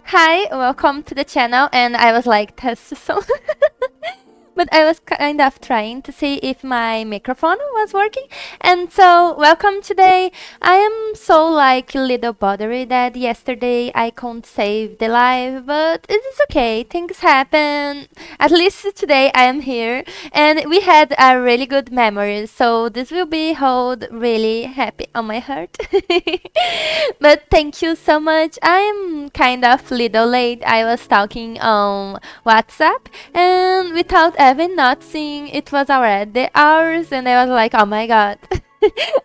Hi, welcome to the channel. And I was like, test so. But I was kind of trying to see if my microphone was working. And so, welcome today. I am so like little bothered that yesterday I can't save the live, but it is okay. Things happen. At least today I am here, and we had a really good memory. So this will be hold really happy on my heart. But thank you so much. I'm kind of little late. I was talking on WhatsApp, and without even noticing, it was already the hours, and I was like, oh my god.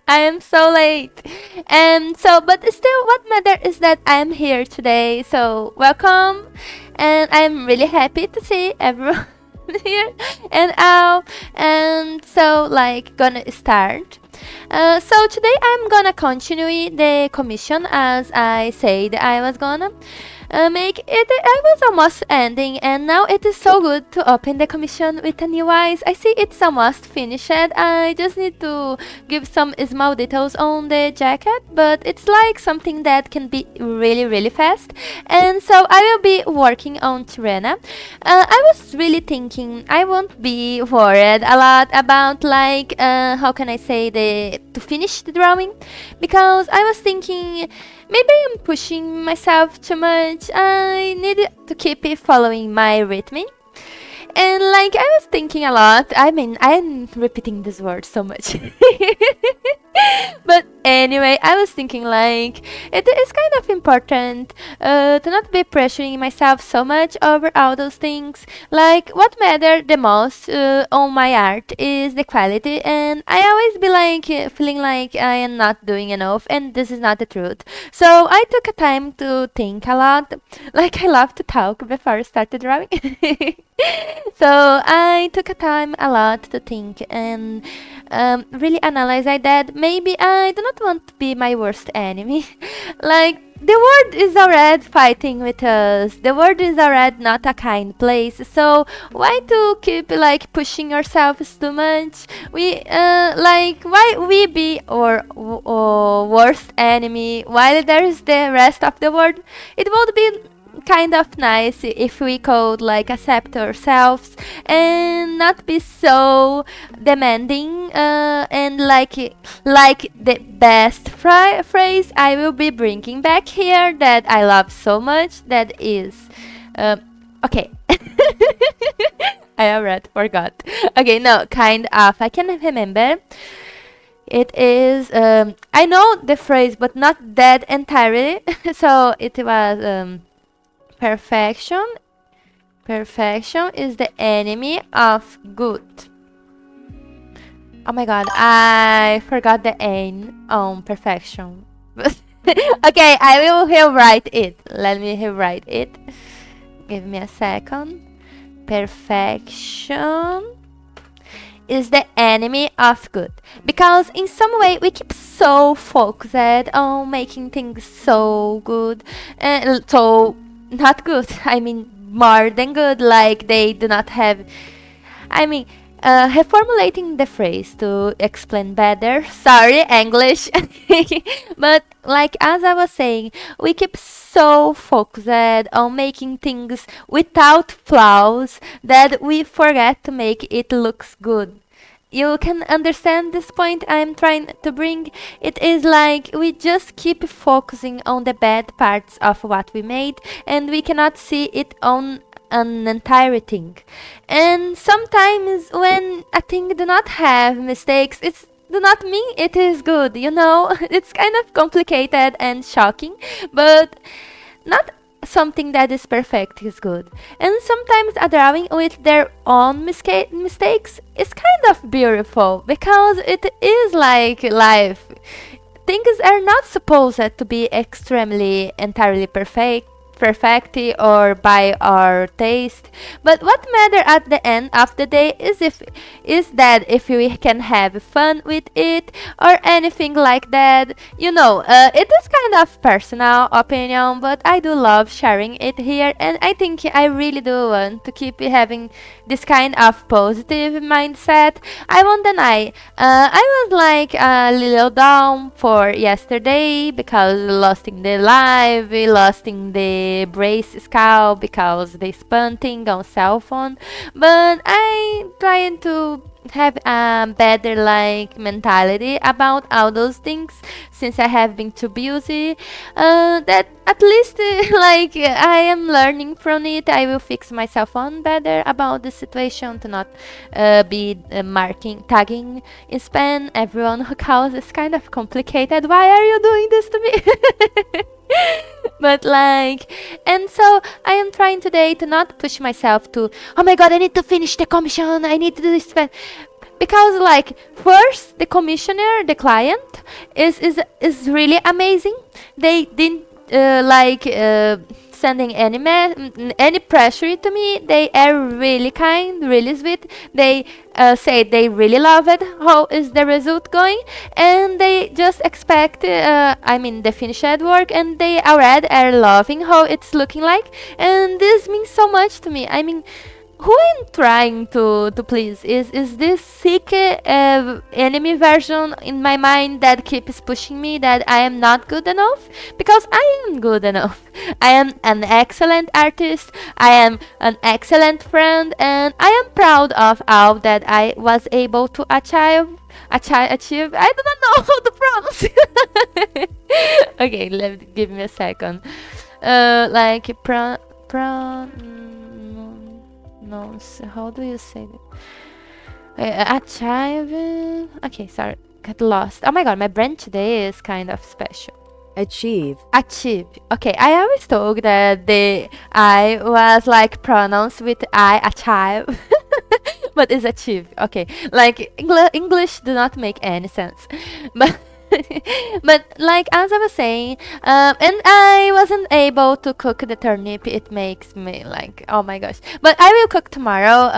I am so late. And so, but still, what matter is that I'm here today. So, welcome. And I'm really happy to see everyone here and out. And so, like, gonna start. So today I'm gonna continue the commission as I said I was gonna make it. I was almost ending, and now it is so good to open the commission with a new eyes. I see it's almost finished. I just need to give some small details on the jacket, but it's like something that can be really fast. And so I will be working on Tirana. I was really thinking I won't be worried a lot about like how can I say to finish the drawing, because I was thinking maybe I'm pushing myself too much. I need to keep it following my rhythm. And like I was thinking a lot. I mean, I'm repeating this word so much. But anyway, I was thinking like it is kind of important to not be pressuring myself so much over all those things. Like what matter the most on my art is the quality, and I always be like feeling like I am not doing enough, and this is not the truth. So I took a time to think a lot. Like I love to talk before I started drawing. So I took a time a lot to think and really analyze that maybe I do not want to be my worst enemy. Like the world is already fighting with us. The world is already not a kind place. So why to keep like pushing ourselves too much? We like why we be our worst enemy while there's the rest of the world? It would be kind of nice if we could like accept ourselves and not be so demanding and like the best phrase I will be bringing back here that I love so much, that is okay. I already forgot. Okay, no, kind of I can remember. It is I know the phrase but not that entirely. So it was perfection. Perfection is the enemy of good. Oh my god, I forgot the N on perfection. Okay, I will rewrite it. Let me rewrite it. Give me a second. Perfection is the enemy of good, because in some way we keep so focused on making things so good and so not good. I mean, more than good, like they do not have. I mean, reformulating the phrase to explain better. Sorry, English. But like as I was saying, we keep so focused on making things without flaws that we forget to make it looks good. You can understand this point I'm trying to bring. It is like we just keep focusing on the bad parts of what we made, and we cannot see it on an entire thing. And sometimes when a thing do not have mistakes, it's do not mean it is good, you know. It's kind of complicated and shocking, but not something that is perfect is good. And sometimes a drawing with their own mistakes is kind of beautiful, because it is like life. Things are not supposed to be extremely entirely perfect perfectly or by our taste. But what matter at the end of the day is that if we can have fun with it or anything like that. It is kind of personal opinion, but I do love sharing it here, and I think I really do want to keep having this kind of positive mindset. I won't deny. I was like a little down for yesterday because lost in the live, we lost in the brace scout because they punting on cell phone. But I trying to have a better like mentality about all those things since I have been too busy. That at least like I am learning from it. I will fix myself on better about the situation to not be marking tagging in spam everyone who calls is kind of complicated. Why are you doing this to me? But like, and so I am trying today to not push myself to, oh my god, I need to finish the commission, I need to do this, because like first the commissioner, the client is really amazing. They didn't sending any pressure to me. They are really kind, really sweet. They say they really love it. How is the result going? And they just expect, the finished work, and they already are loving how it's looking like. And this means so much to me. I mean, who I'm trying to please is this sick enemy version in my mind that keeps pushing me that I am not good enough, because I am good enough. I am an excellent artist, I am an excellent friend, and I am proud of all that I was able to achieve. I do not know how to pronounce. Okay, give me a second. Like no, how do you say that? Achieve. Okay, sorry, got lost. Oh my god, my brain today is kind of special. Achieve. Okay, I always thought that the I was like pronounced with I, achieve. But it's achieve. Okay, like English do not make any sense. But but like as I was saying, and I wasn't able to cook the turnip. It makes me like, oh my gosh. But I will cook tomorrow.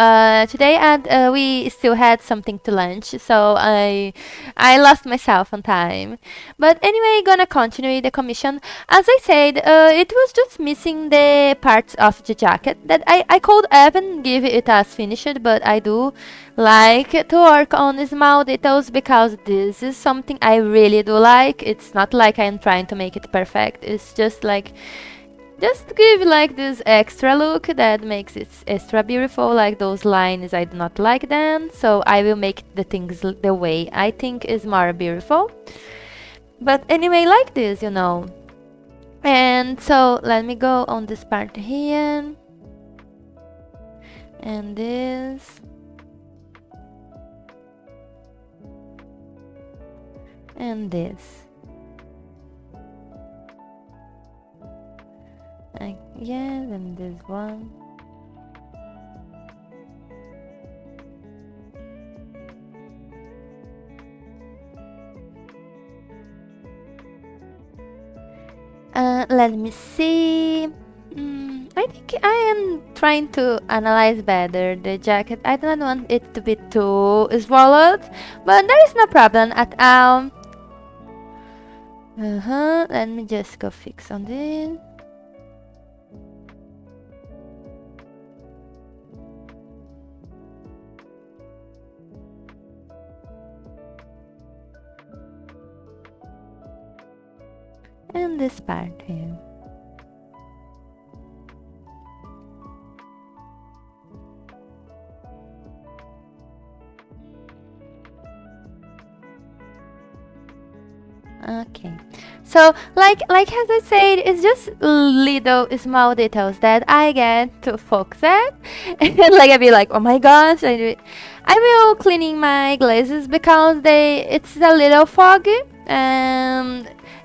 Today and we still had something to lunch, so I lost myself on time. But anyway, gonna continue the commission. As I said, it was just missing the parts of the jacket that I could even give it as finished, but I do like to work on small details because this is something I really do like. It's not like I'm trying to make it perfect. It's just like just give like this extra look that makes it extra beautiful. Like those lines, I do not like them, so I will make the things the way I think is more beautiful. But anyway, like this, And so let me go on this part here and this. And this. Yes, and this one. Let me see. I think I am trying to analyze better the jacket. I don't want it to be too swallowed, but there is no problem at all. Let me just go fix on this. And this part here. Okay, so like as I said, it's just little small details that I get to focus at, and like I be like, oh my gosh, I will cleaning my glazes because it's a little foggy.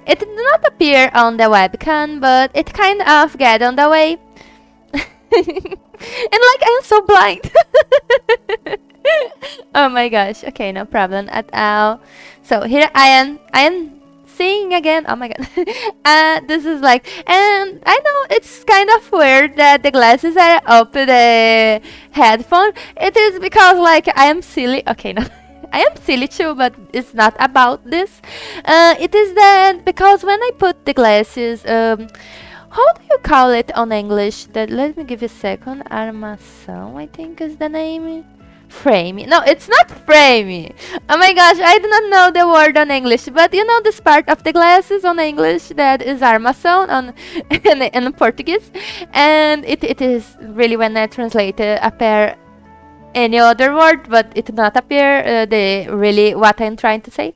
It did not appear on the webcam, but it kind of get on the way. And like I'm so blind. Oh my gosh. Okay, no problem at all. So here I am sing again. Oh my god. This is like, and I know it's kind of weird that the glasses are up the headphone. It is because like I am silly. Okay, no. I am silly too, but it's not about this. It is that because when I put the glasses, how do you call it on English? That let me give you a second. Armação, I think is the name. Frame. No, it's not frame. Oh my gosh, I do not know the word on English, but you know this part of the glasses on English that is armação on in Portuguese, and it is really when I translate a pair any other word, but it did not appear the really what I'm trying to say.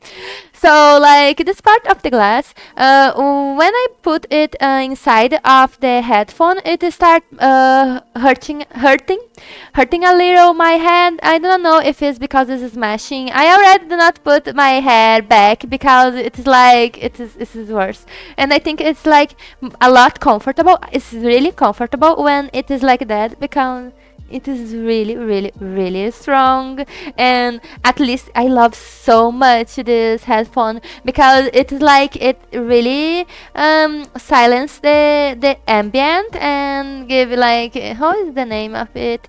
So like this part of the glass, when I put it inside of the headphone, it start hurting a little my head. I don't know if it's because it's smashing. I already do not put my hair back because it is like it is worse, and I think it's like a lot comfortable. It's really comfortable when it is like that because it is really, really, really strong, and at least I love so much this headphone because it's like it really silence the ambient and give like how is the name of it?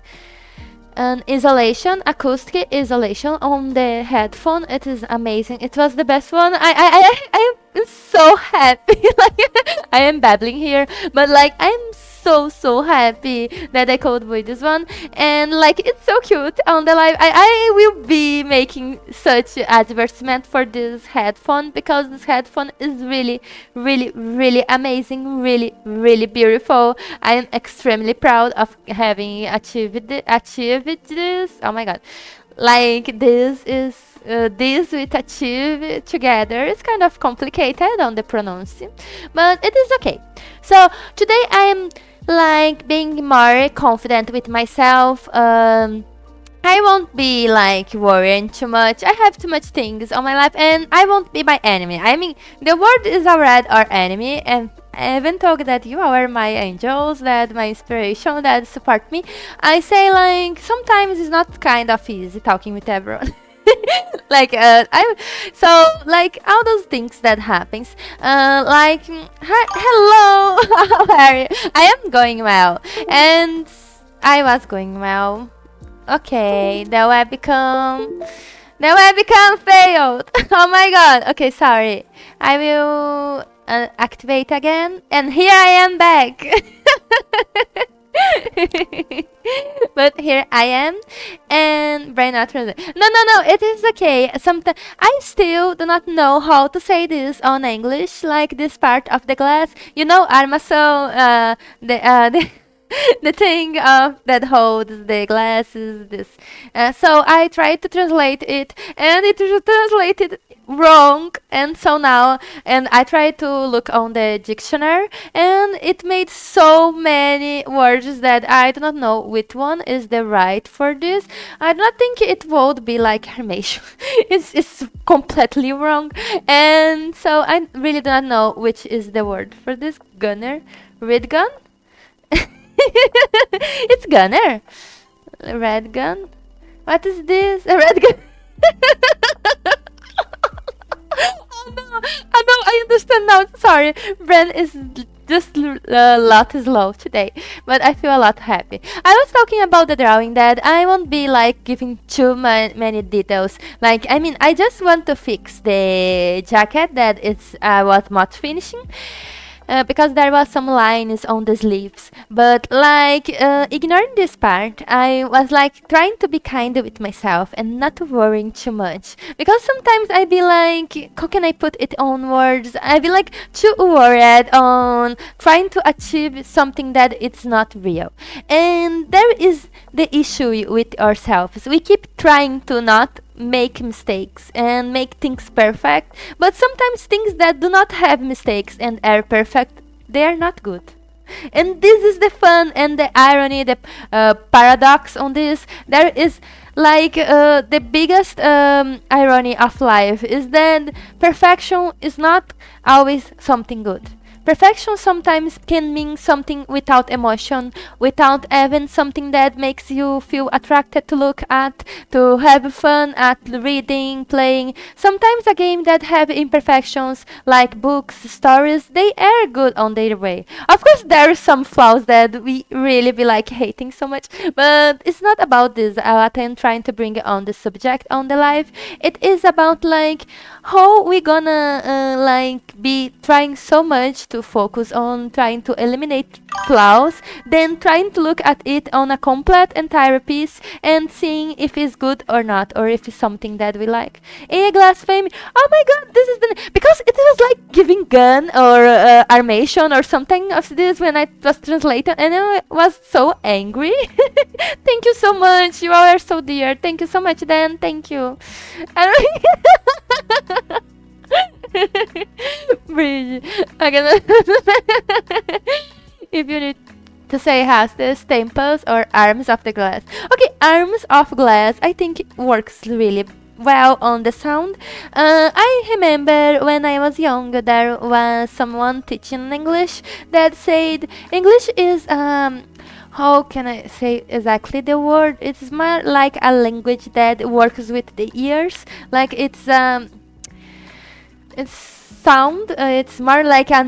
An isolation, acoustic isolation on the headphone. It is amazing. It was the best one. I am so happy. Like I am babbling here, but like I'm so happy that I could buy this one, and like it's so cute on the live. I will be making such advertisement for this headphone because this headphone is really amazing, really beautiful. I am extremely proud of having achieved this. Oh my god, like this is this with achieve together is kind of complicated on the pronouncing, but it is okay. So today I am like being more confident with myself. I won't be like worrying too much. I have too much things on my life, and I won't be my enemy. I mean, the world is already our enemy, and I even talk that you are my angels, that my inspiration, that support me. I say like sometimes it's not kind of easy talking with everyone. Like I so like all those things that happens like hi, hello. How are you? I am going well, and I was going well. Okay, the webcam failed. Oh my god. Okay, sorry. I will activate again, and here I am back. But here I am, and brain not translate. No, it is okay. Sometimes I still do not know how to say this on English, like this part of the glass. You know, armação, the the thing that holds the glasses. This. So I tried to translate it, and it was translated wrong, and so now and I tried to look on the dictionary, and it made so many words that I do not know which one is the right for this. I do not think it would be like Hermation. It's completely wrong, and so I really do not know which is the word for this. Gunner, red gun. It's gunner, red gun. What is this? A red gun. Oh no, I understand now. Sorry, Bren is just a lot slow today, but I feel a lot happy. I was talking about the drawing that I won't be like giving too many details. Like, I mean, I just want to fix the jacket that it's was not finishing. Because there was some lines on the sleeves, but like ignoring this part, I was like trying to be kind with myself and not worrying too much, because sometimes I be like, how can I put it on words? I be like too worried on trying to achieve something that it's not real, and there is the issue with ourselves. We keep trying to not make mistakes and make things perfect, but sometimes things that do not have mistakes and are perfect, they are not good. And this is the fun and the irony, the paradox on this. There is like the biggest irony of life is that perfection is not always something good. perfection sometimes can mean something without emotion, without even something that makes you feel attracted to look at, to have fun at reading, playing. Sometimes a game that have imperfections, like books, stories, they are good on their way. Of course, there are some flaws that we really be like hating so much, but it's not about this. What I'm trying to bring on the subject on the life. It is about like how we gonna like be trying so much to focus on trying to eliminate flaws, then trying to look at it on a complete entire piece and seeing if it's good or not, or if it's something that we like. A glass fame. Oh my god, this is the because it was like giving gun or armation or something of this when I was translated, and I was so angry. Thank you so much. You all are so dear. Thank you so much, Dan. Thank you. I don't Bridge. Again. If you need to say has this temples or arms of the glass. Okay, arms of glass I think it works really well on the sound. I remember when I was young there was someone teaching English that said English is how can I say exactly the word? It's more like a language that works with the ears. Like it's sound. It's more like a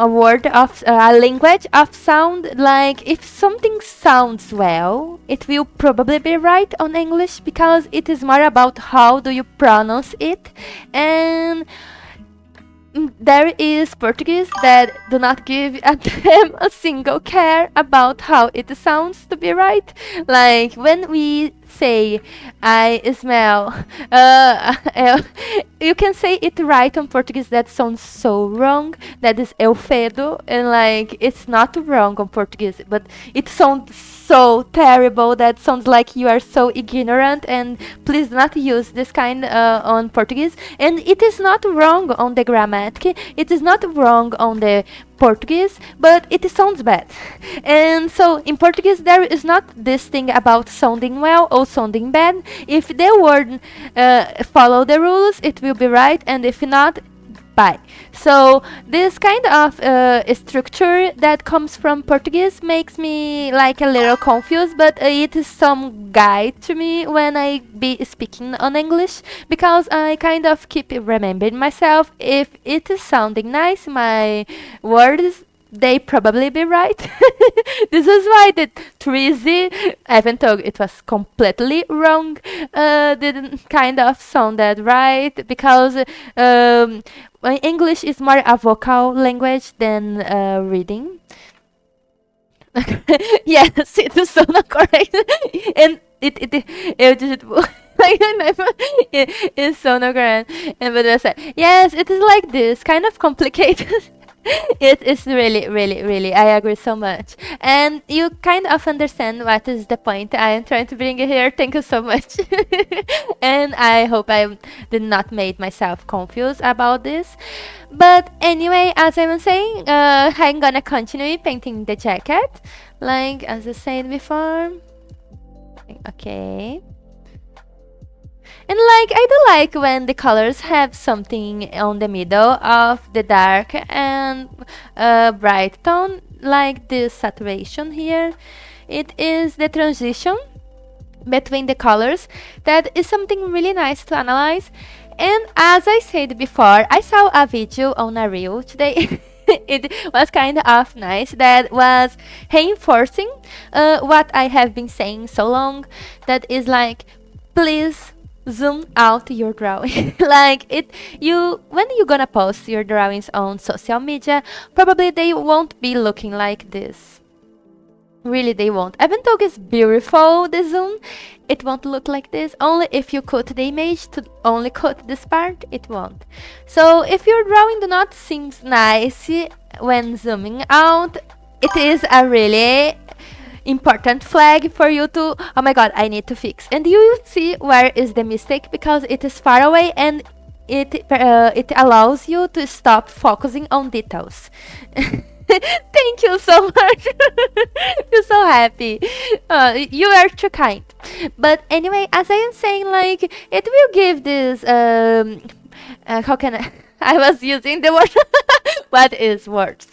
word of a language of sound. Like if something sounds well, it will probably be right on English because it is more about how do you pronounce it. And there is Portuguese that do not give a damn a single care about how it sounds to be right. Like when we say I smell, you can say it right on Portuguese that sounds so wrong. That is eu fedo, and like it's not wrong on Portuguese, but it sounds so terrible that sounds like you are so ignorant, and please not use this kind on Portuguese. And it is not wrong on the grammatic, it is not wrong on the Portuguese, but it sounds bad. And so in Portuguese there is not this thing about sounding well or sounding bad. If the word follow the rules, it will be right, and if not, bye. So this kind of structure that comes from Portuguese makes me like a little confused, but it is some guide to me when I be speaking on English, because I kind of keep remembering myself if it is sounding nice, my words they probably be right. This is why the Treasy, even though it was completely wrong, didn't kind of sounded right, because English is more a vocal language than reading. Yes, it is so not correct. And eu digito it's so not correct. And but I said, yes, it is like this, kind of complicated. It is really, really, really. I agree so much. And you kind of understand what is the point I am trying to bring here. Thank you so much. And I hope I did not make myself confused about this. But anyway, as I was saying, I'm gonna continue painting the jacket, like as I said before. Okay. And like I do like when the colors have something on the middle of the dark and bright tone, like this saturation here. It is the transition between the colors that is something really nice to analyze. And as I said before, I saw a video on a reel today. It was kind of nice, that was reinforcing what I have been saying so long, that is like, please zoom out your drawing. Like when you're gonna post your drawings on social media, probably they won't be looking like this. Really, they won't. Even though it's beautiful, the zoom, it won't look like this. Only if you cut the image to only cut this part, it won't. So if your drawing do not seem nice when zooming out, it is a really important flag for you to, oh my god, I need to fix. And you will see where is the mistake, because it is far away, and it allows you to stop focusing on details. Thank you so much. I'm so happy. You are too kind. But anyway, as I am saying, like, it will give this how can I was using the word what is worse.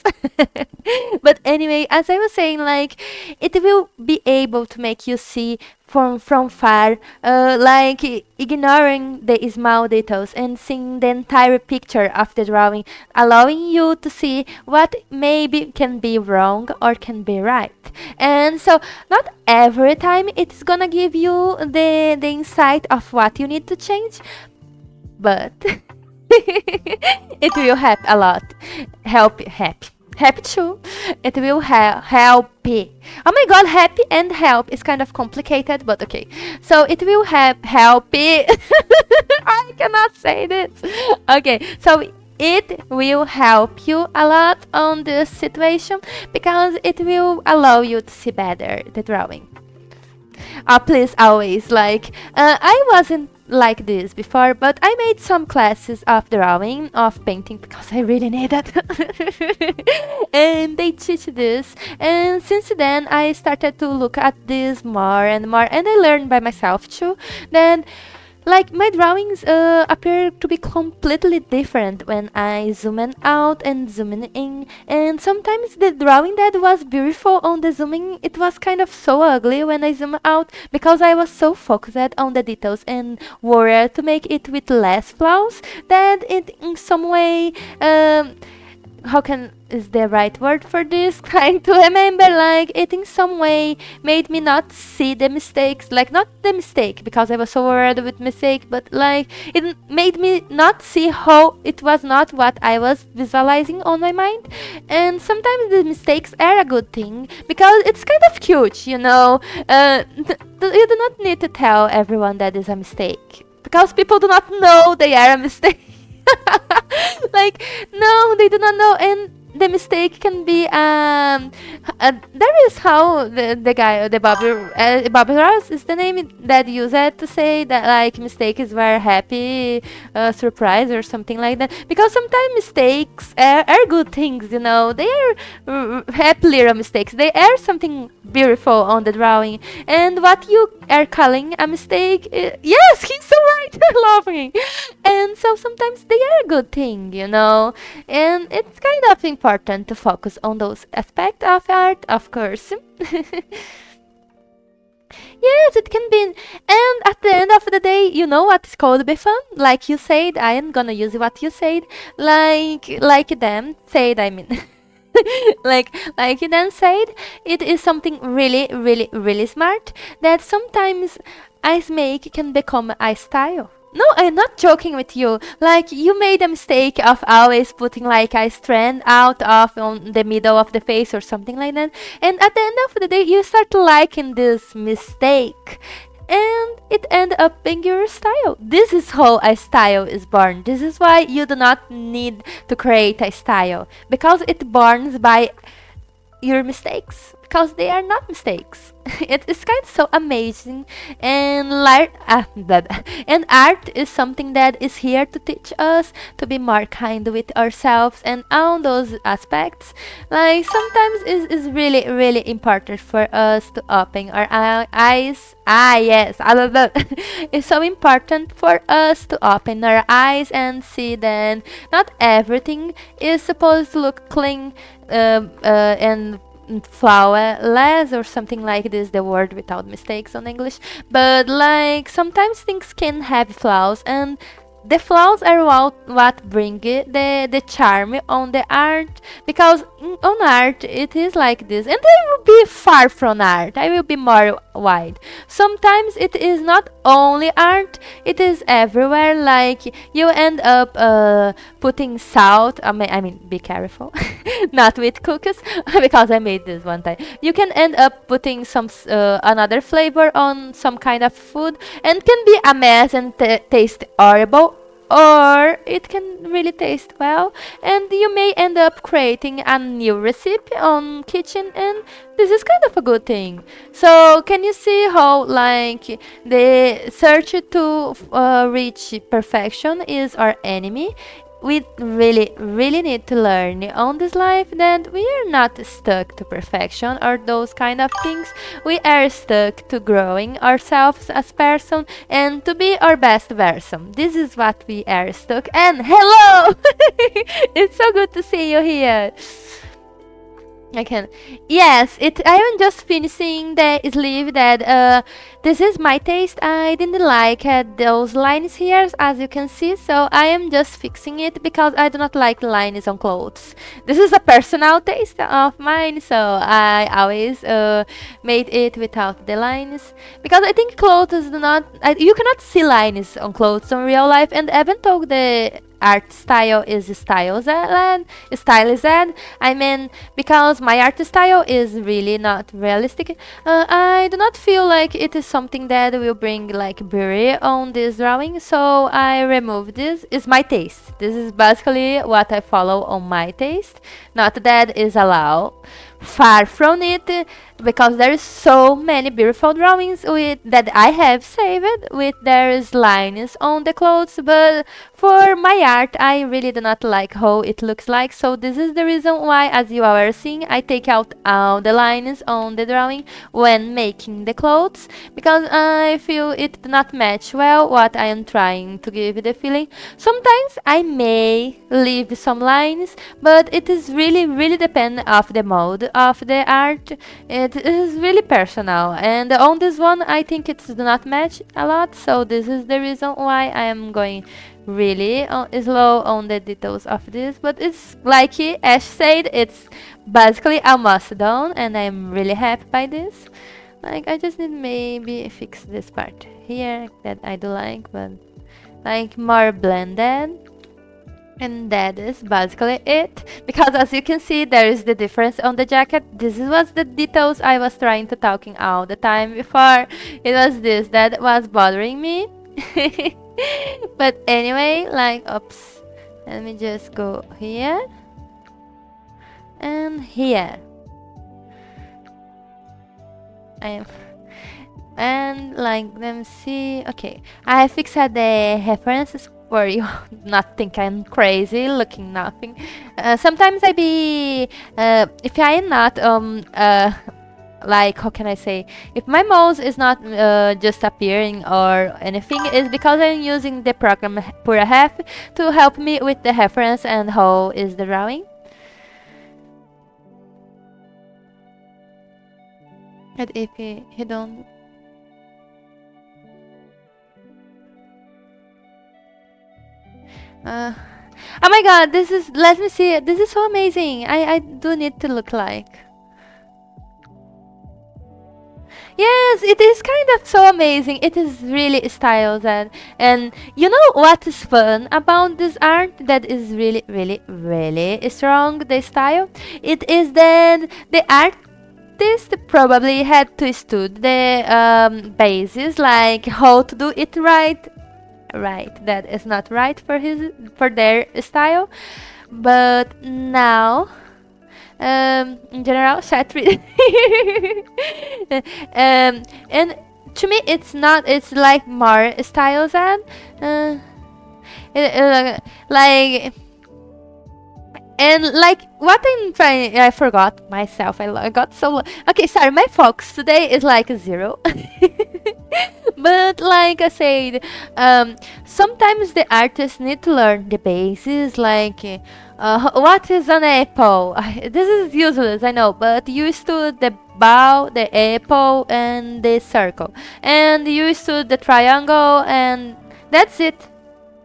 But anyway, as I was saying, like it will be able to make you see from far, like ignoring the small details and seeing the entire picture of the drawing, allowing you to see what maybe can be wrong or can be right. And so, not every time it's gonna give you the insight of what you need to change, but it will help a lot. Happy too. It will help. Oh my god, happy and help is kind of complicated, but okay. So it will help. I cannot say this. Okay, so it will help you a lot on this situation because it will allow you to see better the drawing. Please always like I wasn't like this before, but I made some classes of drawing, of painting, because I really need it. And they teach this, and since then I started to look at this more and more, and I learned by myself too. Then like my drawings appear to be completely different when I zoom in out and zoom in, and sometimes the drawing that was beautiful on the zooming, it was kind of so ugly when I zoom out because I was so focused on the details and worried to make it with less flaws that it in some way how can is the right word for this? Trying to remember, like it in some way made me not see the mistakes, like not the mistake because I was so worried with mistake, but like it made me not see how it was not what I was visualizing on my mind. And sometimes the mistakes are a good thing because it's kind of cute, you know. You do not need to tell everyone that is a mistake because people do not know they are a mistake. Like no, they do not know, and the mistake can be there is how the guy, the Bobby Ross is the name that used it to say that like mistake is very happy surprise or something like that, because sometimes mistakes are good things, you know. They are happy little mistakes, they are something beautiful on the drawing. And what you are calling a mistake, yes, he's so right. I love him. And so sometimes they are a good thing, you know, and it's kind of important to focus on those aspects of art, of course. Yes, it can be. And at the end of the day, you know what is called be fun? Like you said, I am gonna use what you said. Like them said, I mean. like you then said, it is something really, really, really smart that sometimes ice make can become ice style. No, I'm not joking with you. Like, you made a mistake of always putting like a strand out of on the middle of the face or something like that. And at the end of the day, you start liking this mistake. And it end up being your style. This is how a style is born. This is why you do not need to create a style. Because it borns by your mistakes, because they are not mistakes. It is kind of so amazing, and and art is something that is here to teach us to be more kind with ourselves and all those aspects. Like sometimes is really, really important for us to open our eyes. Yes, I love that. It's so important for us to open our eyes and see that not everything is supposed to look clean and flawless or something like this, the word without mistakes on English. But like sometimes things can have flaws, and the flaws are what bring it, the charm on the art, because on art it is like this, and I will be far from art, I will be more wide. Sometimes it is not only art, it is everywhere. Like you end up putting salt, I mean be careful not with cookies because I made this one time. You can end up putting some another flavor on some kind of food and can be a mess and taste horrible, or it can really taste well, and you may end up creating a new recipe on kitchen, and this is kind of a good thing. So can you see how like the search to reach perfection is our enemy? we really need to learn on this life that we are not stuck to perfection or those kind of things. We are stuck to growing ourselves as person and to be our best version. This is what we are stuck. And hello! It's so good to see you here. I can. Yes, I am just finishing the sleeve that this is my taste. I didn't like those lines here, as you can see, so I am just fixing it because I do not like lines on clothes. This is a personal taste of mine, so I always made it without the lines because I think clothes do not. You cannot see lines on clothes in real life, and even though the art style is stylized. I mean, because my art style is really not realistic, I do not feel like it is something that will bring like beauty on this drawing, so I remove this. It's my taste. This is basically what I follow on my taste. Not that is allowed. Far from it, because there's so many beautiful drawings with that I have saved with there's lines on the clothes, but for my art I really do not like how it looks like, so this is the reason why, as you are seeing, I take out all the lines on the drawing when making the clothes, because I feel it do not match well what I am trying to give the feeling. Sometimes I may leave some lines, but it is really depend of the mode of the art. It is really personal, and on this one I think it does not match a lot, so this is the reason why I am going really slow on the details of this. But it's like Ash said, it's basically almost done, and I'm really happy by this. Like, I just need maybe fix this part here that I do like, but like more blended. And that is basically it, because as you can see there is the difference on the jacket. This was the details I was trying to talking all the time before. It was this that was bothering me. But anyway, like, oops, let me just go here and here. And like, let me see. Okay, I fixed the references for you not think I'm crazy looking nothing. Sometimes I be if I am not like, how can I say, if my mouse is not just appearing or anything, is because I'm using the program Pura Half to help me with the reference and how is the drawing. And if you don't. Oh my god, this is, let me see, this is so amazing. I do need to look like. Yes, it is kind of so amazing. It is really styled, and you know what is fun about this art that is really strong, the style? It is that the artist probably had to study the basis, like how to do it right. That is not right for their style, but now in general chat and to me it's not, it's like more styles and like, and like what I'm trying, I forgot myself. I got so, okay, sorry, my focus today is like a 0. But like I said, sometimes the artists need to learn the basics, like what is an apple? This is useless, I know, but you stood the bow, the apple, and the circle, and you stood the triangle, and that's it.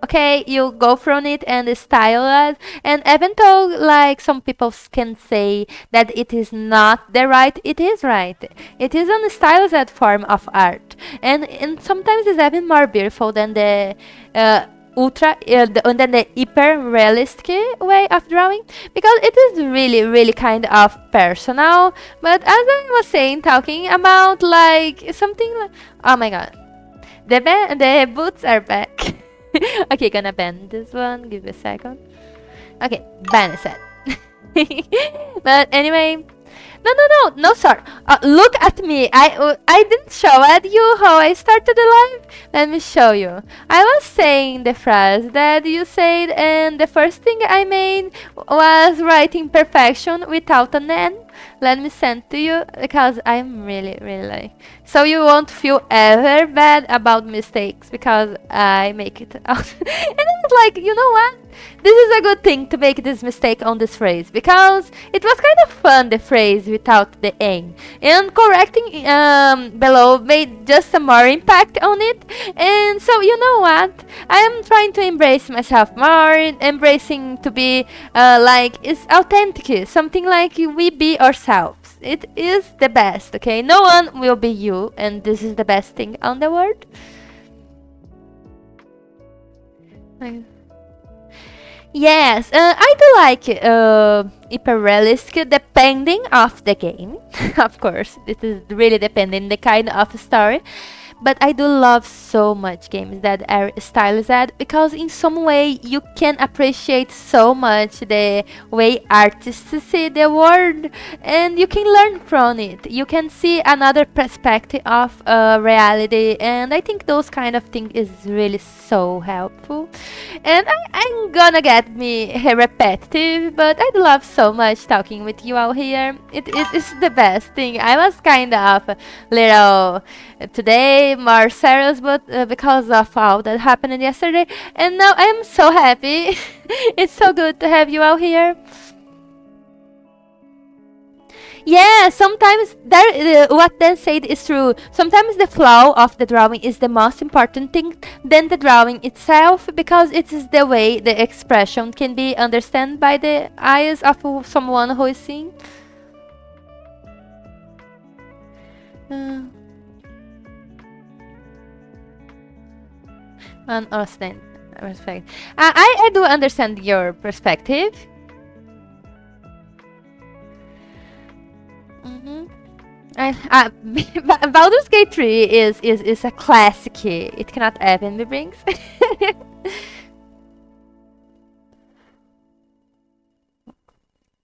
Okay, you go from it and style it, and even though like some people can say that it is not the right, it is right. It is a stylized form of art, and sometimes it's even more beautiful than the than the hyper realistic way of drawing, because it is really kind of personal. But as I was saying, talking about like something like, oh my god, the boots are back. Okay, gonna bend this one. Give me a second. Okay, bend set. But anyway, No, no, no, no, sir. Look at me. I didn't show at you how I started the live. Let me show you. I was saying the phrase that you said, and the first thing I made was writing perfection without an N. Let me send to you because I'm really, really like. So you won't feel ever bad about mistakes because I make it out. And I was like, you know what? This is a good thing to make this mistake on this phrase because it was kind of fun, the phrase without the N. And correcting below made just a more impact on it. And so you know what? I am trying to embrace myself more, embracing to be like is authentic, something like we be ourselves. It is the best, okay? No one will be you, and this is the best thing on the world. Yes, I do like hyper realistic depending of the game. Of course, it is really depending the kind of story. But I do love so much games that are stylized because in some way you can appreciate so much the way artists see the world and you can learn from it. You can see another perspective of reality, and I think those kind of things is really so helpful. And I'm gonna get me repetitive, but I love so much talking with you out here. It is the best thing. I was kind of a little today more serious, but because of all that happened yesterday, and now I'm so happy. It's so good to have you out here. Yeah, sometimes that what Dan said is true. Sometimes the flow of the drawing is the most important thing than the drawing itself because it is the way the expression can be understood by the eyes of someone who is seeing. Uh, understand, respect. I do understand your perspective. Mm-hmm. Baldur's Gate 3 is a classic. It cannot even be brings.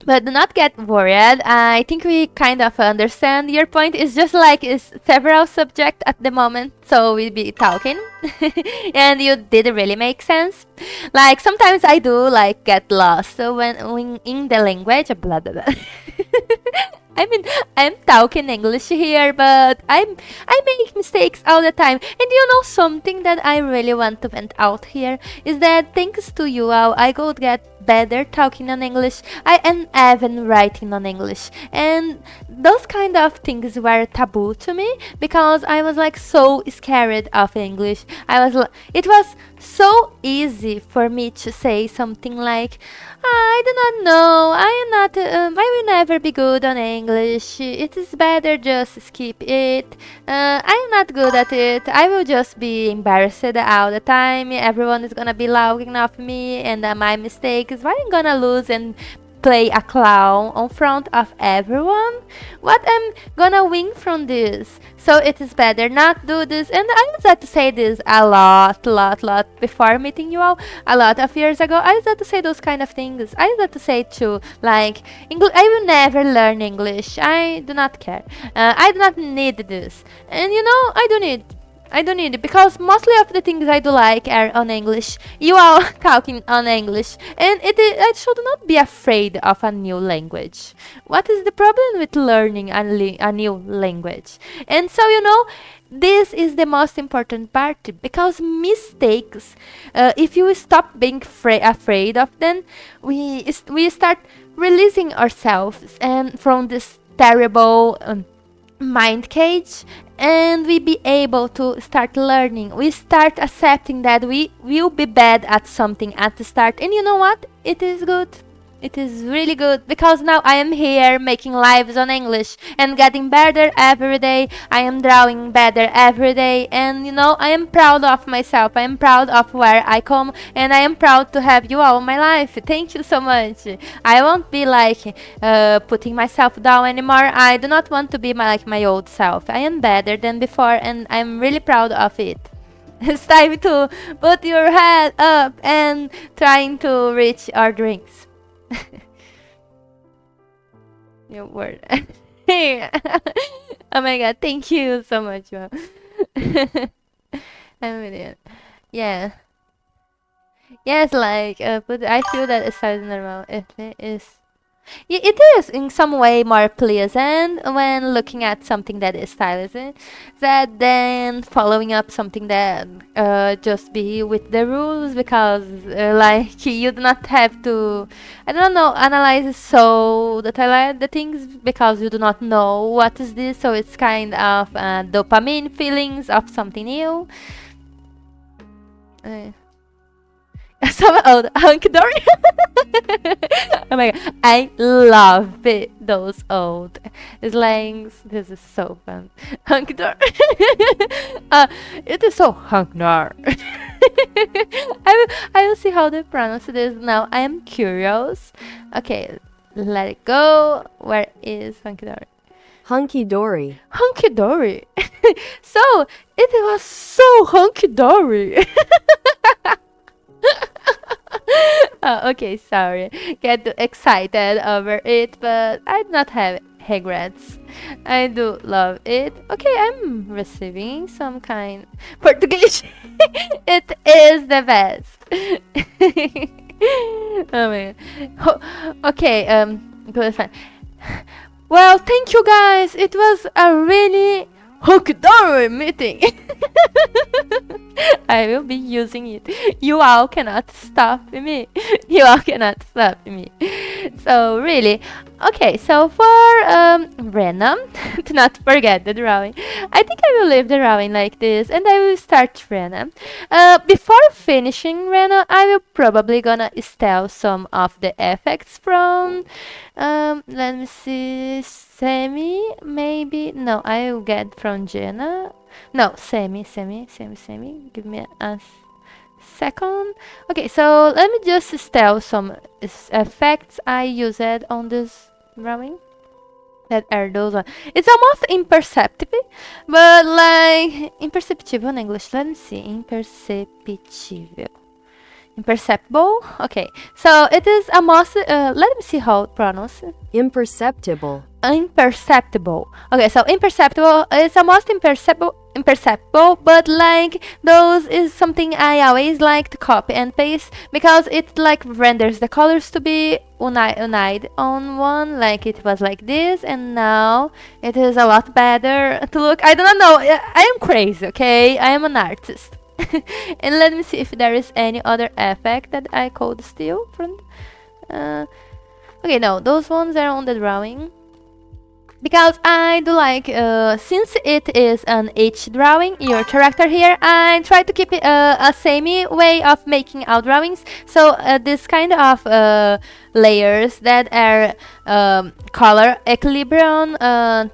But do not get worried. I think we kind of understand your point. It's just like it's several subjects at the moment, so we'll be talking, and you did really make sense. Like sometimes I do like get lost so when in the language, blah blah blah. I mean, I'm talking English here, but I make mistakes all the time. And you know something that I really want to vent out here is that thanks to you all, I could get better talking on English. I am even writing on English, and those kind of things were taboo to me because I was like so scared of English. It was so easy for me to say something like, I do not know. I am not. I will never be good on English. It is better just skip it. I am not good at it. I will just be embarrassed all the time. Everyone is gonna be laughing off me, and my mistake is why I'm gonna lose and play a clown in front of everyone. What I'm gonna win from this? So it is better not do this. And I was had to say this a lot before meeting you all. A lot of years ago, I was had to say those kind of things. I was had to say too, like English. I will never learn English. I do not care. I do not need this. And you know, I don't need it because mostly of the things I do like are on English. You are talking on English, and I should not be afraid of a new language. What is the problem with learning a new language? And so you know, this is the most important part because mistakes. If you stop being afraid of them, we start releasing ourselves and from this terrible. Mind cage, and we be able to start learning. We start accepting that we will be bad at something at the start, and you know what, it is good. It is really good because now I am here making lives on English and getting better every day. I am drawing better every day, and you know, I am proud of myself. I am proud of where I come, and I am proud to have you all in my life. Thank you so much. I won't be like putting myself down anymore. I do not want to be like my old self. I am better than before, and I'm really proud of it. It's time to put your head up and trying to reach our dreams. Your word. Oh my god, thank you so much, Mom. I'm with it. Yeah. Yes, like, but I feel that it's normal. If it is, yeah, it is in some way more pleasant when looking at something that is stylish, that than following up something that just be with the rules because like you do not have to, I don't know, analyze so the things because you do not know what is this, so it's kind of dopamine feelings of something new. Uh, Some old hunky dory. Oh my god, I love those old slangs. This is so fun. Hunky dory. uh, it is so hunk nar. I will see how they pronounce this now. I am curious. Okay, let it go. Where is hunky dory? Hunky dory. Hunky dory. So it was so hunky dory. Oh, okay, sorry. Get too excited over it, but I do not have regrets. I do love it. Okay, I'm receiving some kind Portuguese. It is the best. Oh my god. Okay, good fine. Well, thank you guys. It was a really hunky-dory meeting. I will be using it. You all cannot stop me. You all cannot stop me. So really, okay. So for random, to not forget the drawing, I think I will leave the drawing like this, and I will start random. Before finishing random, I will probably gonna steal some of the effects from. Let me see. Semi, maybe. No, I will get from Jenna. No, semi. Give me a second. Okay, so let me just steal some effects I used on this drawing. That are those ones. It's almost imperceptible, but like imperceptible in English. Let me see. Imperceptible. Imperceptible. Okay, so it is almost. Let me see how it pronounce it. Imperceptible. Imperceptible. Okay, so imperceptible is almost imperceptible, but like those is something I always like to copy and paste because it like renders the colors to be unite on one, like it was like this, and now it is a lot better to look. I don't know. I am crazy. Okay, I am an artist. And let me see if there is any other effect that I could steal from. Okay, no, those ones are on the drawing. Because I do like, since it is an H drawing, your character here, I try to keep it a same way of making out drawings. So this kind of layers that are color equilibrium,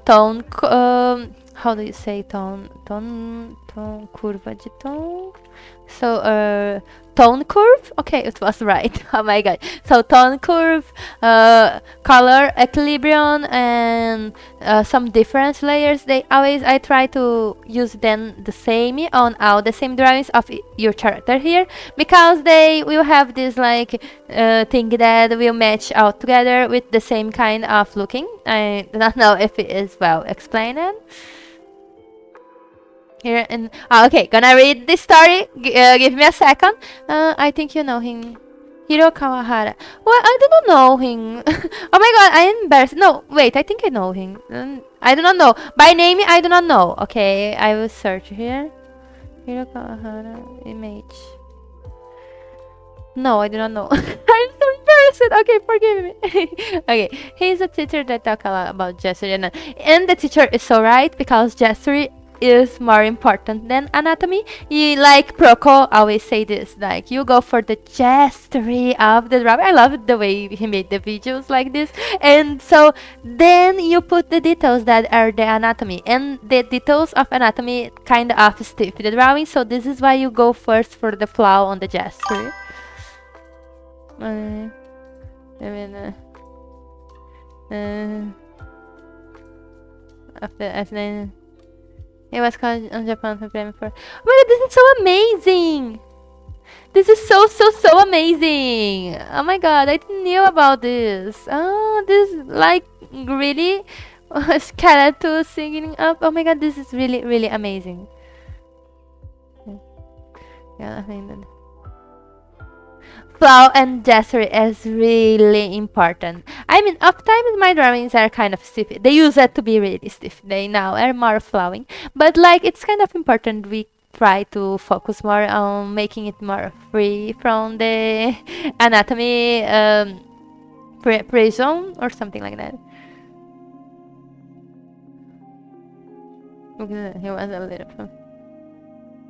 tone, how do you say tone? Curva de tom. So tone curve. Okay, it was right. Oh my god. So tone curve, color equilibrium, and some different layers. I try to use them the same on all the same drawings of your character here, because they will have this like thing that will match out together with the same kind of looking. I do not know if it is well explained. Here and okay, gonna read this story. Give me a second. I think you know him, Hiro Kawahara. Well, I do not know him. Oh my god, I am embarrassed. No, wait, I think I know him. I do not know by name. I do not know. Okay, I will search here. Hiro Kawahara image. No, I do not know. I'm so embarrassed. Okay, forgive me. Okay, he's a teacher that talk a lot about gestury, and the teacher is so right because gestury is more important than anatomy. Like Proco always say this, like you go for the gestury of the drawing. I love the way he made the videos like this, and so then you put the details that are the anatomy, and the details of anatomy kind of stiff the drawing. So this is why you go first for the flaw on the gestury. I mean, after it was called on Japan for Premium for. Oh my god, this is so amazing! This is so amazing! Oh my god, I didn't knew about this. Oh, this is like really skeleton singing up. Oh my god, this is really, really amazing. Yeah, I think that flow and gesture is really important. I mean, oftentimes my drawings are kind of stiff. They used to be really stiff. They now are more flowing. But like, it's kind of important we try to focus more on making it more free from the anatomy prism or something like that. Okay, he was a little.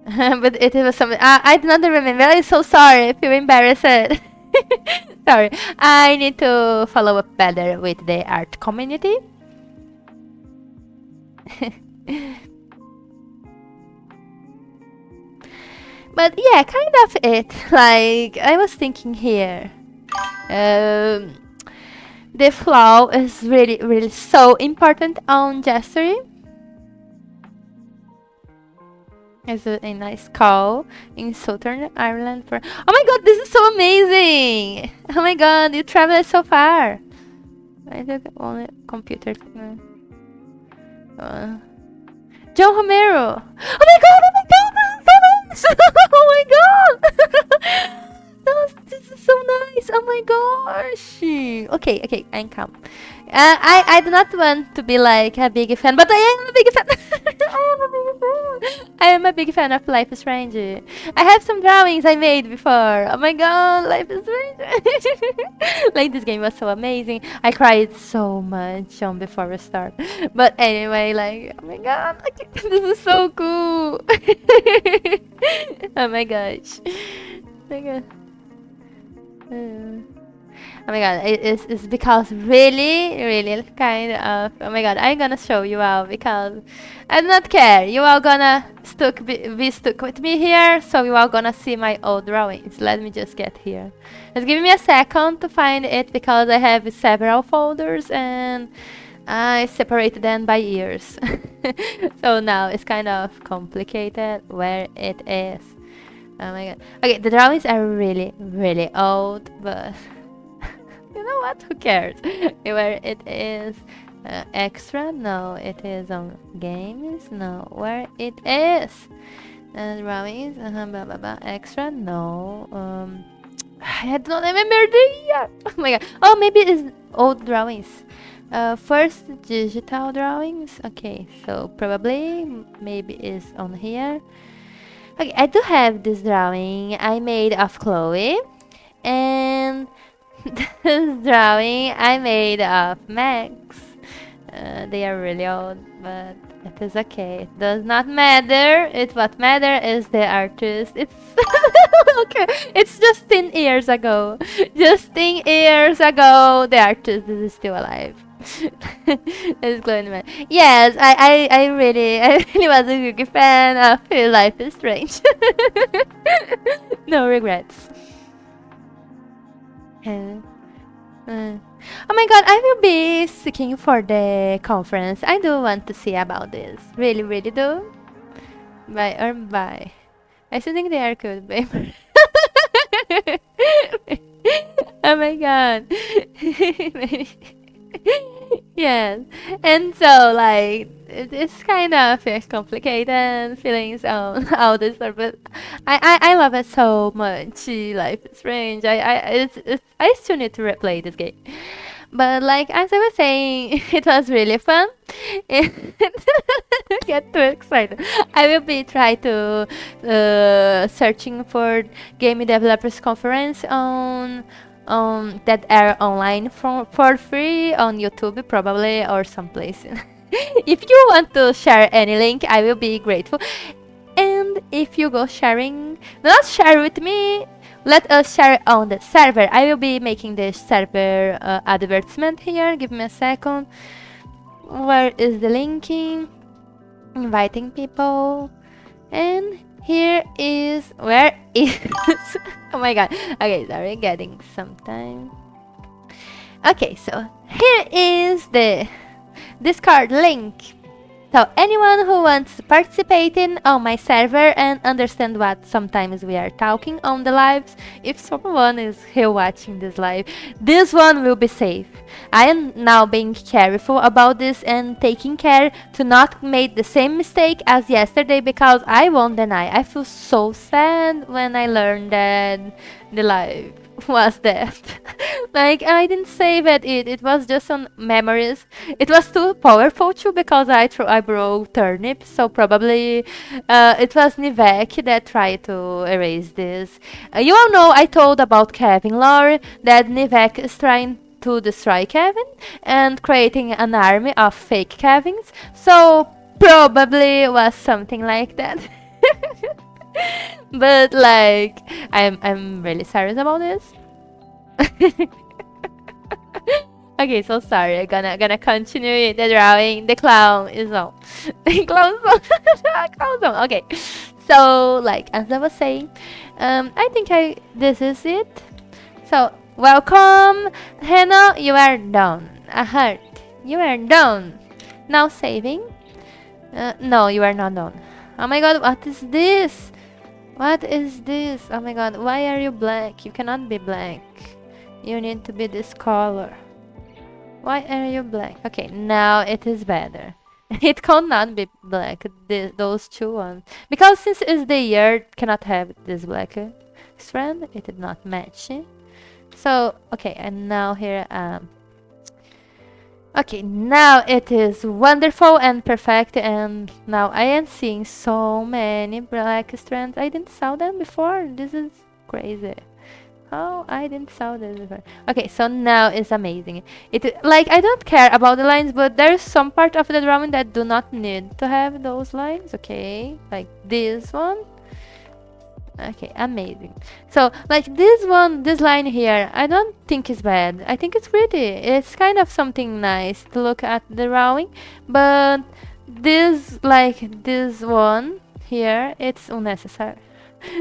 But it was something I do not remember. I'm so sorry. I feel embarrassed. Sorry. I need to follow up better with the art community. But yeah, kind of it. Like, I was thinking here. Um, the flow is really, really so important on gesturing. It's a nice cow in Southern Ireland for. Oh my god, this is so amazing! Oh my god, you traveled so far. I took only computer. John Romero. Oh my god! Oh my god! This is so nice! Oh my god! This is so nice! Oh my gosh! Okay, okay, I'm calm. I do not want to be like a big fan, but I am a big fan. I am a big fan of Life is Strange. I have some drawings I made before. Oh my god, Life is Strange. Like, this game was so amazing. I cried so much on before we start. But anyway, like, oh my god, this is so cool. Oh my gosh. Oh my god. Oh my god, it's because really kind of. Oh my god, I'm gonna show you all because I do not care. You are gonna be stuck with me here, so you are gonna see my old drawings. Let me just get here. Just give me a second to find it because I have several folders and I separated them by years. So now it's kind of complicated where it is. Oh my god. Okay, the drawings are really old, but you know what? Who cares? Where it is extra? No, it is on games. No, where it is drawings? Blah blah blah. Extra? No. I don't remember the year. Oh my god. Oh, maybe it's old drawings. First digital drawings. Okay, so probably maybe is on here. Okay, I do have this drawing I made of Chloe, and this drawing I made of Max. They are really old, but it is okay. It does not matter. What matter is the artist. It's okay. It's just 10 years ago. Just 10 years ago, the artist is still alive. It's glowing man. Yes, I really was a big fan of Life is Strange. No regrets. Oh my god, I will be seeking for the conference. I do want to see about this. Really do. Bye or bye. I still think they are good, babe. Oh my god. Yes, and so like it's kind of complicated feelings on all this stuff, but I love it so much. Life is Strange. I still need to replay this game, but like as I was saying, it was really fun. Get too excited. I will be try to searching for game developers conference on that are online for free on YouTube probably or someplace. If you want to share any link, I will be grateful. And if you go sharing, not share with me, let us share on the server. I will be making the server advertisement here. Give me a second. Where is the linking? Inviting people. And here is where is oh my god. Okay, sorry, getting some time. Okay, so here is the Discord link. So anyone who wants to participate in on my server and understand what sometimes we are talking on the lives, if someone is here watching this live, this one will be safe. I am now being careful about this and taking care to not make the same mistake as yesterday because I won't deny. I feel so sad when I learned that the live was that. Like I didn't save it. It was just on memories. It was too powerful too because I broke turnips. So probably it was Nivek that tried to erase this. You all know I told about Kevin lore that Nivek is trying to destroy Kevin and creating an army of fake Kevins. So probably was something like that. But like I'm really serious about this. Okay, so sorry. I'm gonna continue the drawing. The clown is on. Clown song. Clown song. Okay. So like as I was saying, I think this is it. So welcome, Hannah. You are done. A heart. You are done. Now saving. No, you are not done. Oh my god, what is this? What is this? Oh my god, why are you black? You cannot be black. You need to be this color. Why are you black? Okay, now it is better. It cannot be black, those two ones. Because since it's the year, it cannot have this black strand. It did not match. So, okay, and now here, okay, now it is wonderful and perfect, and now I am seeing so many black strands. I didn't saw them before. This is crazy. Oh, I didn't saw this before. Okay, so now it's amazing. Like I don't care about the lines, but there's some part of the drawing that do not need to have those lines. Okay, like this one. Okay, amazing. So like this line here, I don't think is bad. I think it's pretty. It's kind of something nice to look at the drawing, but this one here, it's unnecessary.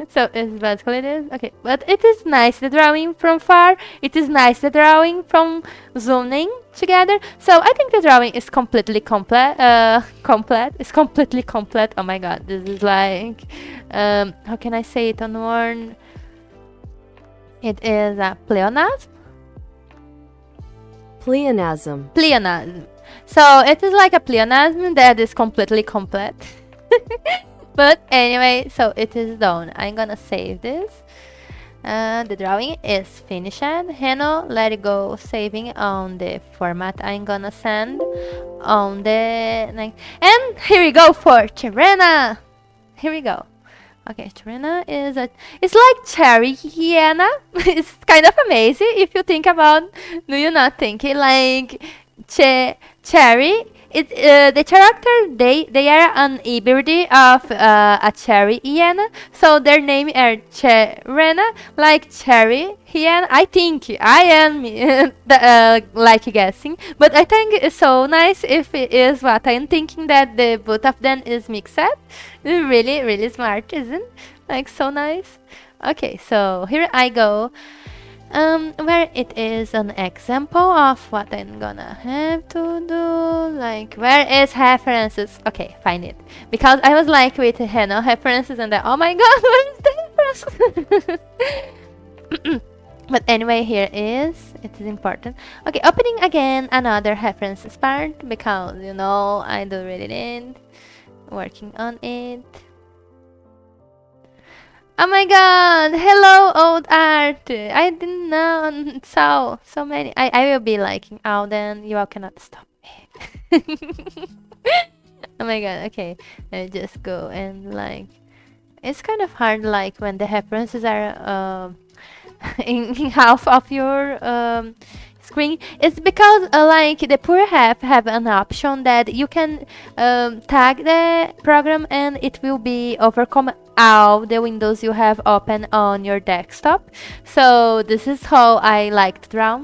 So it's basically this. Okay, but it is nice the drawing from far. It is nice the drawing from zooming together. So I think the drawing is completely complete. It's completely complete. Oh my god, this is like, how can I say it on one? It is a pleonasm. Pleonasm. Pleonasm. So it is like a pleonasm that is completely complete. But anyway, so it is done. I'm gonna save this. The drawing is finished. Heno, let it go saving on the format I'm gonna send on the next. And here we go for Cherena. Here we go. Okay, Cherena is it's like cherry hyena. It's kind of amazing if you think about. Do you not think it like cherry? The character they are an hybrid of a cherry hyena, so their name are Cherena, like cherry hyena. I think I am like guessing, but I think it's so nice if it is what I'm thinking that the both of them is mixed. Really, really smart, isn't? Like so nice. Okay, so here I go. Where it is an example of what I'm gonna have to do. Like, where is references? Okay, find it. Because I was like with Hannah references and then, oh my god, where is the reference? But anyway, here is, it is important. Okay, opening again another references part because, you know, I do really need working on it. Oh my god! Hello, old art! I didn't know so many. I will be liking Alden. You all cannot stop me. Oh my god! Okay, let me just go and like. It's kind of hard, like when the references are in half of your screen. It's because like the poor have an option that you can tag the program and it will be overcome all the windows you have open on your desktop. So this is how I like to draw.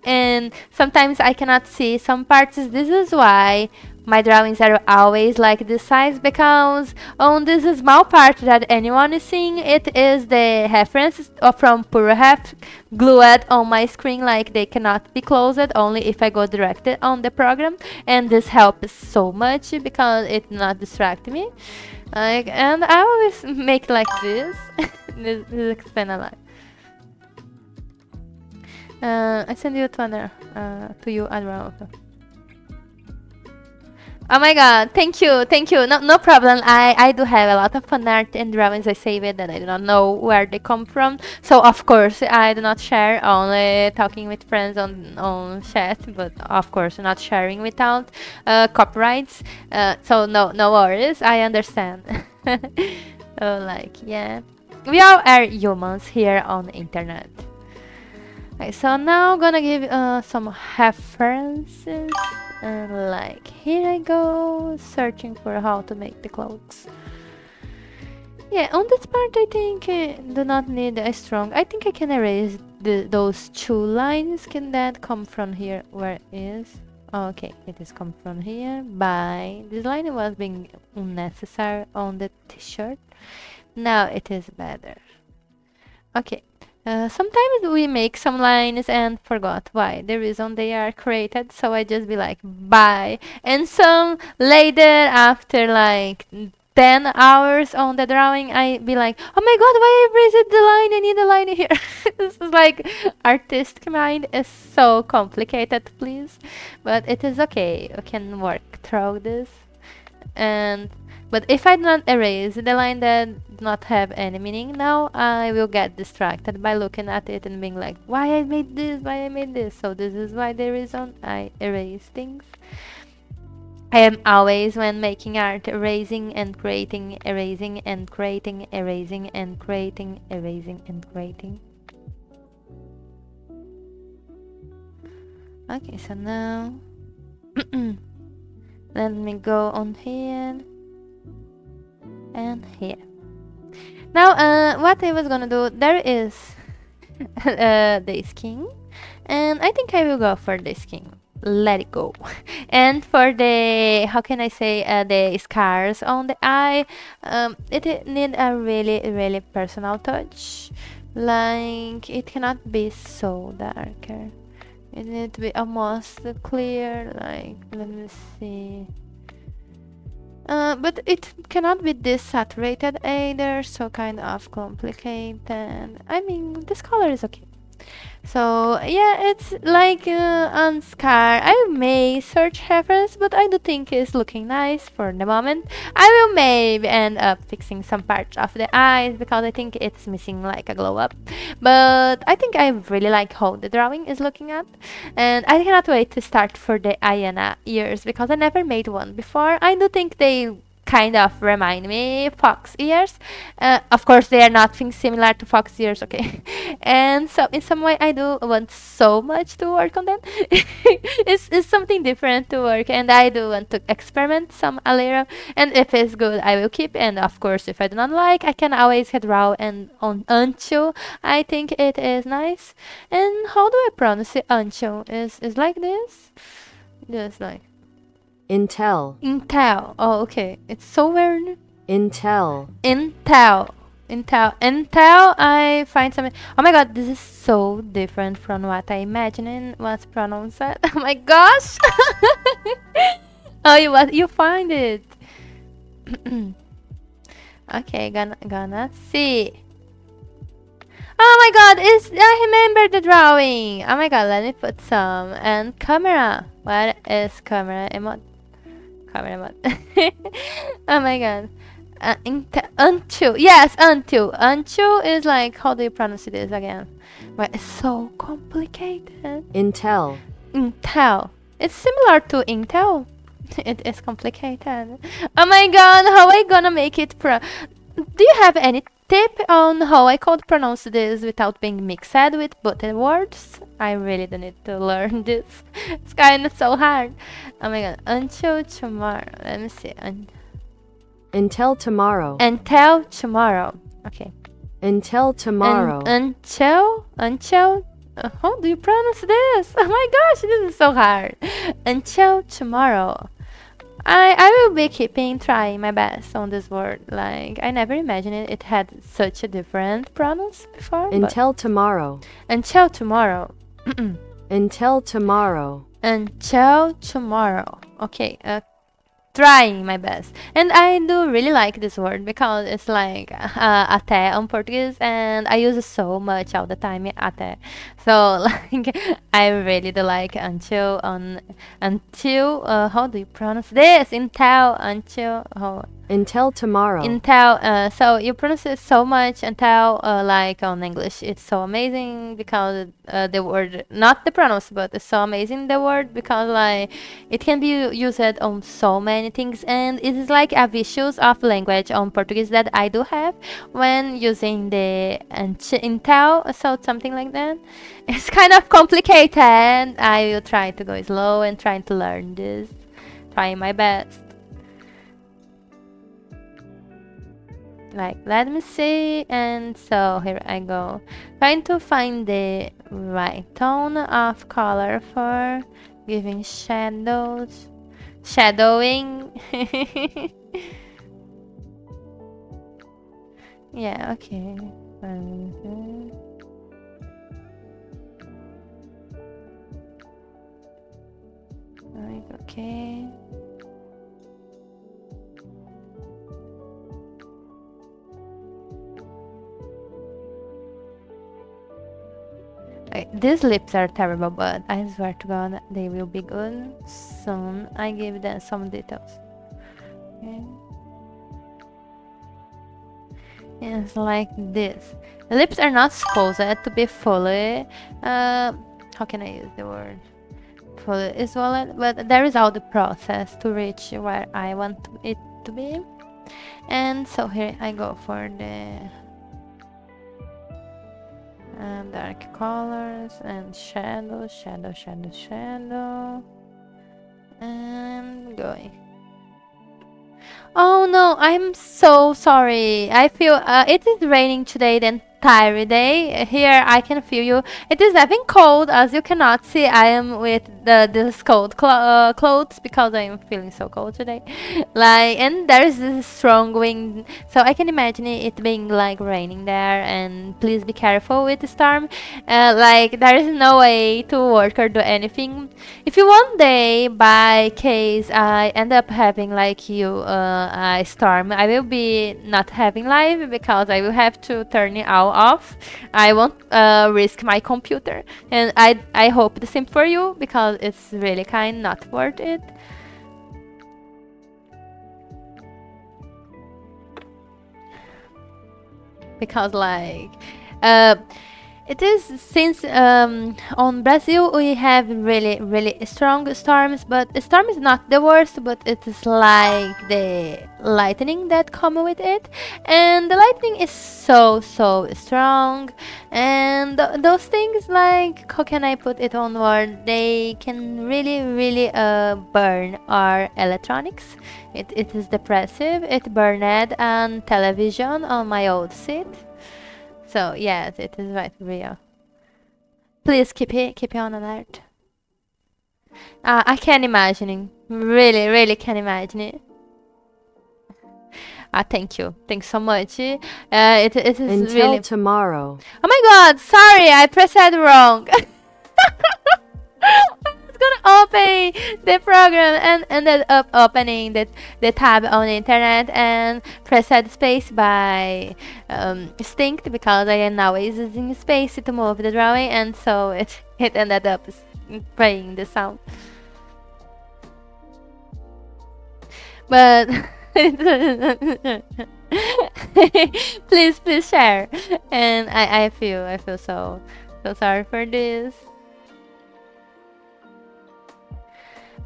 And sometimes I cannot see some parts. This is why my drawings are always like this size because on this small part that anyone is seeing, it is the reference from Purahef glued on my screen, like they cannot be closed only if I go directed on the program, and this helps so much because it not distract me. Like, and I always make like this. This explain a lot. I send you to you as well. Oh my god, thank you, thank you. No problem. I do have a lot of fan art and drawings I save it that I do not know where they come from. So of course I do not share, only talking with friends on chat, but of course not sharing without copyrights. So no worries, I understand. So like yeah. We all are humans here on the internet. Okay, so now I'm gonna give some references. And like here I go searching for how to make the clothes. Yeah, on this part I think do not need a strong. I think I can erase those two lines. Can that come from here? Where is? Oh, okay, it is come from here. By this line was being unnecessary on the t-shirt. Now it is better. Okay. Sometimes we make some lines and forgot why, the reason they are created, so I just be like, bye. And some later, after like 10 hours on the drawing, I be like, oh my god, why I erased the line? I need a line here. This is like, artistic mind is so complicated, please. But it is okay, we can work through this. And but if I do not erase the line that do not have any meaning now, I will get distracted by looking at it and being like, why I made this, why I made this. So this is why the reason I erase things. I am always, when making art, erasing and creating, erasing and creating, erasing and creating, erasing and creating. Okay, so now let me go on here and here. Now, what I was gonna do, there is the skin, and I think I will go for the skin. Let it go. And for the, how can I say, the scars on the eye, it need a really personal touch. Like, it cannot be so darker. It need to be almost clear. Like, let me see. But it cannot be this saturated either, so kind of complicated. I mean, this color is okay. So yeah, it's like on Scar. I may search reference, but I do think it's looking nice for the moment. I will maybe end up fixing some parts of the eyes because I think it's missing like a glow up. But I think I really like how the drawing is looking at, and I cannot wait to start for the hyena ears because I never made one before. I do think they kind of remind me fox ears. Of course, they are nothing similar to fox ears, okay? And so in some way, I do want so much to work on them. It's something different to work, and I do want to experiment some a little. And if it's good, I will keep. And of course, if I do not like, I can always draw and on until I think it is nice. And how do I pronounce it? Until is like this, just like. Intel. Oh, okay. It's so weird. Intel. I find something. Oh my god, this is so different from what I imagined was pronounced. Oh my gosh. Oh, you find it. Okay, gonna see. Oh my god, I remember the drawing. Oh my god, let me put some. And camera. What is camera emote? Camera emote. Oh my god. Until. Yes, until. Until is like, how do you pronounce this again? But it's so complicated. Intel. It's similar to Intel. It is complicated. Oh my god, how I gonna make it Do you have any tip on how I could pronounce this without being mixed with both words? I really do need to learn this. It's kind of so hard. Oh my god. Until tomorrow. Let me see. Until tomorrow. Okay. Until tomorrow. Until. How do you pronounce this? Oh my gosh, this is so hard. Until tomorrow. I will be keeping trying my best on this word. Like I never imagined it had such a different pronounce before. But Until tomorrow. until tomorrow. Until tomorrow. Until tomorrow. Okay. Trying my best. And I do really like this word because it's like até on Portuguese, and I use it so much all the time, até. So like I really do like until how do you pronounce this? Until how Until tomorrow. Intel, so you pronounce it so much until like on English. It's so amazing because the word, not the pronounce, but it's so amazing the word because like it can be used on so many things, and it is like a vicious of language on Portuguese that I do have when using the Intel, so something like that. It's kind of complicated. I will try to go slow and trying to learn this, trying my best. Like, let me see, and so here I go, trying to find the right tone of color for giving shadows, shadowing. Yeah, okay. Like, okay. These lips are terrible, but I swear to God, they will be good soon. I give them some details. Okay. It's like this. The lips are not supposed to be fully. How can I use the word? Fully swollen, but there is all the process to reach where I want it to be. And so here I go for the dark colors and shadow, and going. Oh no, I'm so sorry. I feel it is raining today, the entire day. Here I can feel you. It is having cold, as you cannot see. I am with this cold clothes because I am feeling so cold today. Like, and there is this strong wind, so I can imagine it being like raining there. And please be careful with the storm. Like there is no way to work or do anything. If you one day, by case, I end up having like you a storm, I will be not having live because I will have to turn it all off. I won't risk my computer, and I hope the same for you because it's really kind not worth it. Because like it is, since on Brazil we have really strong storms, but a storm is not the worst, but it is like the lightning that come with it, and the lightning is so strong, and those things, like, how can I put it on word, they can really burn our electronics. It is depressive. It burned on television on my old seat. So yes, it is right real. Please keep it on alert. I can imagine. Really can imagine it. Thank you. Thanks so much. It is Until really. tomorrow. Oh my God! Sorry, I pressed it wrong. I was gonna open the program and ended up opening the tab on the internet and pressed space by instinct because I am now using space to move the drawing, and so it ended up playing the sound. But please share. And I feel so sorry for this.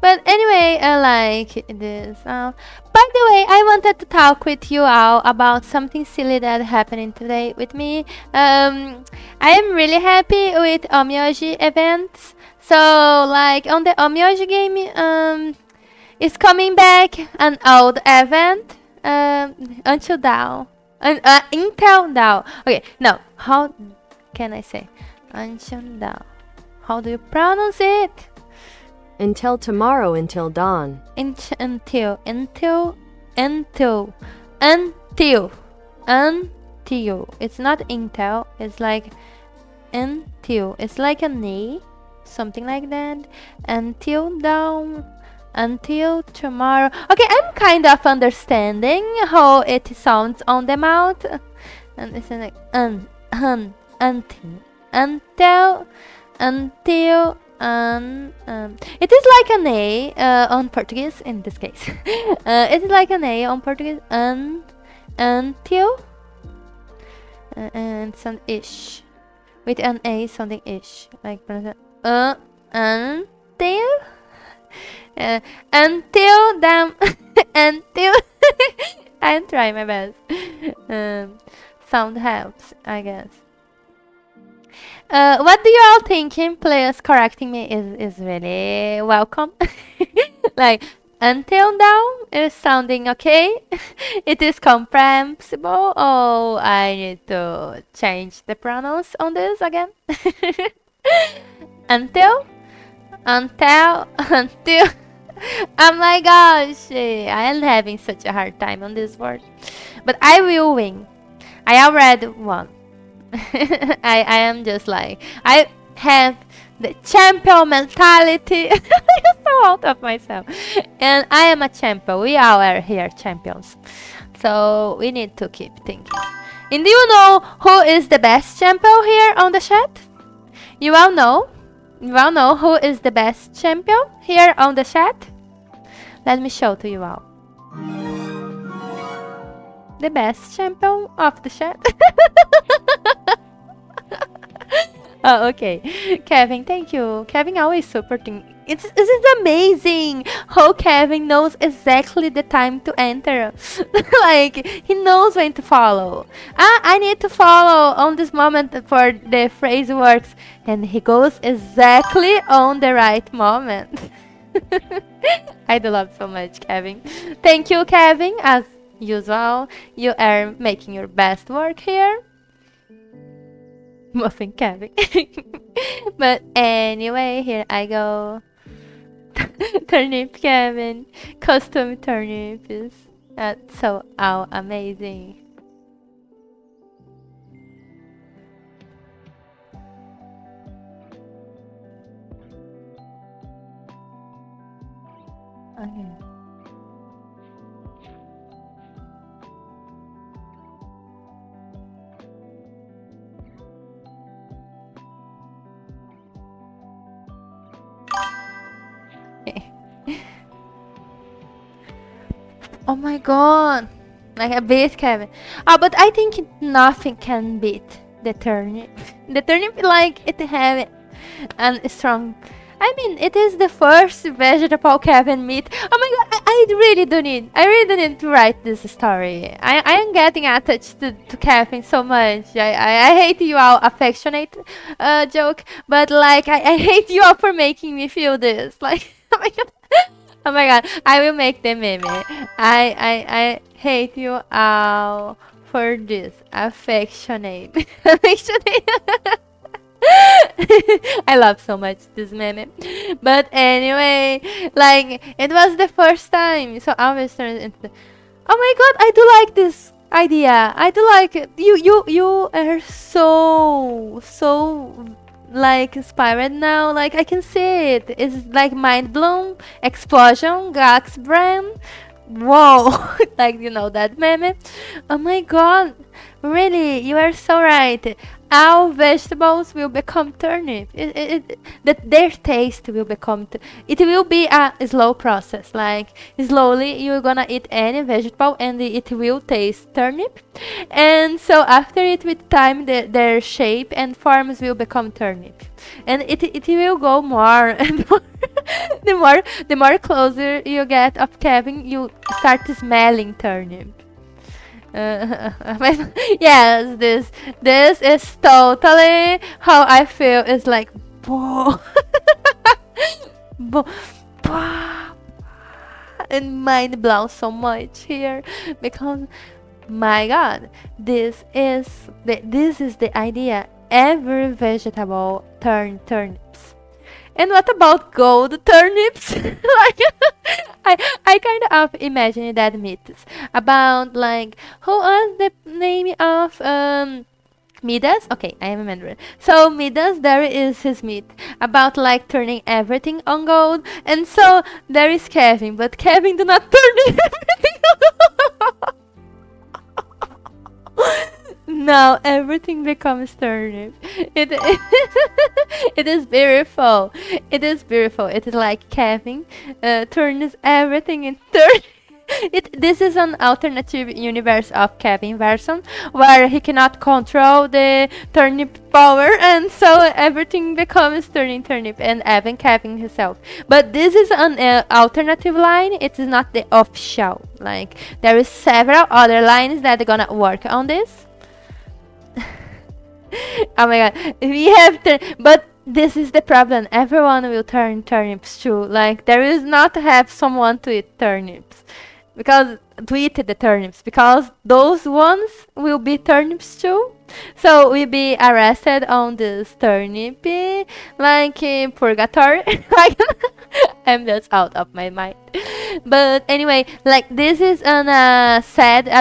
But anyway, I like this. By the way, I wanted to talk with you all about something silly that happening today with me. I am really happy with Omyoji events. So, like on the Omyoji game, it's coming back an old event. Until now, Intel now. Okay, no. How can I say? Until now. How do you pronounce it? Until tomorrow, until dawn. Until. It's not intel, it's like until. It's like a knee, something like that. Until dawn, until tomorrow. Okay, I'm kind of understanding how it sounds on the mouth. And it's like until, it is like an A on Portuguese in this case. It's like an A on Portuguese. Until, and some ish with an A sounding ish, like until, until them, until. I'm trying my best. Sound helps, I guess. What do you all thinking? Please correcting me is really welcome. Like until now is sounding okay. It is comprehensible. Oh, I need to change the pronouns on this again. until, until. Oh my gosh, I am having such a hard time on this word, but I will win. I already won. I am just like, I have the champion mentality. I'm so out of myself. And I am a champion. We all are here champions. So we need to keep thinking. And do you know who is the best champion here on the chat? You all know? You all know who is the best champion here on the chat? Let me show to you all. The best champion of the chat. Oh, okay. Kevin, thank you. Kevin always supporting. This is amazing how Kevin knows exactly the time to enter. Like, he knows when to follow. I need to follow on this moment for the phrase works. And he goes exactly on the right moment. I do love so much, Kevin. Thank you, Kevin. As usual, you are making your best work here. Muffin Kevin. But anyway, here I go. Turnip Kevin. Custom turnips. That's so amazing. Okay. Oh my god. Like a beat Kevin. But I think nothing can beat the turnip. The turnip, like, it have and strong. I mean, it is the first vegetable Kevin meet. Oh my god, I really do need to write this story. I am getting attached to Kevin so much. I hate you all affectionate joke, but like I hate you all for making me feel this. Like, oh my god. Oh my god, I will make the meme. I hate you all for this. Affectionate. Affectionate. I love so much this meme. But anyway, like, it was the first time. So I always turn into, oh my god, I do like this idea. I do like it. You are so like inspired now. Like, I can see it. It's like mind blown, explosion, Gax brain. Whoa. Like, you know that meme. Oh my god, really, you are so right. All vegetables will become turnip. That their taste will become. It will be a slow process. Like, slowly you're gonna eat any vegetable and it will taste turnip. And so after it, with time, their shape and forms will become turnip. And it will go more and more. the more closer you get of Kevin, you start smelling turnip. Yes, this is totally how I feel. It's like, bo, bo, and mind blown so much here, because my god, this is the idea. Every vegetable turnips. And what about gold turnips? Like, I kind of imagine that myths about like who was the name of Midas? Okay, I remember it. So Midas, there is his myth about like turning everything on gold, and so there is Kevin, but Kevin do not turn everything on gold. Now everything becomes turnip. It it is beautiful. It is beautiful. It is like Kevin turns everything in turnip. This is an alternative universe of Kevin version where he cannot control the turnip power, and so everything becomes turning turnip, and even Kevin himself. But this is an alternative line. It is not the official. Like there is several other lines that are gonna work on this. Oh my god, we have to, but this is the problem. Everyone will turn turnips too. Like there is not have someone to eat turnips, because to eat the turnips, because those ones will be turnips too. So we'll be arrested on this turnip, like purgatory. Like I'm just out of my mind. But anyway, like this is an a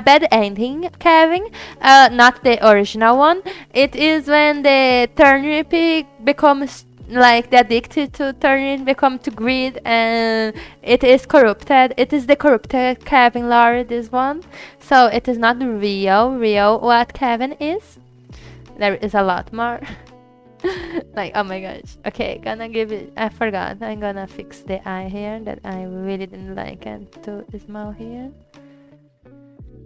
bad ending, Kevin. Not the original one. It is when the turnip becomes like the addicted to turnip become to greed, and it is corrupted. It is the corrupted Kevin lore, this one. So it is not real what Kevin is. There is a lot more. Like, oh my gosh. Okay, gonna give it. I forgot. I'm gonna fix the eye here that I really didn't like it too small here.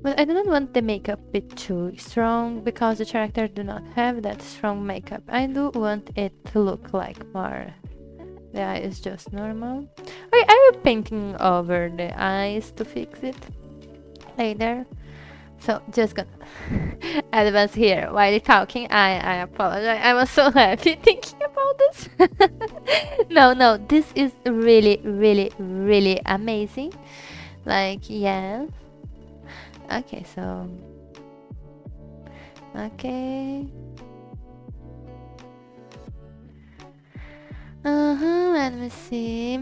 But I do not want the makeup to be too strong because the character do not have that strong makeup. I do want it to look like more. The eye is just normal. Okay, I will painting over the eyes to fix it later. So just gonna advance here while talking. I apologize. I was so happy thinking about this. No, this is really amazing. Like, yeah. Okay, so okay. Let me see.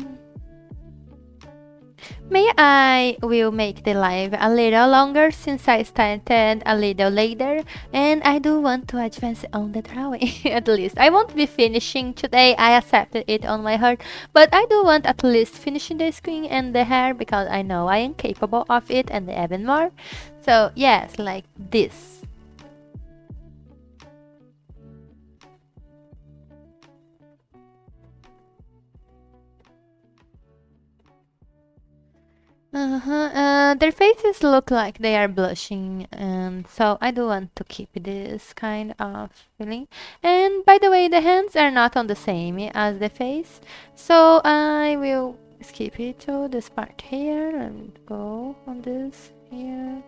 Maybe I will make the live a little longer since I started a little later, and I do want to advance on the drawing. At least I won't be finishing today. I accepted it on my heart, but I do want at least finishing the screen and the hair because I know I am capable of it and even more. So yes, like this. Their faces look like they are blushing, and so I do want to keep this kind of feeling. And by the way, the hands are not on the same as the face, so I will skip it to this part here and go on this here.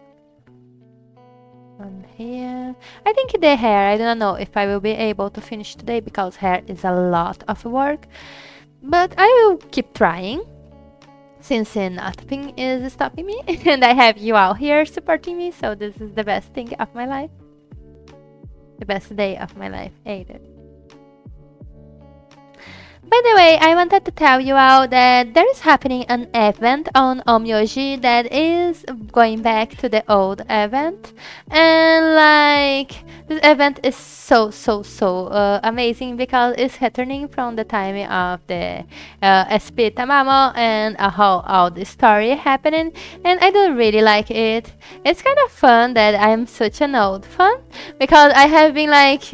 On here. I think the hair, I don't know if I will be able to finish today because hair is a lot of work, but I will keep trying. Since nothing is stopping me and I have you all here supporting me, so this is the best thing of my life. The best day of my life, Aiden. By the way, I wanted to tell you all that there is happening an event on Omyoji that is going back to the old event, and like this event is so amazing because it's happening from the time of the SP Tamamo and how all the story happening, and I do really like it. It's kind of fun that I'm such an old fan because I have been like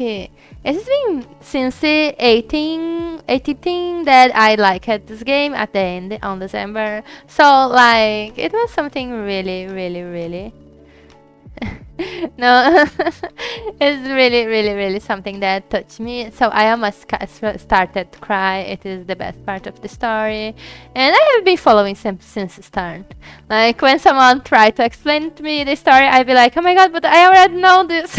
it's been since the 18 that I like at this game at the end on December. So like it was something really no, it's really something that touched me. So I almost started to cry. It is the best part of the story, and I have been following since the start. Like when someone tried to explain to me the story, I'd be like, "Oh my god!" But I already know this.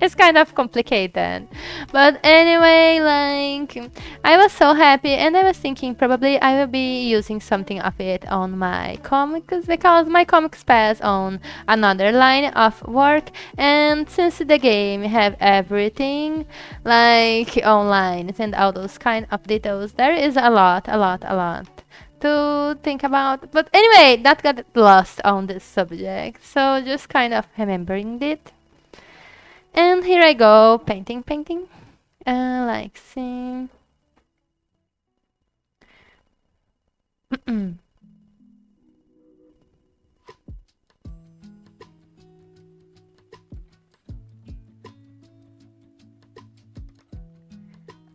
It's kind of complicated. But anyway, like, I was so happy, and I was thinking probably I will be using something of it on my comics because my comics pass on another line of work, and since the game have everything like online and all those kind of details, there is a lot to think about. But anyway, that got lost on this subject, so just kind of remembering it. And here I go, painting. Like, see.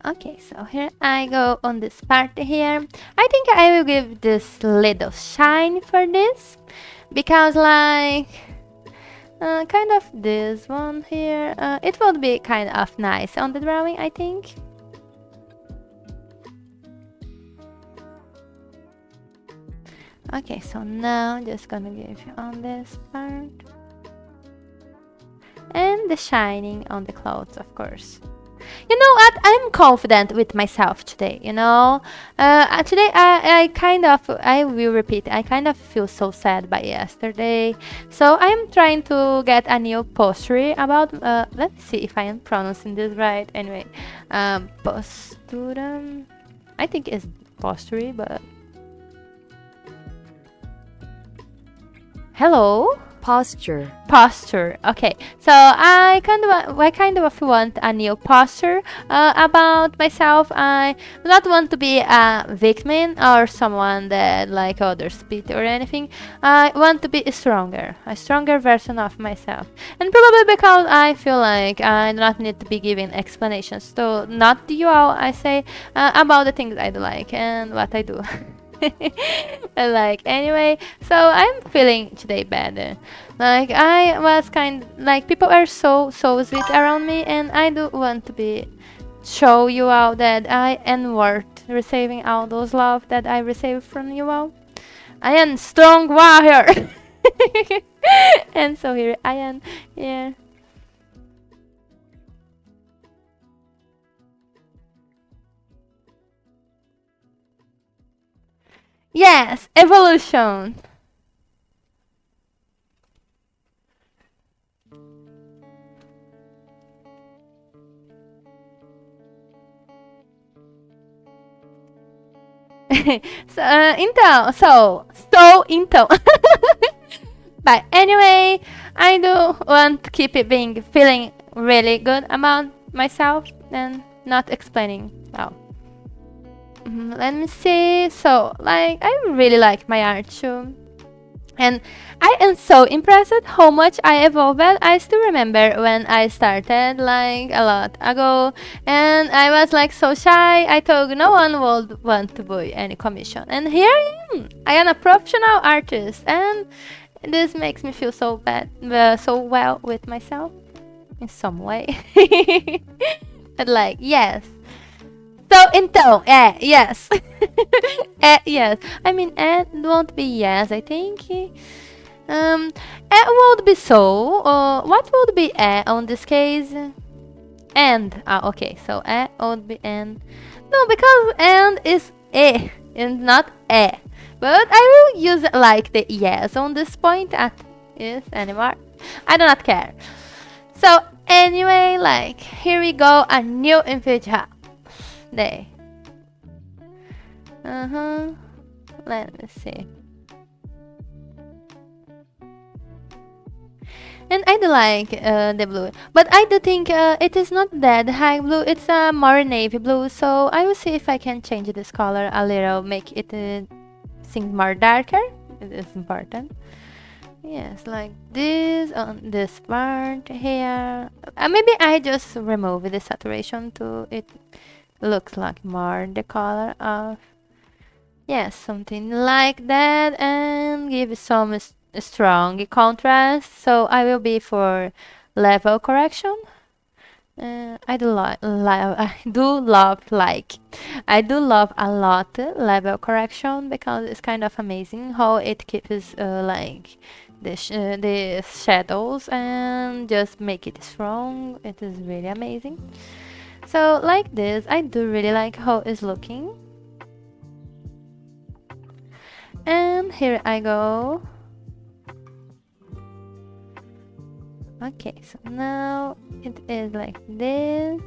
Okay, so here I go on this part here. I think I will give this little shine for this because like kind of this one here, it would be kind of nice on the drawing, I think. Okay, so now I'm just gonna give you on this part and the shining on the clothes, of course. You know what? I'm confident with myself today, you know? Today I will repeat, I kind of feel so sad by yesterday. So I'm trying to get a new postury about, let me see if I am pronouncing this right. Anyway, posturum, I think it's postury, but... Hello? Posture. Okay, so I kind of want a new posture about myself. I do not want to be a victim or someone that like others beat or anything. I want to be a stronger version of myself. And probably because I feel like I do not need to be giving explanations to not you all. I say about the things I do like and what I do. Like anyway, so I'm feeling today better. Like I was kind like people are so sweet around me, and I do want to be show you all that I am worth receiving all those love that I receive from you all. I am strong warrior. And so here I am. Yeah. Yes, evolution. Então. But anyway, I do want to keep it being feeling really good about myself and not explaining. Well, let me see. So, like, I really like my art too. And I am so impressed at how much I evolved. I still remember when I started like a lot ago, and I was like so shy. I thought no one would want to buy any commission. And here I am. I am a professional artist, and this makes me feel so so well with myself in some way. But like, yes. So, então, yes. Yes. I mean, won't be yes, I think. Would be so. What would be on this case? And. Okay, so would be and. No, because and is and not But I will use like the yes on this point at yes anymore. I do not care. So, anyway, like, here we go, a new image day. Let me see. And I do like the blue, but I do think it is not that high blue. It's a more navy blue. So I will see if I can change this color a little, make it seem more darker. It is important. Yes, like this on this part here. Maybe I just remove the saturation to it. Looks like more the color of, yes, something like that, and give it some strong contrast. So I will be for level correction. I do love a lot level correction because it's kind of amazing how it keeps like the shadows and just make it strong. It is really amazing. So like this, I do really like how it's looking. And here I go. Okay, so now it is like this.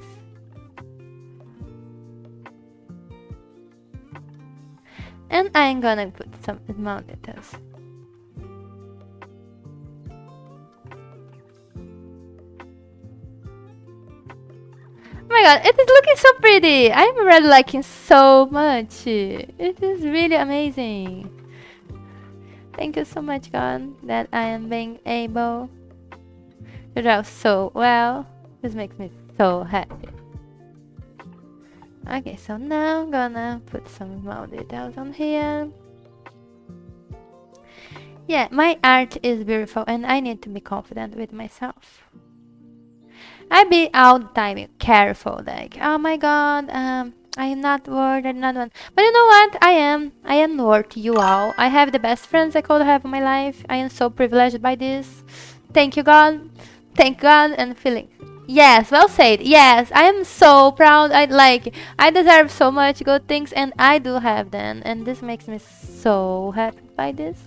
And I'm gonna put some small details. Oh my god, it is looking so pretty! I'm really liking so much. It is really amazing. Thank you so much, God, that I am being able to draw so well. This makes me so happy. Okay, so now I'm gonna put some small details on here. Yeah, my art is beautiful and I need to be confident with myself. I be all the time careful, like, oh my god, I am not worth another one. But you know what? I am. I am worth you all. I have the best friends I could have in my life. I am so privileged by this. Thank you, God. Thank God and feeling. Yes, well said. Yes, I am so proud. I deserve so much good things and I do have them. And this makes me so happy by this.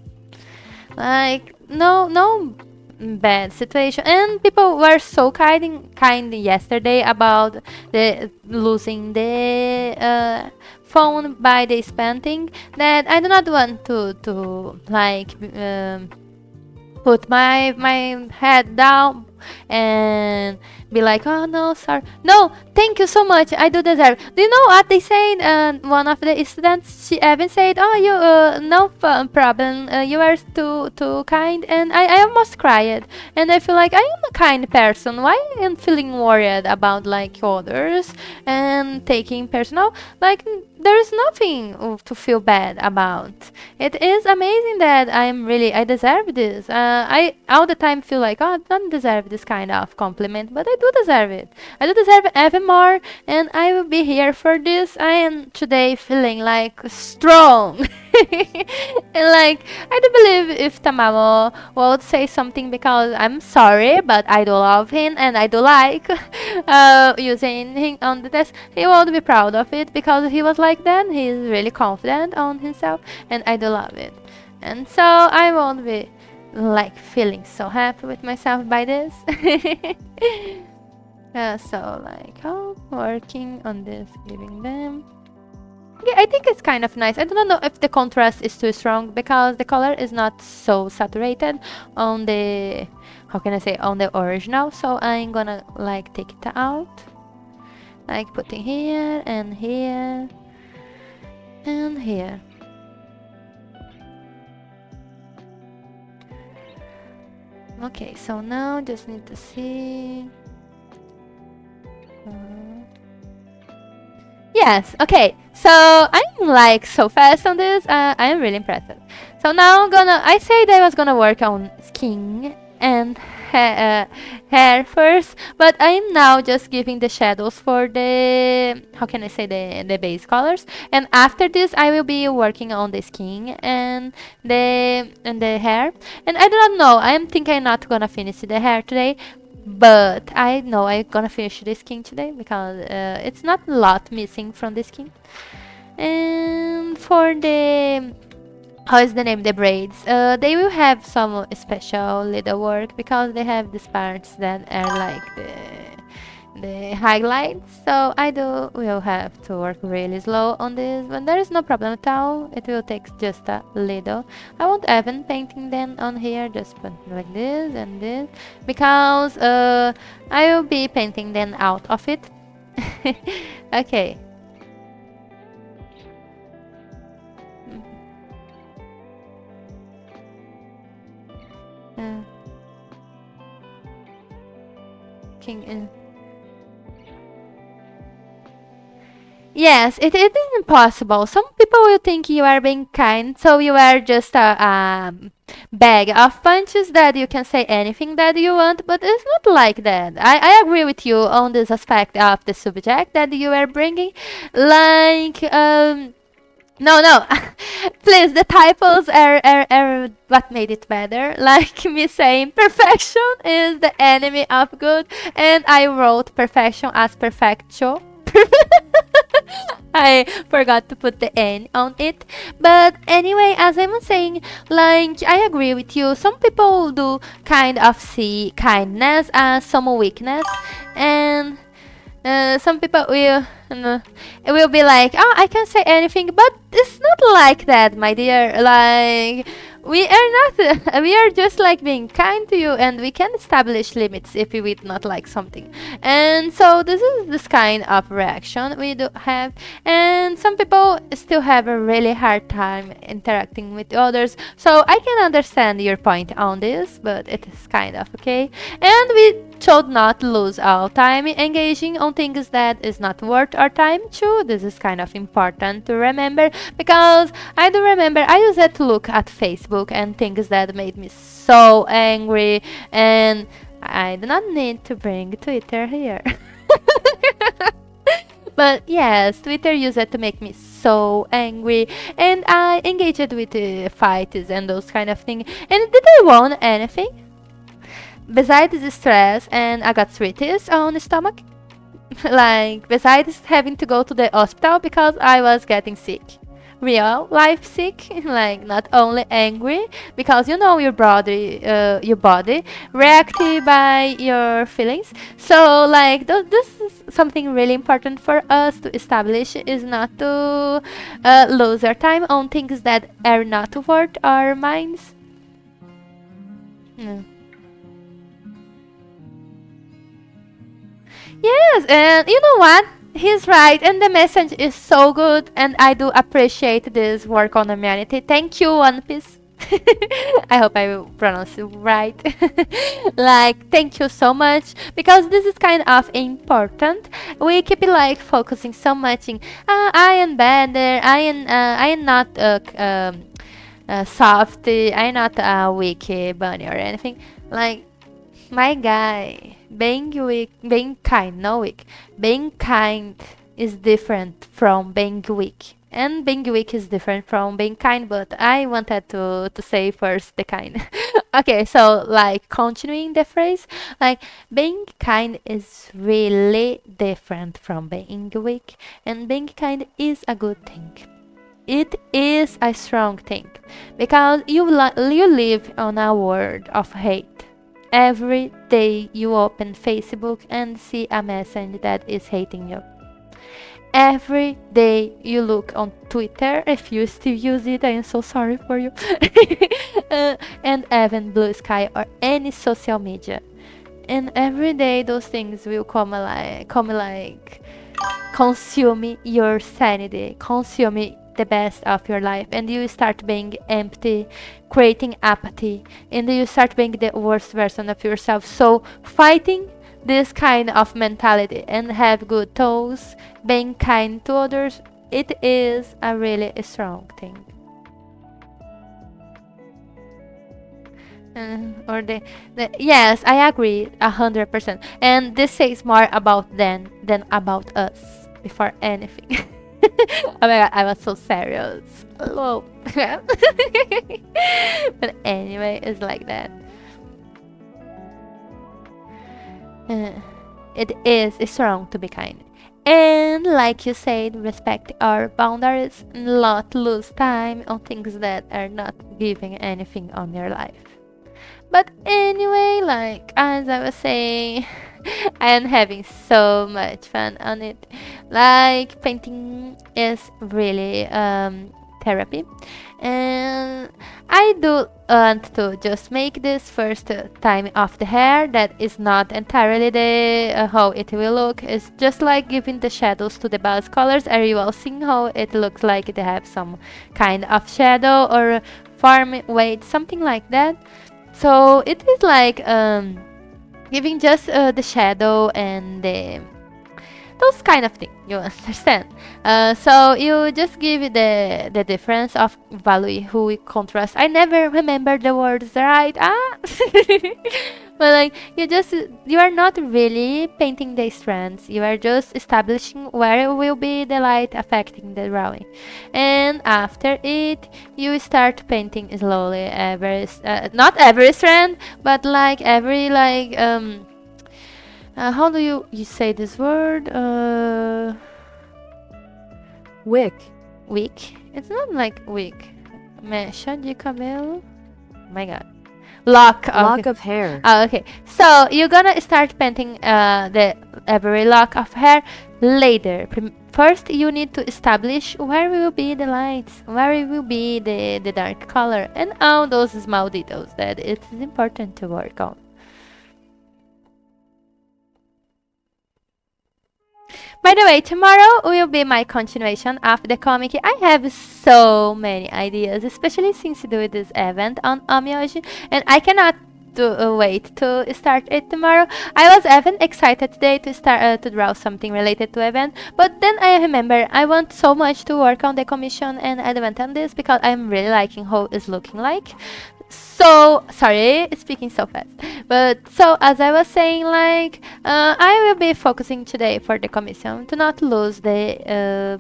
Like, no bad situation, and people were so kind yesterday about the losing the phone by this painting, that I do not want to like put my head down and be like, oh no, sorry, no, thank you so much, I do deserve. Do you know what they said? One of the students, she even said, oh, you no problem, you are too kind, and I almost cried, and I feel like I am a kind person. Why I am feeling worried about like others and taking personal? Like, there is nothing to feel bad about. It is amazing that I deserve this. I all the time feel like, oh, I don't deserve this kind of compliment, but I do deserve it. I do deserve it even more, and I will be here for this. I am today feeling like strong. And like, I do believe if Tamamo would say something, because I'm sorry, but I do love him and I do like using him on the test, he would be proud of it, because he was like that. He is really confident on himself, and I do love it. And so I won't be like feeling so happy with myself by this. So like, oh, working on this, giving them. Yeah, I think it's kind of nice. I don't know if the contrast is too strong, because the color is not so saturated on the, how can I say, on the original. So I'm gonna like take it out, like putting here and here and here. Okay, so now just need to see. Yes, okay. So I'm like so fast on this. I am really impressed. So now I said I was gonna work on skin and hair first, but I'm now just giving the shadows for the, how can I say, the base colors. And after this, I will be working on the skin and the hair. And I do not know. I'm thinking I'm not gonna finish the hair today, but I know I'm gonna finish the skin today, because it's not a lot missing from the skin. And for the, how is the name, the braids, they will have some special little work, because they have these parts that are like the highlights. So I will have to work really slow on this, but there is no problem at all. It will take just a little. I won't even painting them on here, just put like this and this, because I will be painting them out of it. Okay. Uh, King. Yes, it is impossible. Some people will think you are being kind, so you are just a bag of punches that you can say anything that you want, but it's not like that. I agree with you on this aspect of the subject that you are bringing. Like, No, no. Please, the typos are what made it better. Like me saying perfection is the enemy of good, and I wrote perfection as perfectio. I forgot to put the N on it. But anyway, as I was saying, like, I agree with you. Some people do kind of see kindness as some weakness, and some people will be like, oh, I can say anything, but it's not like that, my dear. Like, we are not, we are just like being kind to you, and we can establish limits if we would not like something. And so this is this kind of reaction we do have. And some people still have a really hard time interacting with others. So I can understand your point on this, but it is kind of okay. And we should not lose our time engaging on things that is not worth our time too. This is kind of important to remember, because I do remember I used to look at Facebook and things that made me so angry, and I do not need to bring Twitter here. But yes, Twitter used it to make me so angry, and I engaged with fights and those kind of things. And did I want anything? Besides the stress, and I got arthritis on the stomach, like besides having to go to the hospital because I was getting sick, real life sick, like not only angry, because you know your body react by your feelings. So like this is something really important for us to establish, is not to lose our time on things that are not worth our minds. Mm. Yes, and you know what? He's right, and the message is so good, and I do appreciate this work on humanity. Thank you, One Piece. I hope I will pronounce it right. Like, thank you so much, because this is kind of important. We keep like focusing so much in I am better, I am not soft, I am not a weak bunny or anything. Like, my guy, being weak, being kind, no weak. Being kind is different from being weak. And being weak is different from being kind, but I wanted to say first the kind. Okay, so like continuing the phrase, like being kind is really different from being weak, and being kind is a good thing. It is a strong thing, because you live on a world of hate. Every day you open Facebook and see a message that is hating you. Every day you look on Twitter, if you still use it, I am so sorry for you. And even Blue Sky or any social media. And every day those things will come like consuming your sanity, consuming the best of your life, and you start being empty, creating apathy, and you start being the worst version of yourself. So fighting this kind of mentality and have good thoughts, being kind to others, it is a really strong thing. Or the yes, I agree 100%. And this says more about them than about us before anything. Oh my god, I was so serious. Hello. But anyway, it's like that. Uh, it is strong to be kind. And like you said, respect our boundaries, not lose time on things that are not giving anything on your life. But anyway, like as I was saying, I am having so much fun on it. Like painting is really therapy, and I do want to just make this first time of the hair that is not entirely the how it will look. It's just like giving the shadows to the base colors. Are you all seeing how it looks like they have some kind of shadow or farm weight, something like that? So it is like giving just the shadow and those kind of things, you understand. So you just give it the difference of value who we contrast. I never remember the words right. But like you are not really painting the strands, you are just establishing where will be the light affecting the drawing, and after it you start painting slowly not every strand, but like every how do you say this word? Wick. Wick. It's not like wick. Mecha de cabelo. Oh my god. Lock. Lock Okay. of hair. Okay. So you're gonna start painting the every lock of hair later. First, you need to establish where will be the lights, where will be the dark color, and all those small details that it is important to work on. By the way, tomorrow will be my continuation of the comic. I have so many ideas, especially since I do this event on Amyoji, and I cannot wait to start it tomorrow. I was even excited today to start to draw something related to event, but then I remember I want so much to work on the commission and I went on this because I'm really liking how it's looking like. So sorry, speaking so fast, but so as I was saying, I will be focusing today for the commission to not lose the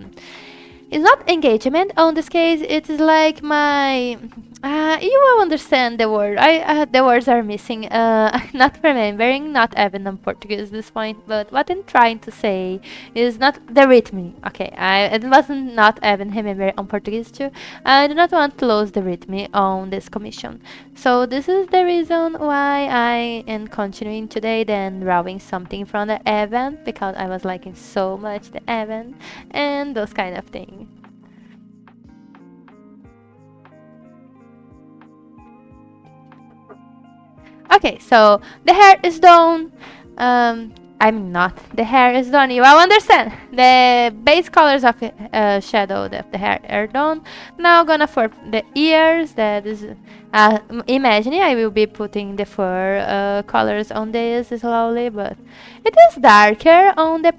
it's not engagement on this case, it is like my you will understand the word. The words are missing. I'm not remembering, not even on Portuguese at this point, but what I'm trying to say is not the rhythm. Okay, it wasn't not even remember on Portuguese too. I do not want to lose the rhythm on this commission. So this is the reason why I am continuing today then drawing something from the event, because I was liking so much the event and those kind of things. Okay, so the hair is done. I mean, not the hair is done. You all understand. The base colors of the shadow of the hair are done. Now gonna for the ears. That is, imagining I will be putting the fur colors on this slowly, but it is darker on the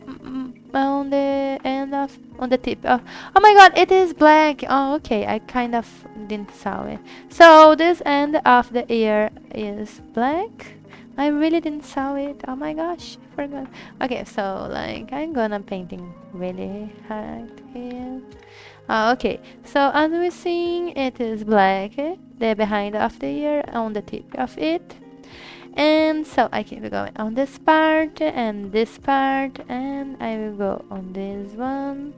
end of on the tip of. Oh my god, it is black. Oh, okay. I kind of didn't saw it. So this end of the ear is black. I really didn't saw it. Oh my gosh, I forgot. Okay, so like I'm gonna painting really hard here. Okay, so as we seeing, it is black. The behind of the ear on the tip of it. And so I keep going on this part and this part, and I will go on this one.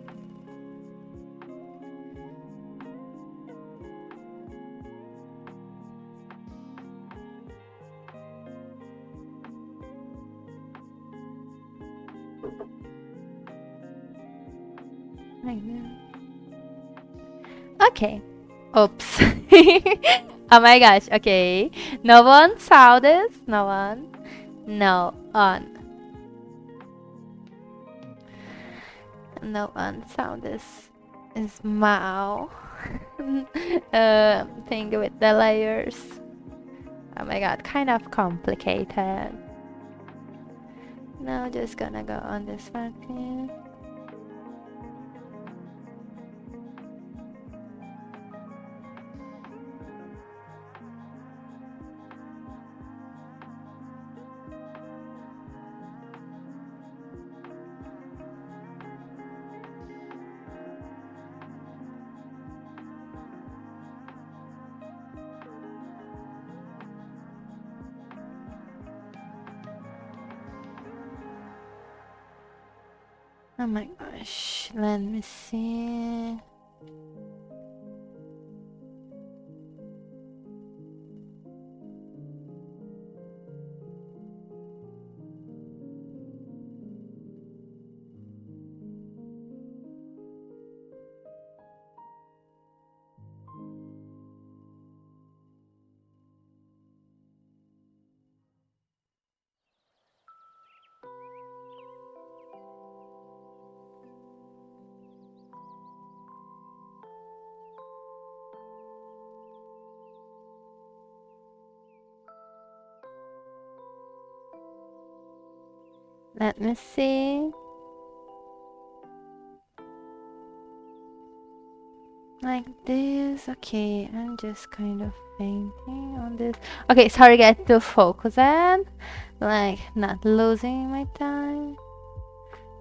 Like that. Okay. Oops. Oh my gosh. Okay. No one saw this. No one. No one. No one saw this. Smile. Thing with the layers. Oh my god. Kind of complicated. Now just gonna go on this part here. Oh my gosh, let me see. Let me see. Like this. Okay, I'm just kind of painting on this. Okay, sorry guys, to focus on, like not losing my time.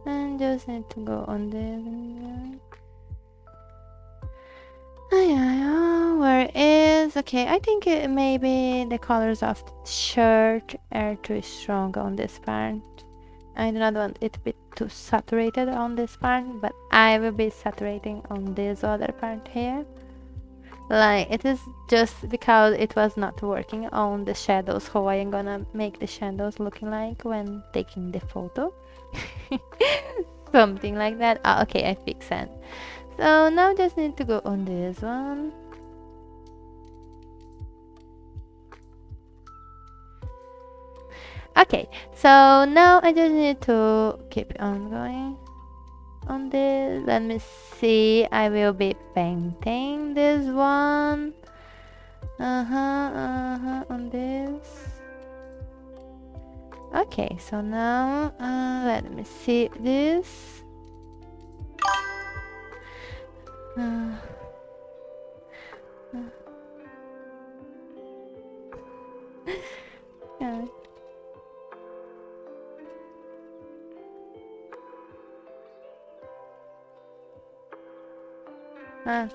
And just need to go on this. Where is okay? I think maybe the colors of the shirt are too strong on this part. I do not want it to be too saturated on this part, but I will be saturating on this other part here. Like it is just because it was not working on the shadows, how I am gonna make the shadows looking like when taking the photo. Something like that. Ah, okay, I fixed it. So now just need to go on this one. Okay, so now I just need to keep on going on this. Let me see. I will be painting this one. On this. Okay, so now let me see this. Uh, yeah. Yeah. I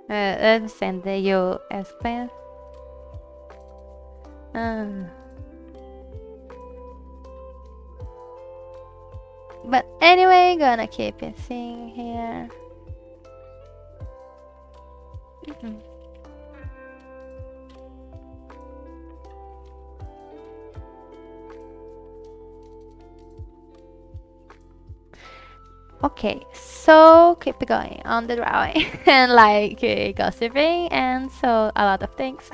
let me send the USB. But anyway, gonna keep it seeing here. Okay, so keep going on the drawing and like gossiping and so a lot of things.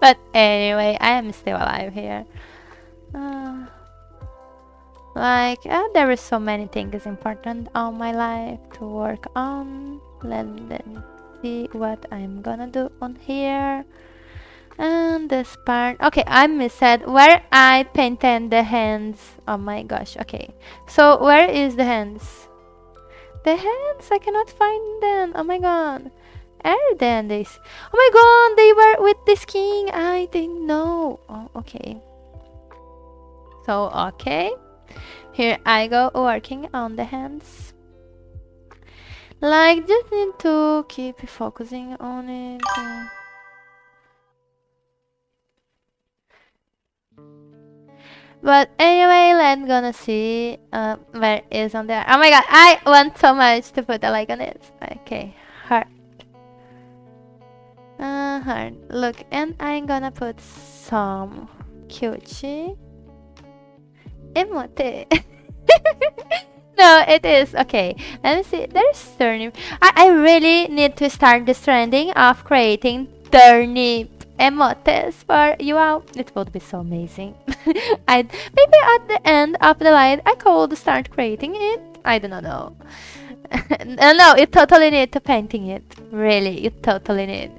But anyway, I am still alive here. There is so many things important on my life to work on. Let's see what I'm gonna do on here. And this part. Okay, I missed where I painted the hands. Oh my gosh. Okay, so where is the hands? The hands, I cannot find them. Oh my god. Are then this? Oh my god, they were with the skin. I didn't know. Oh, okay. So okay. Here I go working on the hands. Like, just need to keep focusing on it. But anyway, let's gonna see where is on there. Oh my god, I want so much to put a like on it. Okay, heart. Heart. Look, and I'm gonna put some cutie emote. No, it is okay. Let me see. There's turnip. I really need to start this trending of creating turnip emotes for you all. It would be so amazing. I maybe at the end of the light I could start creating it. I do not know. No, you totally need to painting it. Really, you totally need.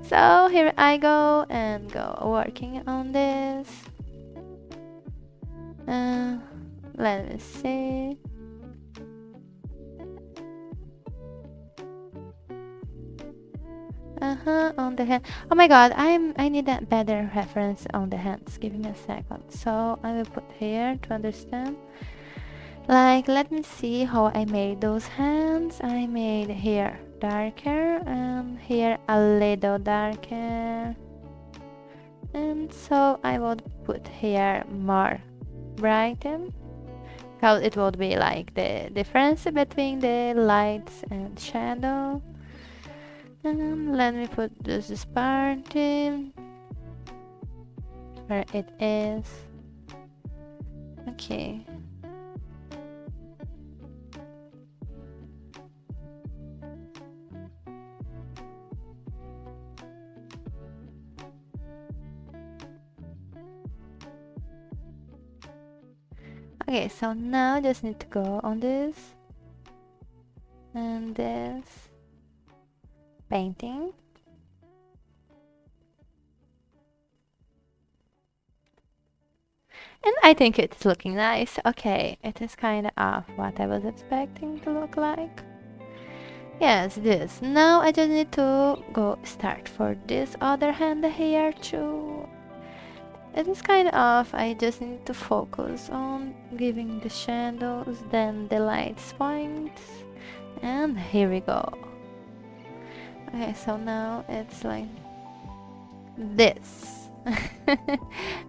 So here I go and go working on this. Let me see. On the hand. Oh my god, I need a better reference on the hands. Give me a second. So I will put here to understand. Like, let me see how I made those hands. I made here darker and here a little darker. And so I would put here more brighten. Because it would be like the difference between the lights and shadow. And let me put this part in where it is. Okay. Okay, so now I just need to go on this and this painting. And I think it's looking nice. Okay, it is kind of off what I was expecting to look like. Yes, this. Now I just need to go start for this other hand here too. It is kind of off. I just need to focus on giving the shadows, then the lights points. And here we go. Okay, so now it's like this.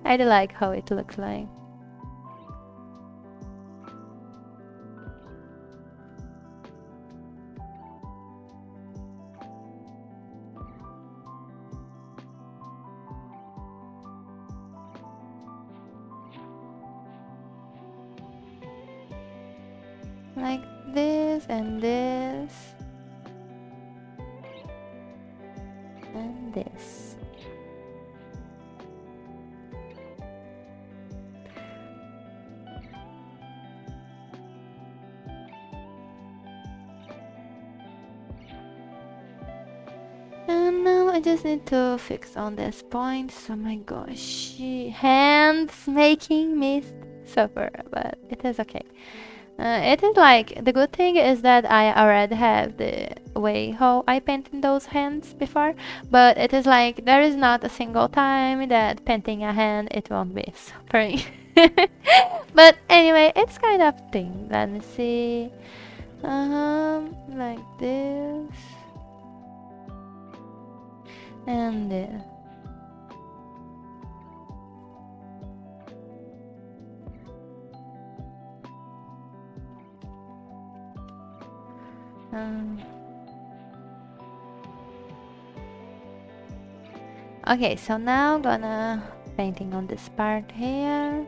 I do like how it looks like. Like this and this and this. And now I just need to fix on this point. Oh my gosh, hands making me suffer, but it is okay. It is like, the good thing is that I already have the way how I painted those hands before, but it is like there is not a single time that painting a hand it won't be suffering. But anyway, it's kind of thing. Let me see. Like this and this. Okay, so now gonna painting on this part here.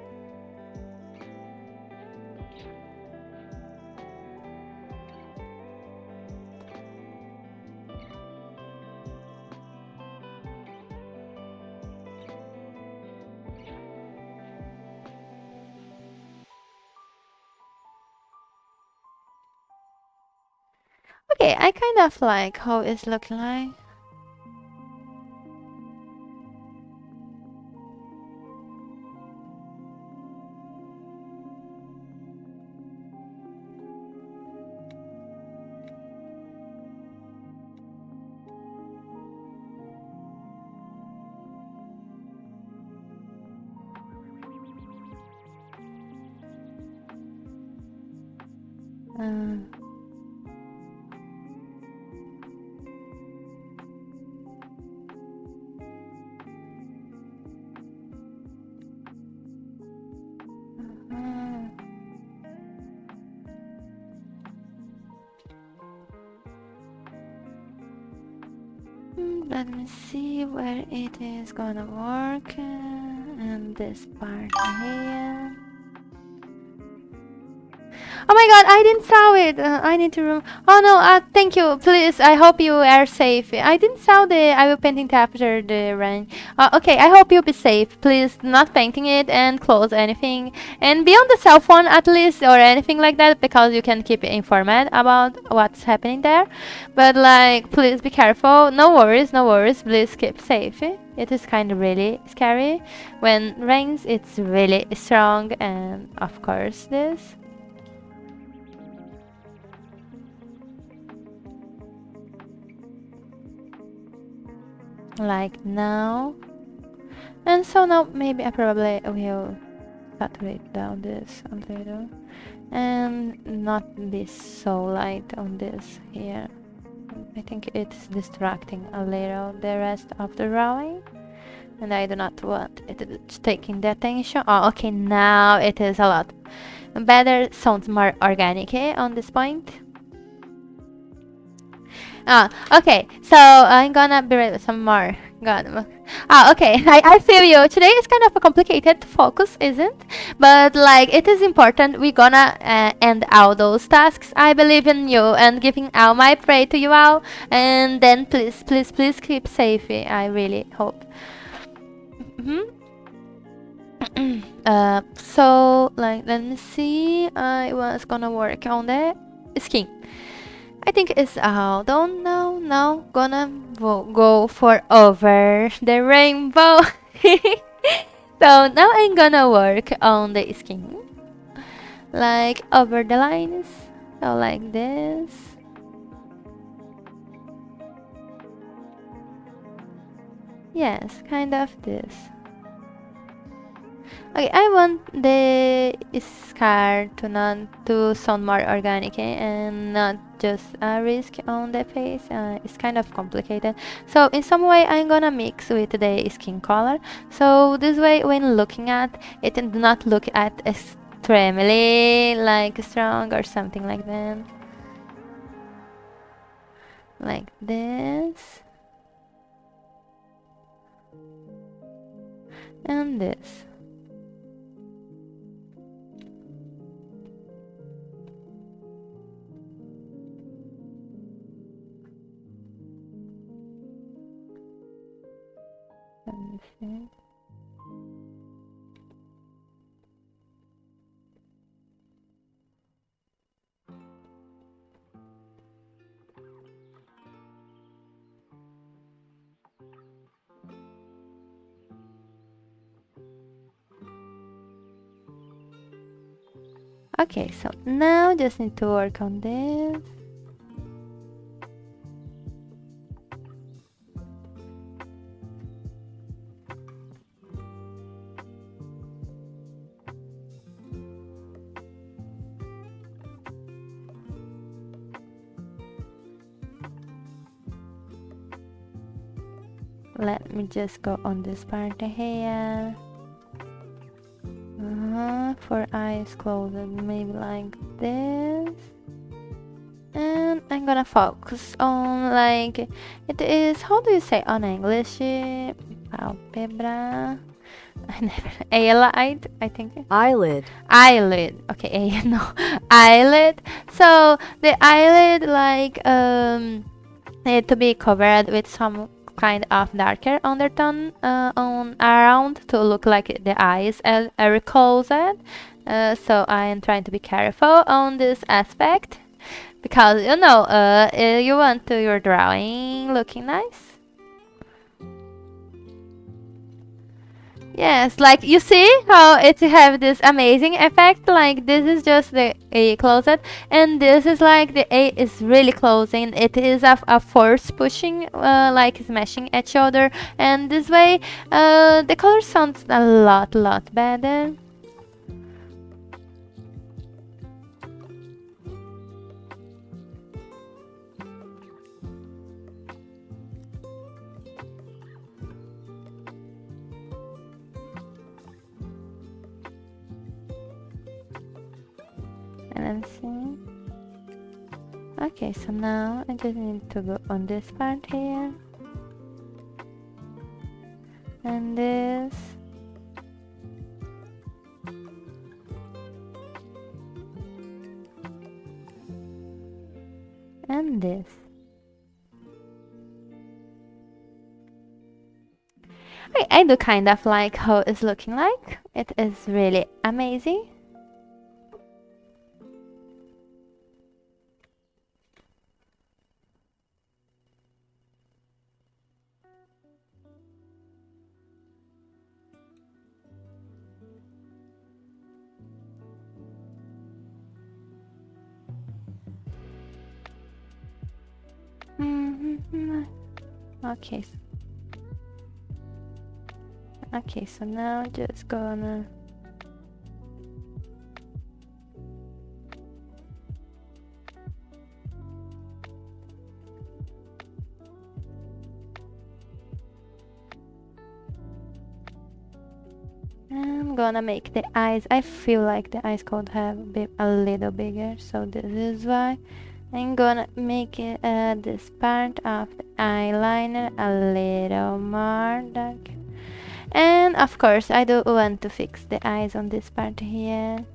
Okay, I kind of like how it's looking like. Let me see where it is gonna work. And this part here. Oh my god, I didn't saw it. I need to oh no, thank you. Please, I hope you are safe. I didn't saw the I will painting after the rain. Okay, I hope you'll be safe. Please, not painting it and close anything. And be on the cell phone at least or anything like that because you can keep informed about what's happening there. But like, please be careful. No worries, no worries. Please keep safe. It is kind of really scary. When rains, it's really strong and of course this. Like now. And so now maybe I probably will saturate down this a little and not be so light on this here. I think it's distracting a little the rest of the drawing and I do not want it taking the attention. Oh, okay, now it is a lot better, sounds more organic on this point. Okay, so I'm gonna be ready with some more. Okay, I feel you. Today is kind of a complicated to focus, isn't? But like, it is important. We're gonna end all those tasks. I believe in you and giving all my pray to you all. And then please, please, please keep safe. I really hope. So like, let me see. I was gonna work on the skin. I think it's all done now. Now gonna go for over the rainbow. So now I'm gonna work on the skin, like over the lines, so like this. Yes, kind of this. Okay, I want the scar to not to sound more organic and not just a risk on the face. It's kind of complicated. So in some way, I'm gonna mix with the skin color. So this way, when looking at it, do not look at extremely like strong or something like that. Like this and this. Let me see. Okay, so now just need to work on this. Let me just go on this part here. For eyes closed, maybe like this. And I'm gonna focus on like it is. How do you say on English? Palpebra. I never. Eyelid, I think. Eyelid. Eyelid. Okay, no, eyelid. So the eyelid like need to be covered with some kind of darker undertone on around to look like the eyes are closed. So I am trying to be careful on this aspect because you know you want your drawing looking nice. Yes, like you see how it have this amazing effect. Like this is just the A closet, and this is like the A is really closing. It is a force pushing, like smashing each other, and this way, the color sounds a lot better. And let's see. Okay, so now I just need to go on this part here. And this. And this. I do kind of like how it's looking like. It is really amazing. Okay. Okay, so now just gonna I'm gonna make the eyes. I feel like the eyes could have been a little bigger, so this is why I'm gonna make it this part of the eyeliner a little more dark. And of course, I do want to fix the eyes on this part here.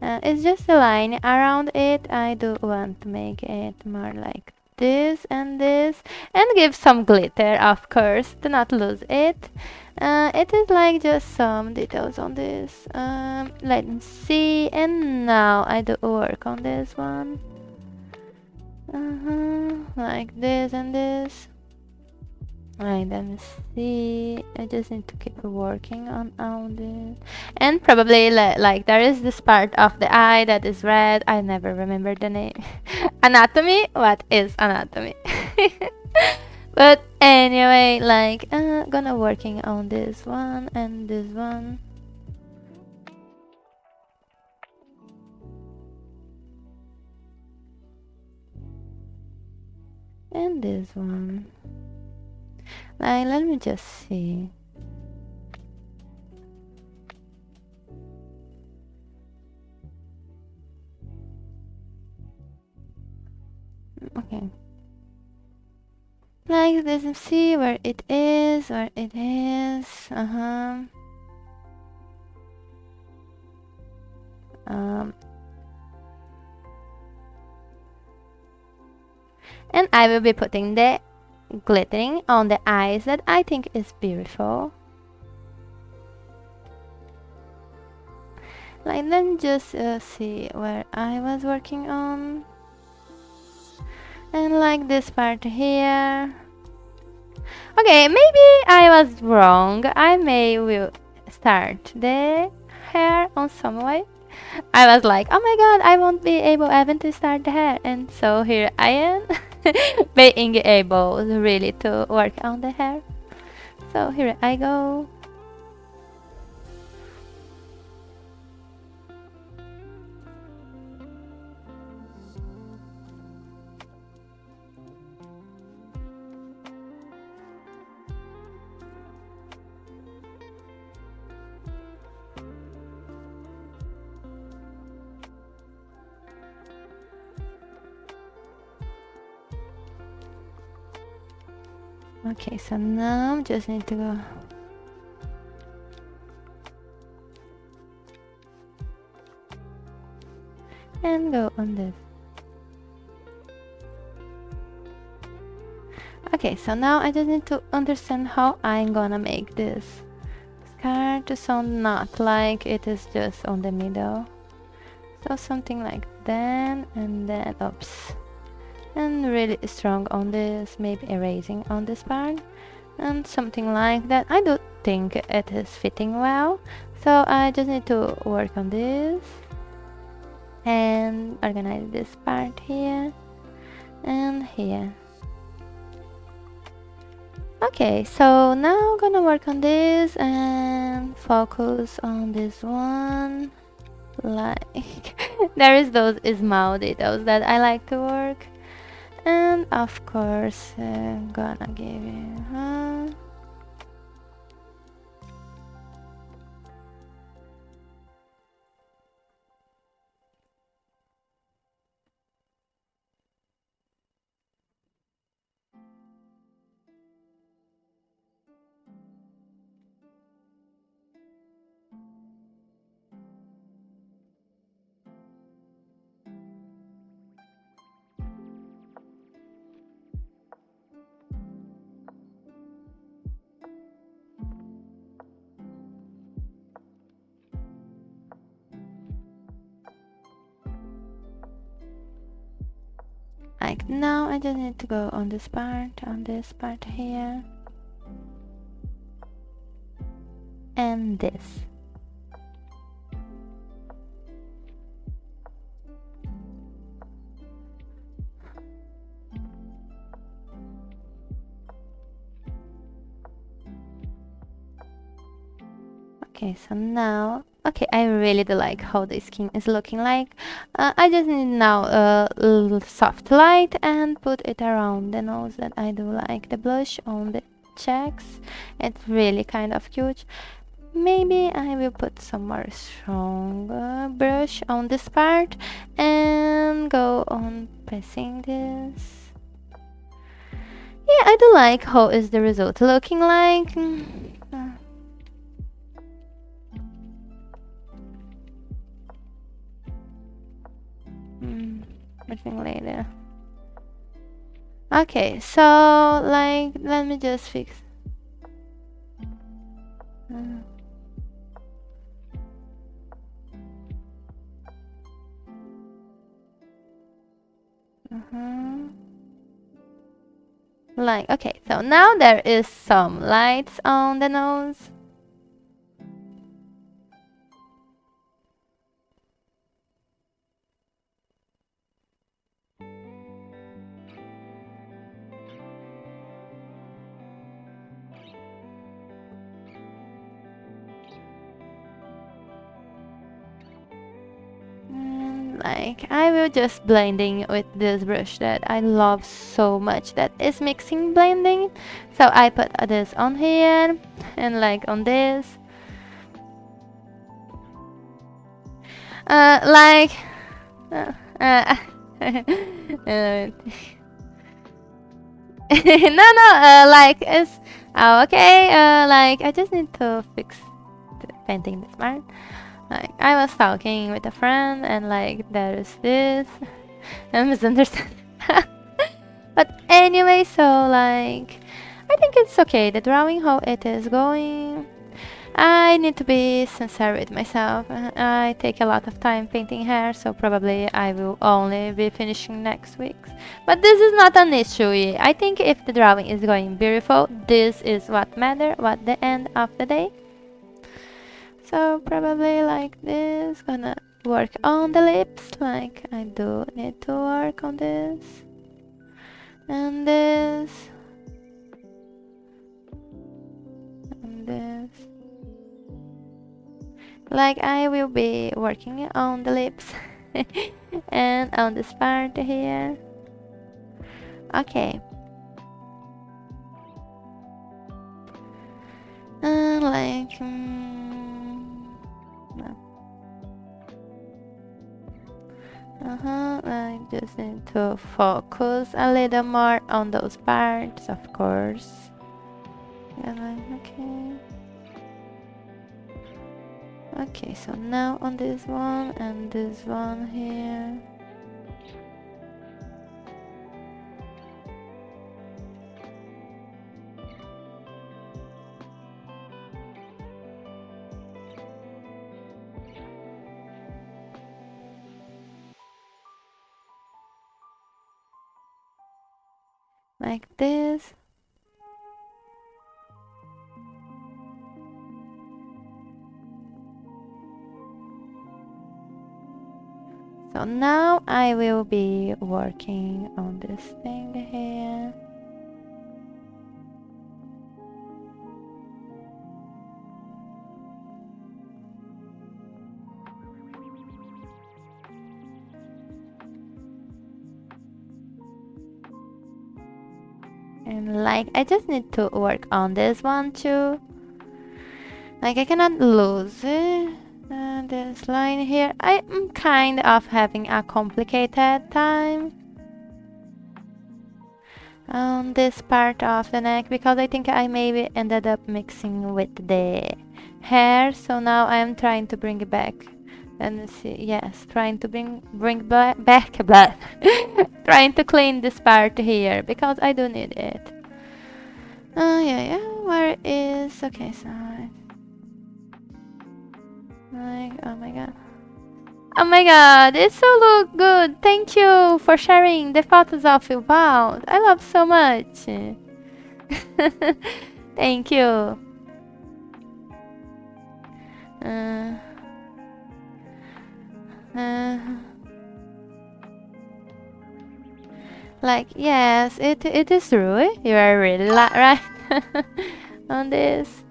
It's just a line around it. I do want to make it more like this, and give some glitter, of course, to not lose it. It is like just some details on this. Let me see, and now I do work on this one. Like this and this. Alright, let me see. I just need to keep working on all this. And probably like there is this part of the eye that is red. I never remember the name. Anatomy? What is anatomy? But anyway, like gonna working on this one and this one. And this one. Like, let me just see. Okay. Like this, and see where it is, where it is. Um, and I will be putting the glittering on the eyes that I think is beautiful. Like, then just see where I was working on. And like this part here. Okay, maybe I was wrong. I may will start the hair on some way. I was like, oh my god, I won't be able even to start the hair. And so here I am being able really to work on the hair. So here I go. Okay, so now just need to go. And go on this. Okay, so now I just need to understand how I'm gonna make this scar to sound not like it is just on the middle. So something like that, and then oops. And really strong on this, maybe erasing on this part. And something like that. I don't think it is fitting well. So I just need to work on this. And organize this part here. And here. Okay, so now I'm gonna work on this and focus on this one. Like there is those small details that I like to work, and of course I'm gonna give you like now I just need to go on this part here, and this. Okay, so now, okay, I really do like how the skin is looking like. I just need now a little soft light and put it around the nose that I do like the blush on the cheeks. It's really kind of cute. Maybe I will put some more stronger brush on this part and go on pressing this. Yeah, I do like how is the result looking like. Everything later. Okay, so like let me just fix. Like, okay, so now there is some lights on the nose. Like, I will just blending with this brush that I love so much, that is mixing blending. So I put this on here and like on this. Like uh, no, like it's okay. Like I just need to fix the painting this part. Like I was talking with a friend and like there is this and misunderstanding. But anyway, so like I think it's okay the drawing how it is going. I need to be sincere with myself. I take a lot of time painting hair, so probably I will only be finishing next week. But this is not an issue. I think if the drawing is going beautiful, this is what matters, what the end of the day. So probably like this, gonna work on the lips, like I do need to work on this. And this. And this. Like I will be working on the lips and on this part here. Okay. Like no. I just need to focus a little more on those parts, of course. Yeah, like, okay. Okay, so now on this one and this one here. Like this. So now I will be working on this thing here. And like I just need to work on this one too. Like I cannot lose this line here. I'm kind of having a complicated time on this part of the neck because I think I maybe ended up mixing with the hair. So now I'm trying to bring it back. Let me see. Yes, trying to bring back black. Trying to clean this part here because I do need it. Yeah. Where is okay? So like, oh my god. Oh my god, it so look good. Thank you for sharing the photos of it. Wow, I love so much. Thank you. Uh, like yes, it is true. You are really right on this.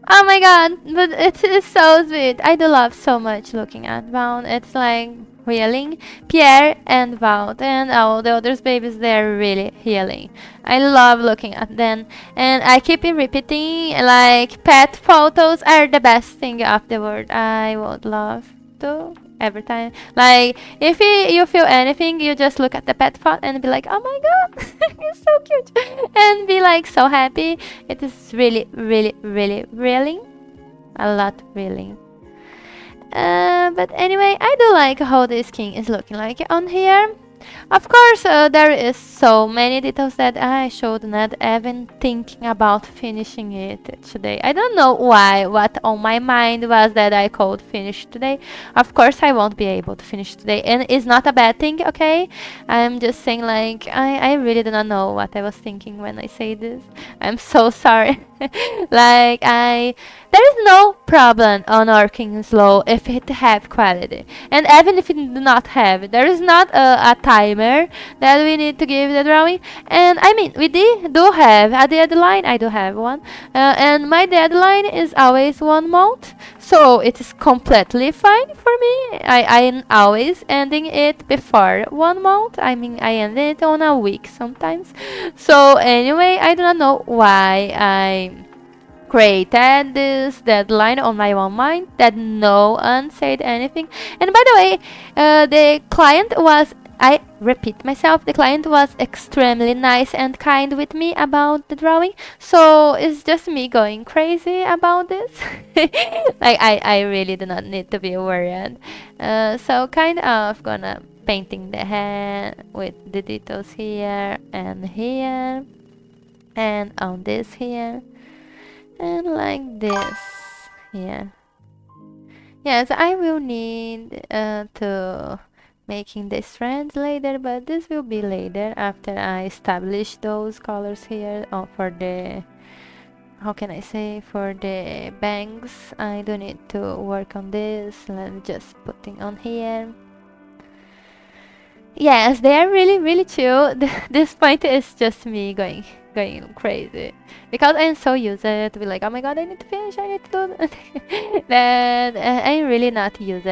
Oh my god, but it is so sweet. I do love so much looking at Bound. It's like healing. Pierre and Bound and all the others babies, they're really healing. I love looking at them. And I keep repeating like pet photos are the best thing of the world. I would love to every time. Like if you feel anything, you just look at the pet photo and be like, oh my god, it's so cute, and be like so happy. It is really, really, really, really a lot, really. But anyway, I do like how the skin is looking like on here. Of course, there is so many details that I should not even thinking about finishing it today. I don't know why. What on my mind was that I could finish today. Of course, I won't be able to finish today, and it's not a bad thing. Okay, I'm just saying like I really do not know what I was thinking when I say this. I'm so sorry. Like there is no problem on working slow if it have quality. And even if it do not have, there is not a timer that we need to give the drawing. And I mean, we do have a deadline. I do have one. And my deadline is always 1 month. So it is completely fine for me. I am always ending it before 1 month. I mean, I end it on a week sometimes. So anyway, I do not know why I created this deadline on my own mind that no one said anything. And by the way, the client was, I repeat myself, the client was extremely nice and kind with me about the drawing. So it's just me going crazy about this. Like I really do not need to be worried. So kind of gonna painting the hand with the details here and here and on this here and like this here. Yes, I will need to making the strands later, but this will be later after I establish those colors here for the, how can I say, for the bangs. I don't need to work on this. Let me just putting on here. Yes, they are really, really chill. This point is just me going crazy because I'm so used to be like, oh my god, I need to finish, I need to do that. I'm really not used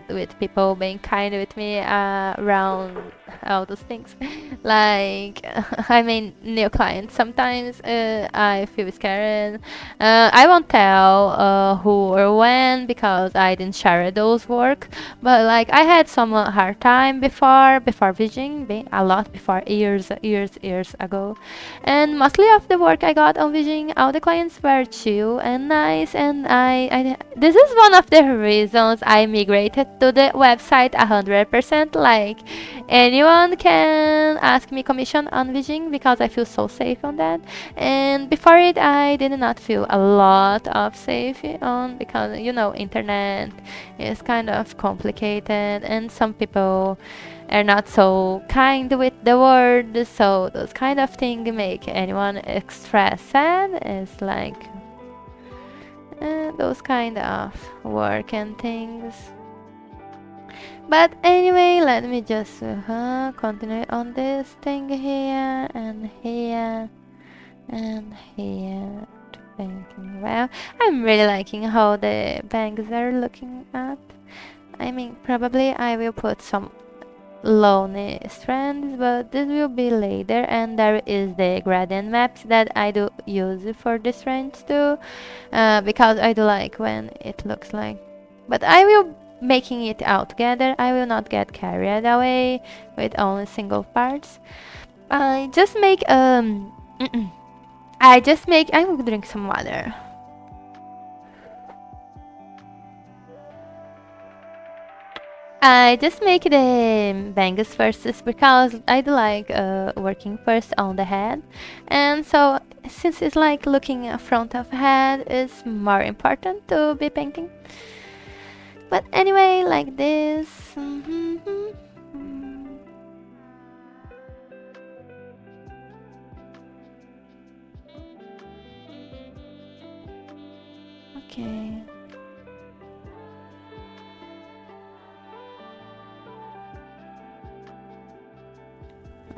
with people being kind with me around all those things. Like, I mean, new clients. Sometimes I feel scared. I won't tell who or when because I didn't share those work. But like I had some hard time before Vision, a lot before years ago, and mostly of the work I got on Vision, all the clients were chill and nice, and I this is one of the reasons I migrated to the website 100%. Like anyone can ask me commission on Vision because I feel so safe on that, and before it I did not feel a lot of safety on because you know internet is kind of complicated and some people are not so kind with the word, so those kind of things make anyone extra sad. It's like those kind of work and things. But anyway, let me just continue on this thing here and here and here. Painting well. I'm really liking how the bangs are looking at. I mean, probably I will put some lonely strands, but this will be later. And there is the gradient maps that I do use for the strands too, because I do like when it looks like. But I will making it out together. I will not get carried away with only single parts. I just make I will drink some water. I just make the bangles first is because I do like working first on the head, and so since it's like looking in front of head is more important to be painting. But anyway, like this. Okay.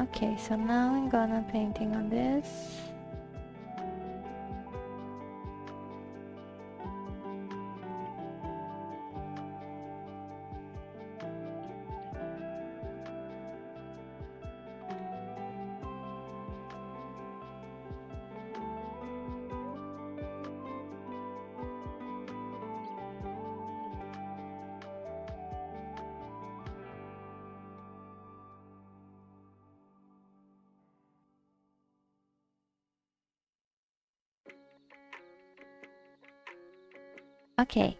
Okay, so now I'm gonna painting on this. Okay,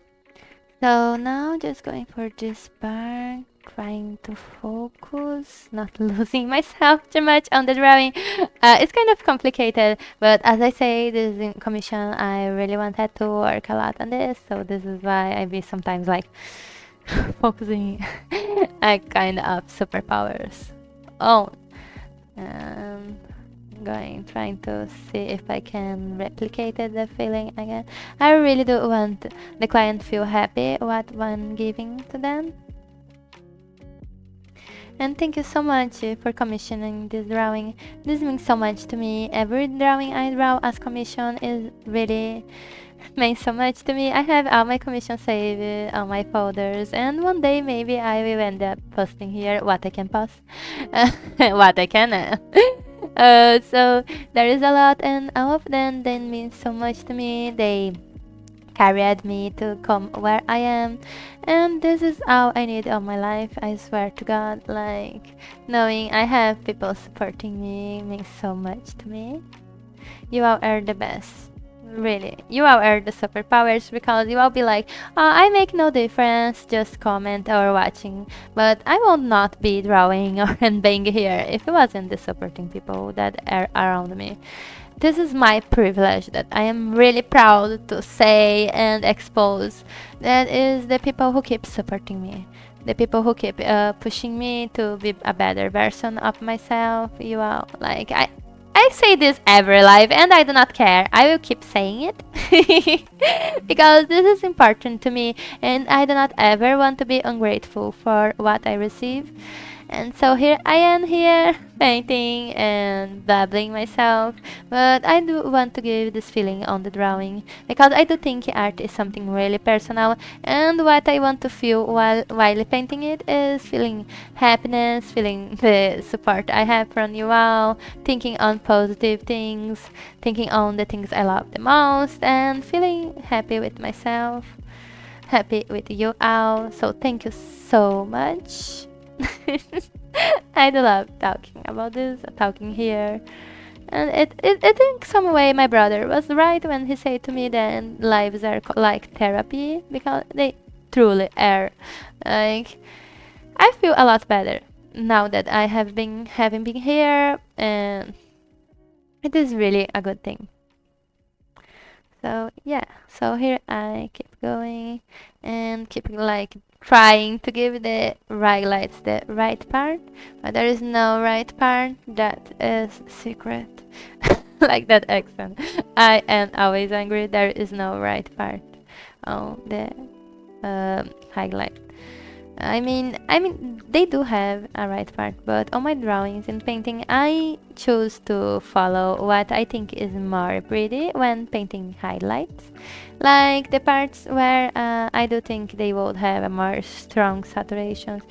so now just going for this part. trying to focus, not losing myself too much on the drawing. It's kind of complicated, but as I say, this is in commission. I really wanted to work a lot on this, so this is why I be sometimes like focusing a kind of superpowers. Oh, um, trying to see if I can replicate the feeling again. I really do want the client feel happy what one giving to them. And thank you so much for commissioning this drawing. This means so much to me. Every drawing I draw as commission is really means so much to me. I have all my commissions saved on my folders, and one day maybe I will end up posting here what I can post, what I can. So there is a lot, and all of them then means so much to me. They carried me to come where I am, and this is all I need of my life. I swear to God, like knowing I have people supporting me means so much to me. You all are the best. Really, you all are the superpowers because you all be like, I make no difference, just comment or watching, but I will not be drawing or and being here if it wasn't the supporting people that are around me. This is my privilege that I am really proud to say and expose. That is the people who keep supporting me. The people who keep pushing me to be a better version of myself. You all, like, I say this every live and I do not care. I will keep saying it because this is important to me and I do not ever want to be ungrateful for what I receive. And so here I am here painting and babbling myself, but I do want to give this feeling on the drawing because I do think art is something really personal, and what I want to feel while painting it is feeling happiness, feeling the support I have from you all, thinking on positive things, thinking on the things I love the most, and feeling happy with myself, happy with you all. So thank you so much. I do love talking about this, talking here. And I think some way my brother was right when he said to me that lives are like therapy because they truly are. Like, I feel a lot better now that I have been having been here, and it is really a good thing. So yeah, so here I keep going and keep like trying to give the right lights the right part, but there is no right part. That is secret. Like that accent. I am always angry. There is no right part on the highlight. I mean, they do have a right part, but on my drawings and painting, I choose to follow what I think is more pretty when painting highlights, like the parts where I do think they would have a more strong saturation.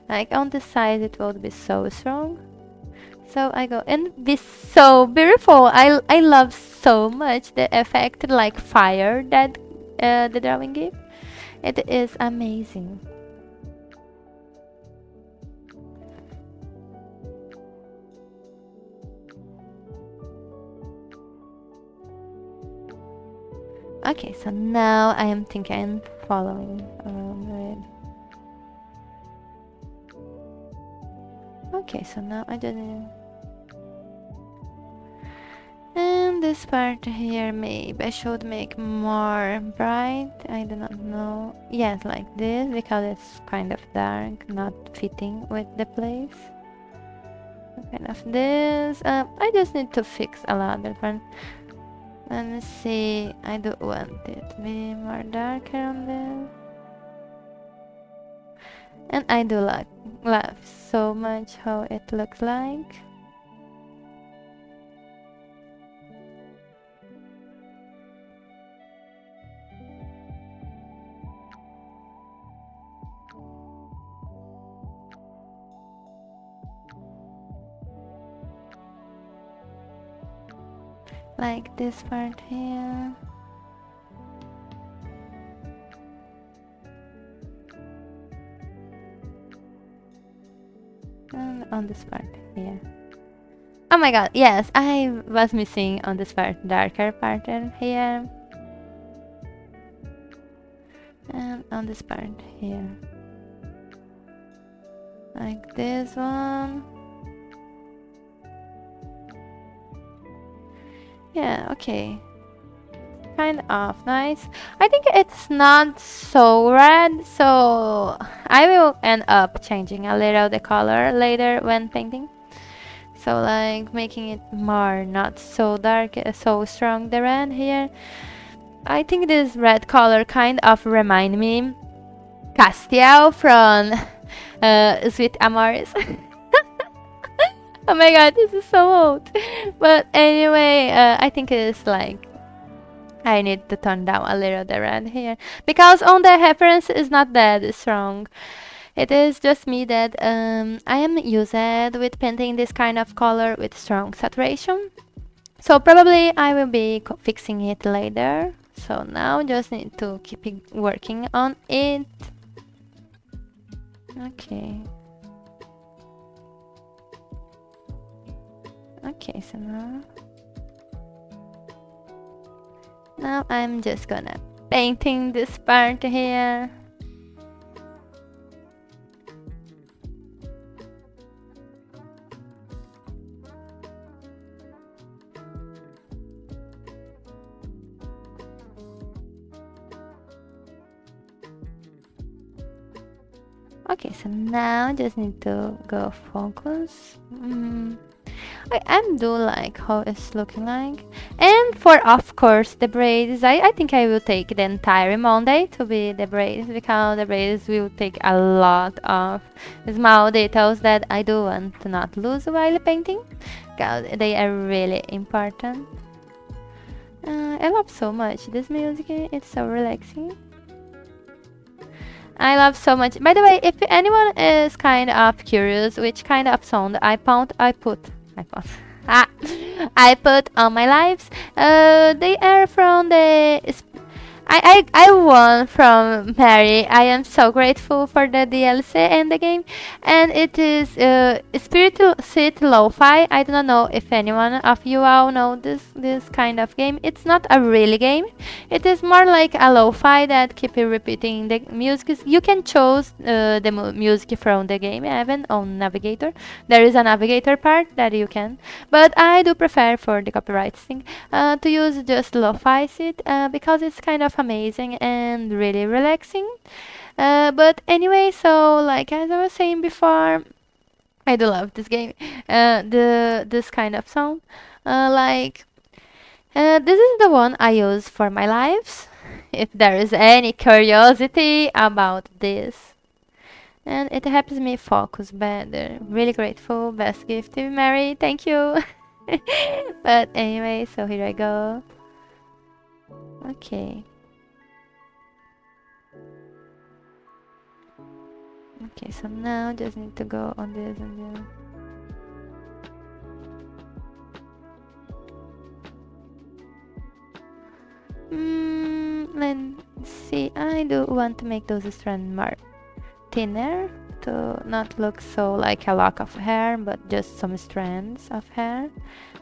Like on the side, it would be so strong. So I go and be so beautiful. I love so much the effect like fire that the drawing gives. It is amazing. Okay, so now I am thinking following around red. Okay, so now I just and this part here maybe I should make more bright. I do not know. Yes, like this because it's kind of dark, not fitting with the place. Kind of this. I just need to fix a lot different. Let me see. I do want it to be more darker on this. And I do love so much how it looks like. Like this part here. And on this part here. Oh my god, yes, I was missing on this part, darker pattern here. And on this part here. Like this one. Yeah, okay. Kind of nice. I think it's not so red, so I will end up changing a little the color later when painting. So like making it more not so dark, so strong the red here. I think this red color kind of remind me Castiel from Sweet Amoris. Oh my god, this is so old. But anyway, I think it's like I need to tone down a little the red here because on the reference is not that strong. It is just me that I am used with painting this kind of color with strong saturation. So probably I will be fixing it later. So now just need to keep working on it. Okay. Okay, so now I'm just gonna painting this part here. Okay, so now just need to go focus. I do like how it's looking like. And for of course the braids, I think I will take the entire Monday to be the braids because the braids will take a lot of small details that I do want to not lose while painting because they are really important. I love so much this music, it's so relaxing. I love so much. By the way, if anyone is kind of curious which kind of sound I put ah, I put on my lives, they are from the I won from Mary. I am so grateful for the DLC and the game, and it is Spiritual City Lo-Fi. I do not know if anyone of you all know this kind of game. It's not a really game. It is more like a lo-fi that keep repeating the music. You can choose the music from the game even on navigator. There is a navigator part that you can, but I do prefer for the copyright thing to use just lo-fi it because it's kind of amazing and really relaxing. But anyway, so like as I was saying before, I do love this game. This kind of song, like this is the one I use for my lives. If there is any curiosity about this. And it helps me focus better. Really grateful. Best gift to Mary. Thank you. But anyway, so here I go. Okay. Okay, so now just need to go on this and then. Let's see. I do want to make those strands more thinner to not look so like a lock of hair, but just some strands of hair.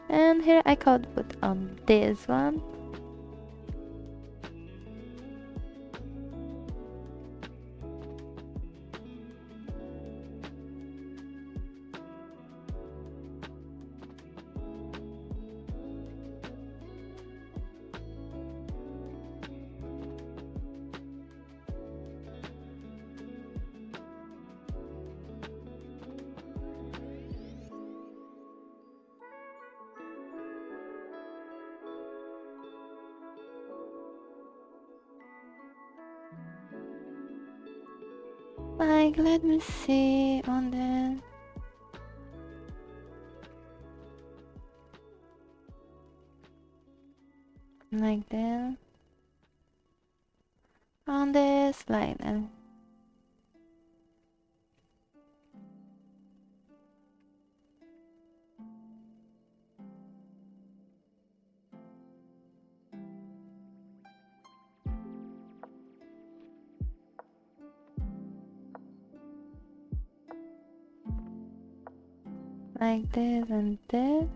And here I could put on this one. Like, let me see on the. Like this. On this line. And like this and this.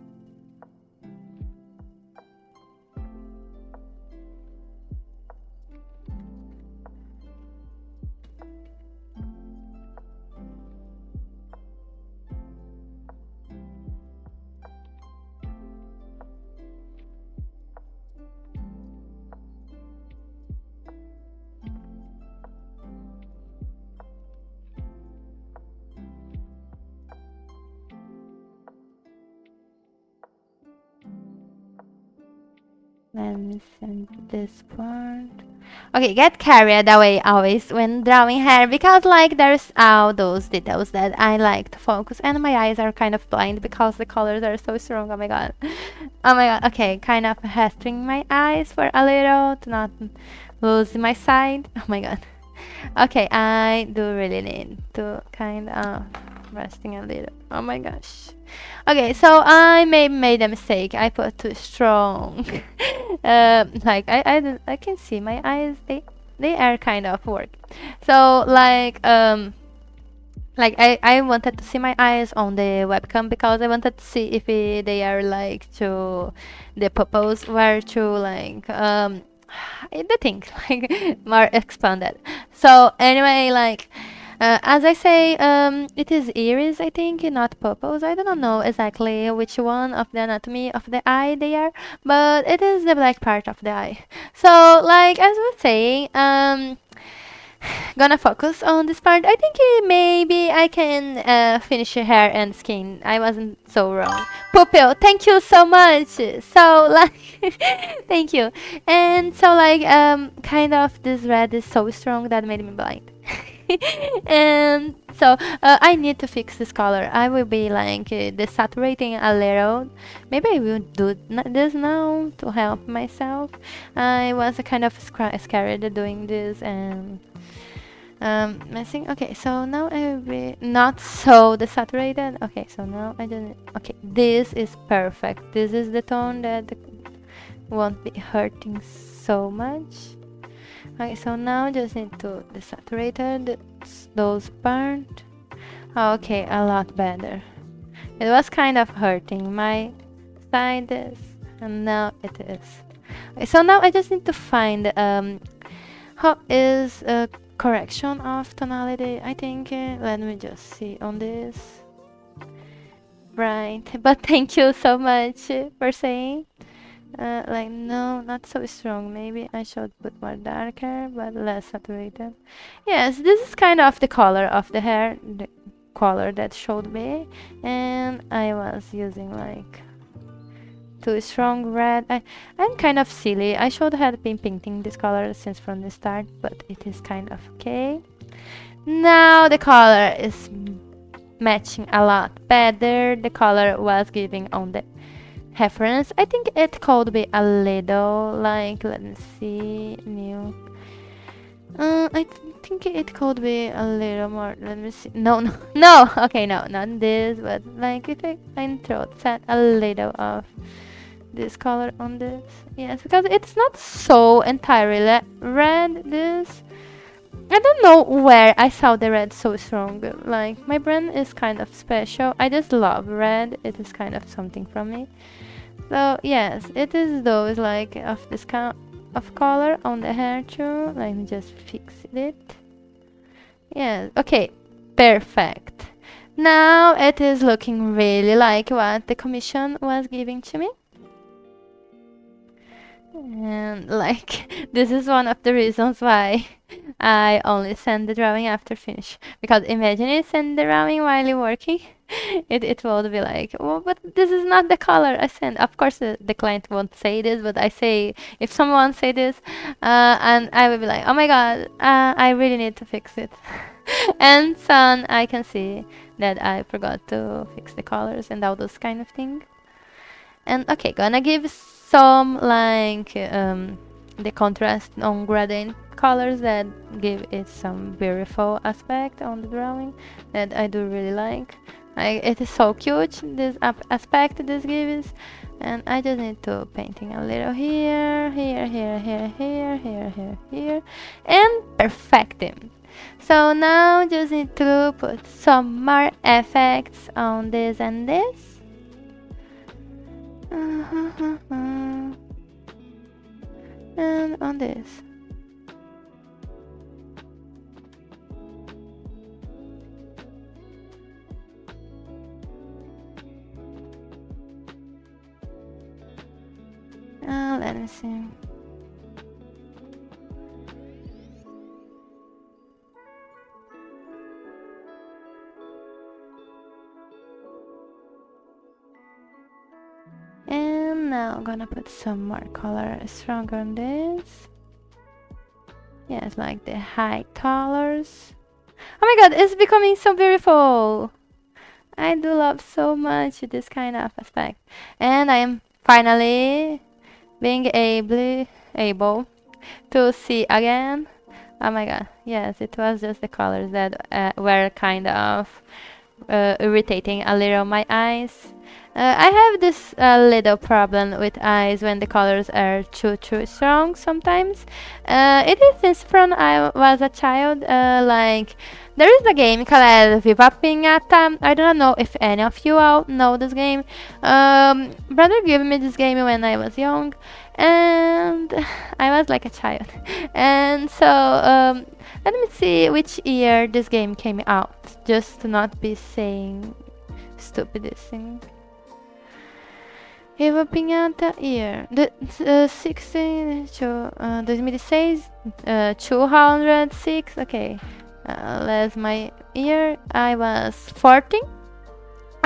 Let me send this part. Okay, get carried away always when drawing hair because like there's all those details that I like to focus and my eyes are kind of blind because the colors are so strong. Oh my god. Oh my god. Okay, kind of resting my eyes for a little to not lose my sight. Oh my god. Okay, I do really need to kind of resting a little. Oh my gosh. Okay, so I made a mistake. I put too strong. Like I can see my eyes. They are kind of work. So like I wanted to see my eyes on the webcam because I wanted to see if they are like to the pupils were to like the thing like more expanded. So anyway, like as I say, it is iris, I think, not pupils. I don't know exactly which one of the anatomy of the eye they are, but it is the black part of the eye. So, like as we was saying, gonna focus on this part. I think maybe I can finish your hair and skin. I wasn't so wrong. Pupil, thank you so much. So like, thank you. And so like, kind of this red is so strong that made me blind. And so I need to fix this color. I will be like desaturating a little. Maybe I will do this now to help myself. I was kind of scared doing this and messing. Okay, so now I will be not so desaturated. Okay, so now I don't. Okay, this is perfect. This is the tone that won't be hurting so much. Okay, so now just need to desaturate those burnt. Okay, a lot better. It was kind of hurting my side, and now it is. Okay, so now I just need to find how is a correction of tonality. I think let me just see on this. Right, but thank you so much for saying. Like no, not so strong. Maybe I should put more darker, but less saturated. Yes, this is kind of the color of the hair, the color that showed me, and I was using like too strong red. I'm kind of silly. I should have been painting this color since from the start, but it is kind of okay. Now the color is matching a lot better. The color was giving on the reference. I think it could be a little like, let me see, new. Think it could be a little more. Let me see. No, no, no. Okay, no, not this, but like if I set a little of this color on this. Yes, because it's not so entirely red. This I don't know where I saw the red so strong. Like my brand is kind of special. I just love red. It is kind of something from me. So yes, it is those like of this kind of color on the hair too. Let me just fix it. Yes, okay, perfect. Now it is looking really like what the commission was giving to me. And like this is one of the reasons why I only send the drawing after finish. Because imagine you send the drawing while you're working. It will be like, oh, but this is not the color I sent. Of course, the client won't say this, but I say, if someone say this, and I will be like, oh my god, I really need to fix it. And son, I can see that I forgot to fix the colors and all those kind of things. And okay, gonna give some like the contrast on gradient colors that give it some beautiful aspect on the drawing that I do really like. It is so cute, this aspect this gives, and I just need to painting a little here, here, and perfecting. So now just need to put some more effects on this and this. And on this. Let me see. And And now I'm gonna put some more color stronger on this. Yes, like the high colors. Oh my god, it's becoming so beautiful! I do love so much this kind of aspect. And I am finally being able to see again. Oh my god, yes, it was just the colors that were kind of irritating a little my eyes. I have this little problem with eyes when the colors are too strong sometimes. It is since from I was a child. Like there is a game called Viva Pinata. I don't know if any of you all know this game. Brother gave me this game when I was young, and I was like a child. And so let me see which year this game came out, just to not be saying stupid thing. Viva Pinata year. The 2006, 206. Okay, last my year I was 14.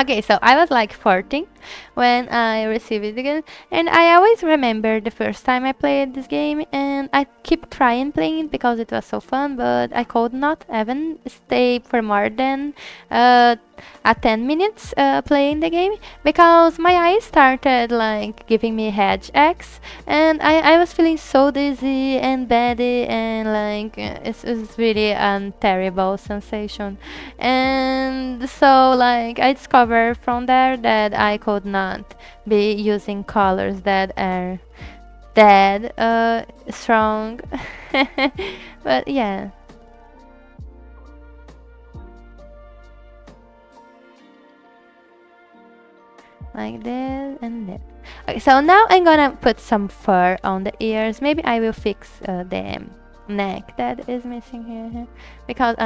Okay, so I was like 14 when I received it again, and I always remember the first time I played this game, and I keep trying playing it because it was so fun, but I could not even stay for more than 10 minutes playing the game because my eyes started like giving me headaches, and I was feeling so dizzy and bad, and like it's really a terrible sensation. And so like I discovered from there that I could not be using colors that are that strong. But yeah. Like this and this. Okay, so now I'm gonna put some fur on the ears. Maybe I will fix the neck that is missing here because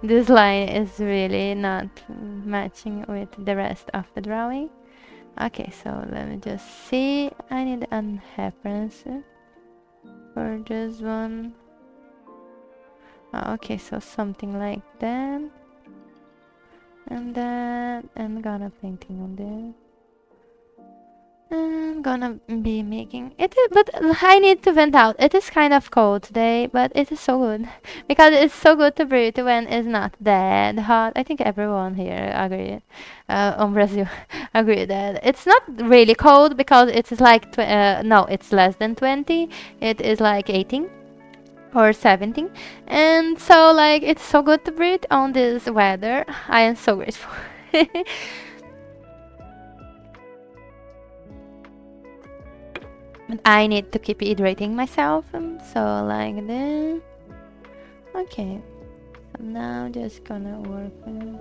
this line is really not matching with the rest of the drawing. Okay, so let me just see. I need a reference for this one. Okay, so something like that. And then I'm gonna painting on this. I'm gonna be making it, but I need to vent out. It is kind of cold today, but it is so good because it's so good to breathe when it's not that hot. I think everyone here agree, on Brazil, agree that it's not really cold because it is like no, it's less than 20. It is like 18 or 17, and so like it's so good to breathe on this weather. I am so grateful. But I need to keep hydrating myself, so like this. Okay, so now just gonna work on it.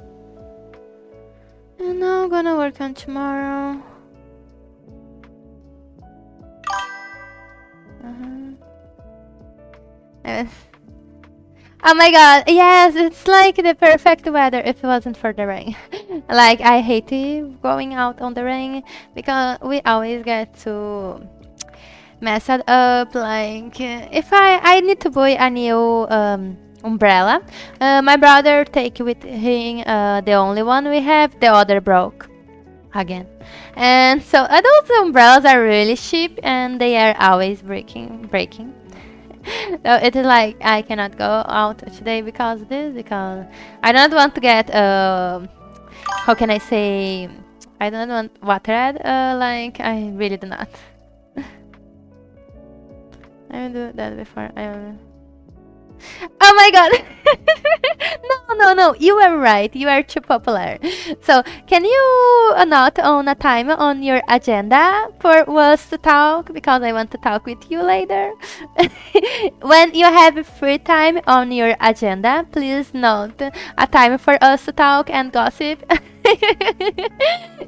And now I'm gonna work on tomorrow. Oh my god, yes, it's like the perfect weather if it wasn't for the rain. Like, I hate going out on the rain because we always get to mess it up. Like, if I need to buy a new umbrella, my brother take with him the only one we have, the other broke again. And so those umbrellas are really cheap and they are always breaking. So it is like I cannot go out today because I don't want to get how can I say, I don't want water like I really do not. I will do that before I will. Oh my god! No, you are right. You are too popular. So, can you note on a time on your agenda for us to talk? Because I want to talk with you later. When you have free time on your agenda, please note a time for us to talk and gossip.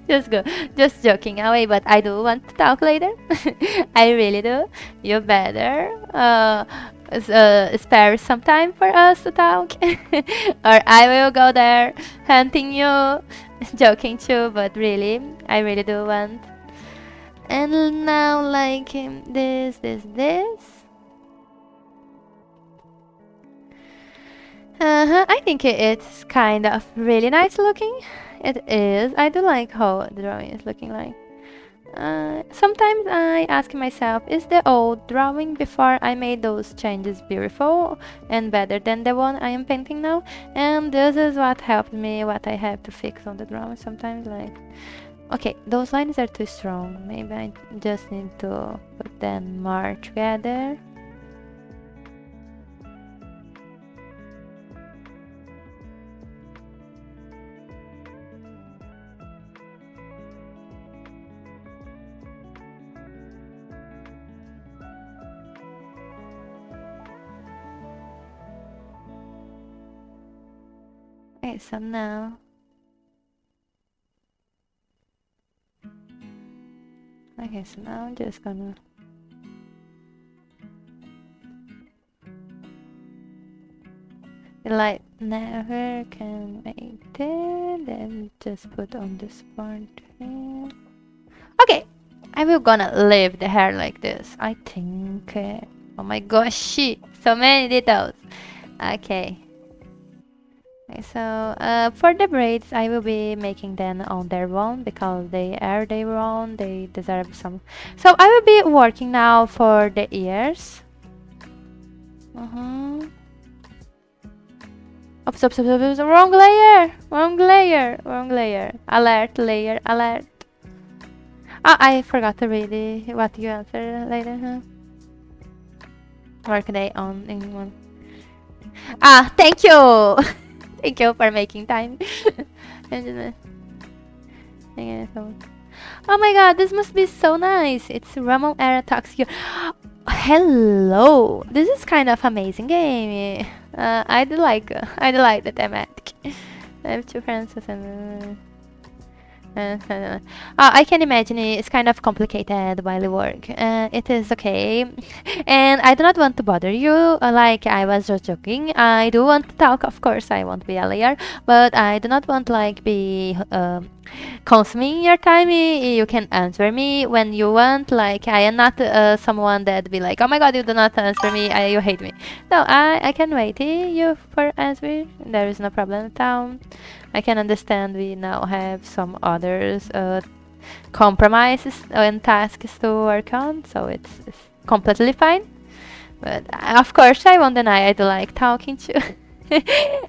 Just joking away, but I do want to talk later. I really do. You better spare some time for us to talk, or I will go there hunting you. Joking too, but really, I really do want. And now, like this. I think it's kind of really nice looking. It is. I do like how the drawing is looking like. Sometimes I ask myself, is the old drawing before I made those changes beautiful and better than the one I am painting now? And this is what helped me, what I have to fix on the drawing sometimes. Like, okay, those lines are too strong. Maybe I just need to put them more together. Okay, so now. Okay, so now I'm just gonna. The light never can make it. Then just put on this part here. Okay, I will gonna leave the hair like this. I think. Oh my gosh, so many details. Okay. Okay, so for the braids, I will be making them on their own because they are their own. They deserve some. So I will be working now for the ears. Oops, oops, oops, oops, wrong layer! Wrong layer! Wrong layer! Alert, layer, alert. Ah, I forgot to read what you answered later, huh? Workday on in one. Ah, thank you! Thank you for making time. And then, oh my god, this must be so nice. It's Ramon Era Talks you. Hello! This is kind of amazing game. I do like the thematic. I have two friends and I can imagine it's kind of complicated while you work. It is okay. And I do not want to bother you. Like, I was just joking. I do want to talk, of course. I won't be a liar. But I do not want, like, be consuming your time. You can answer me when you want. Like, I am not someone that be like, oh my god, you do not answer me. You hate me. No, I can wait you for answer. There is no problem at all. I can understand we now have some others compromises and tasks to work on, so it's completely fine. But of course, I won't deny I do like talking to.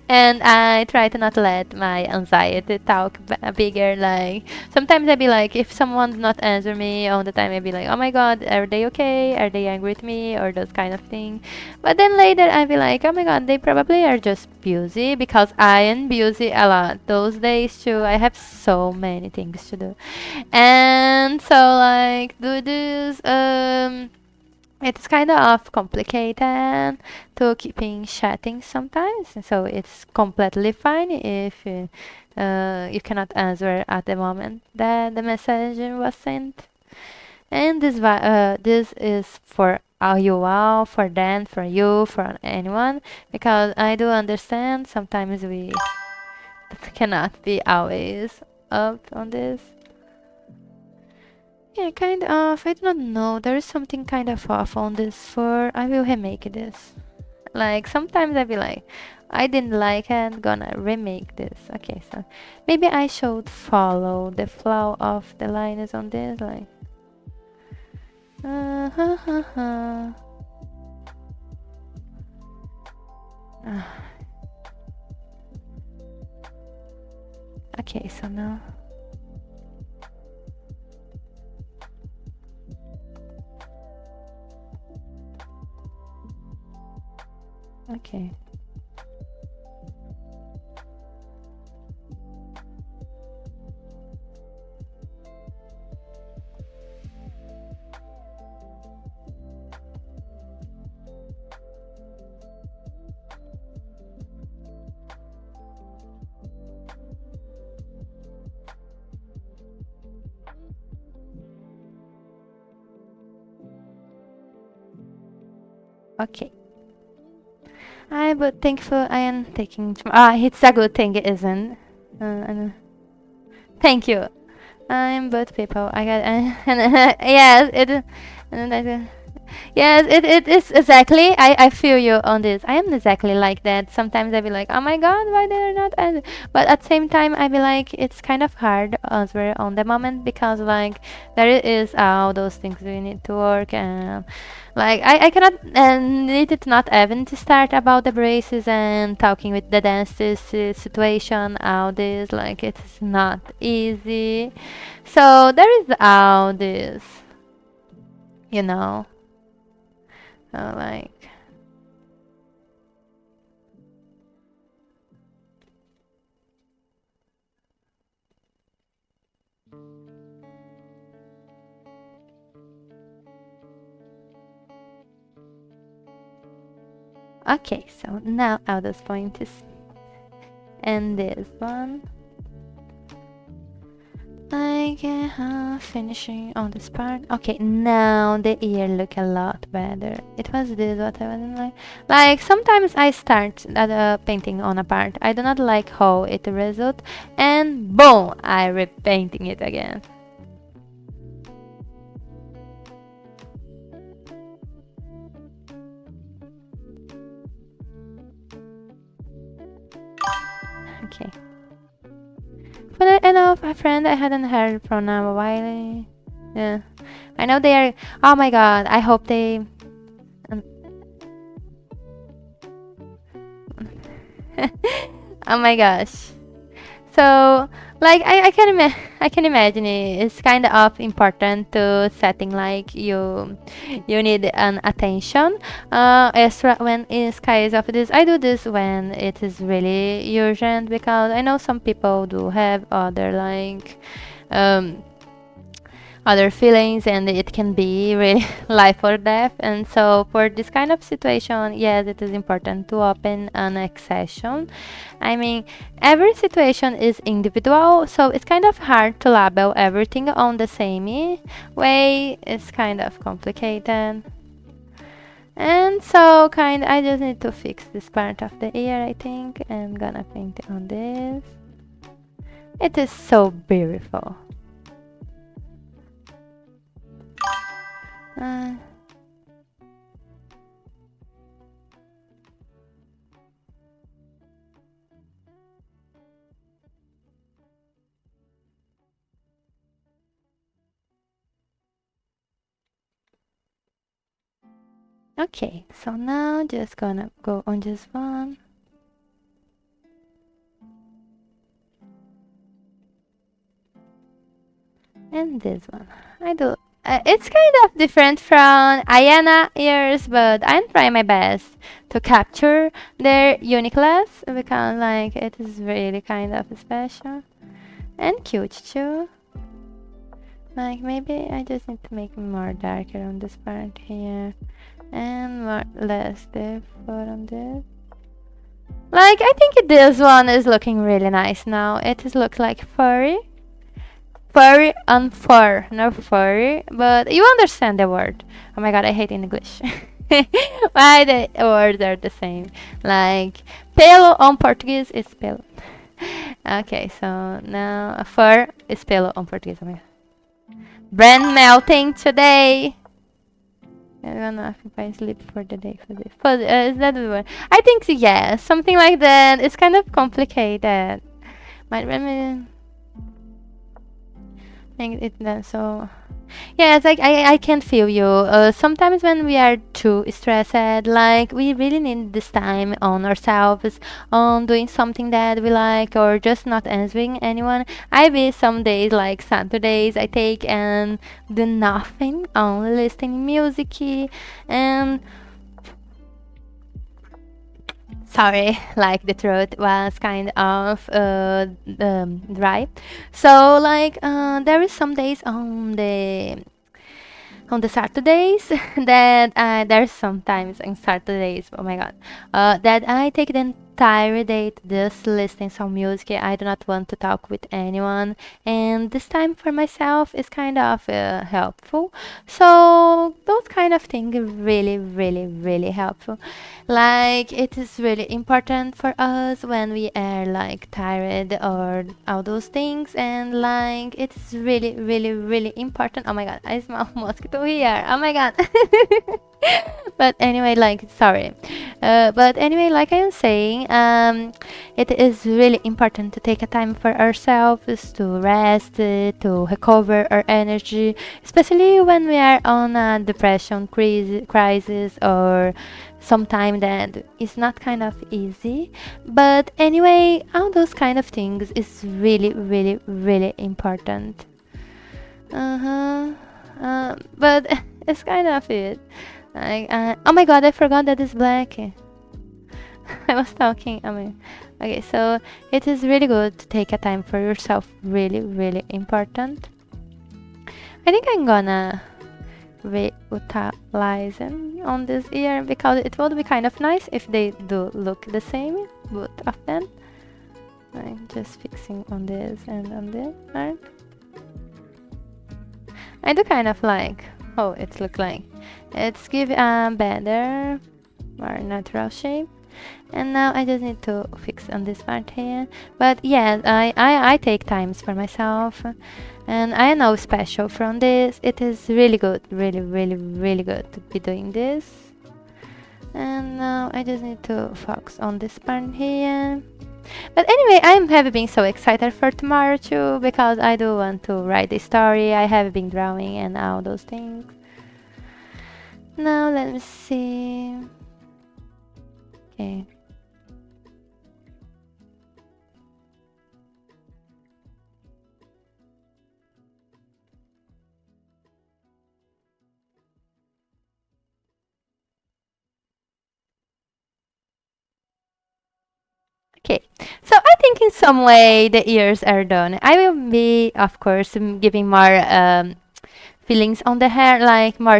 And I try to not let my anxiety talk bigger. Like sometimes I be like, if someone not answer me all the time, I be like, oh my god, are they okay? Are they angry with me or those kind of thing? But then later I be like, oh my god, they probably are just busy because I am busy a lot those days too. I have so many things to do, and so like do this it's kind of complicated to keeping chatting sometimes, so it's completely fine if you cannot answer at the moment that the message was sent. And this is for you all, for them, for you, for anyone, because I do understand sometimes we cannot be always up on this. Yeah, kind of. I do not know. There is something kind of off on this for. I will remake this. Like, sometimes I be like, I didn't like it, gonna remake this. Okay, so maybe I should follow the flow of the lines on this. Like, ha, ha, ha. Okay, so now. Okay. Okay. But thankful I am taking. It's a good thing, isn't? Thank you. I'm both people. I got and yes, it. And I, Yes, it is exactly. I feel you on this. I am exactly like that. Sometimes I be like, oh my god, why they're not answer? But at the same time, I be like, it's kind of hard answer on the moment because like there is all those things we need to work and like I cannot need it not even to start about the braces and talking with the dentist situation. All this like it is not easy. So there is all this, you know. Like, okay, so now at this point is and this one. Like, finishing on this part. Okay, now the ear look a lot better. It was this what I wasn't like. Like, sometimes I start painting on a part. I do not like how it result, and boom, I repainting it again. Okay. But I know a friend I hadn't heard from a while. Yeah. I know they are. Oh my god, I hope they. Um, oh my gosh. So, like, I can imagine it's kind of important to setting like you need an attention. Extra when it's case of this, I do this when it is really urgent because I know some people do have other like um other feelings and it can be really life or death, and so for this kind of situation, yes, it is important to open an accession. I mean, every situation is individual, so it's kind of hard to label everything on the same way. It's kind of complicated, and so I just need to fix this part of the ear. I think I'm gonna paint it on this. It is so beautiful. uh, Okay, so now just gonna go on this one. And this one. I do. It's kind of different from Ayana ears, but I'm trying my best to capture their uniqueness because like it is really kind of special and cute too. Like maybe I just need to make more darker on this part here and more less difficult on this. Like I think this one is looking really nice now. It is look like furry. Furry and fur, not furry, but you understand the word. Oh my god, I hate English. Why the words are the same? Like pelo on Portuguese is pelo. Okay, so now fur is pelo on Portuguese. Oh my god. Brand melting today. I don't know if I sleep for the day for this. But is that the word? I think yes, something like that. It's kind of complicated. Might make it that so. Yeah, it's like I can feel you. Sometimes when we are too stressed, like we really need this time on ourselves, on doing something that we like, or just not answering anyone. I be some days like Saturdays I take and do nothing, only listening music, and sorry, like the throat was kind of dry. So like there is some days on the Saturdays that there's sometimes on Saturdays, oh my god, that I take then tired day to just listening some music. I do not want to talk with anyone, and this time for myself is kind of helpful. So those kind of things are really, really, really helpful. Like it is really important for us when we are like tired or all those things, and like it is really, really, really important. Oh my god, I smell mosquito here. Oh my god. But anyway, like sorry. But anyway, like I am saying, it is really important to take a time for ourselves to rest, to recover our energy, especially when we are on a depression crisis or sometime that is not kind of easy. But anyway, all those kind of things is really, really, really important. Uh-huh. But it's kind of it. Like, oh my god, I forgot that it's black. I was talking. I mean, okay, so it is really good to take a time for yourself. Really, really important. I think I'm gonna reutilize them on this ear because it would be kind of nice if they do look the same, both of them. I'm just fixing on this and on this part. I do kind of like how it look like. It's give a better, more natural shape. And now I just need to fix on this part here. But yeah, I take times for myself. And I know special from this. It is really good, really, really, really good to be doing this. And now I just need to focus on this part here. But anyway, I'm have been so excited for tomorrow too because I do want to write the story. I have been drawing and all those things. Now let me see. Okay. Okay, so I think in some way the ears are done. I will be, of course, giving more fillings on the hair, like more,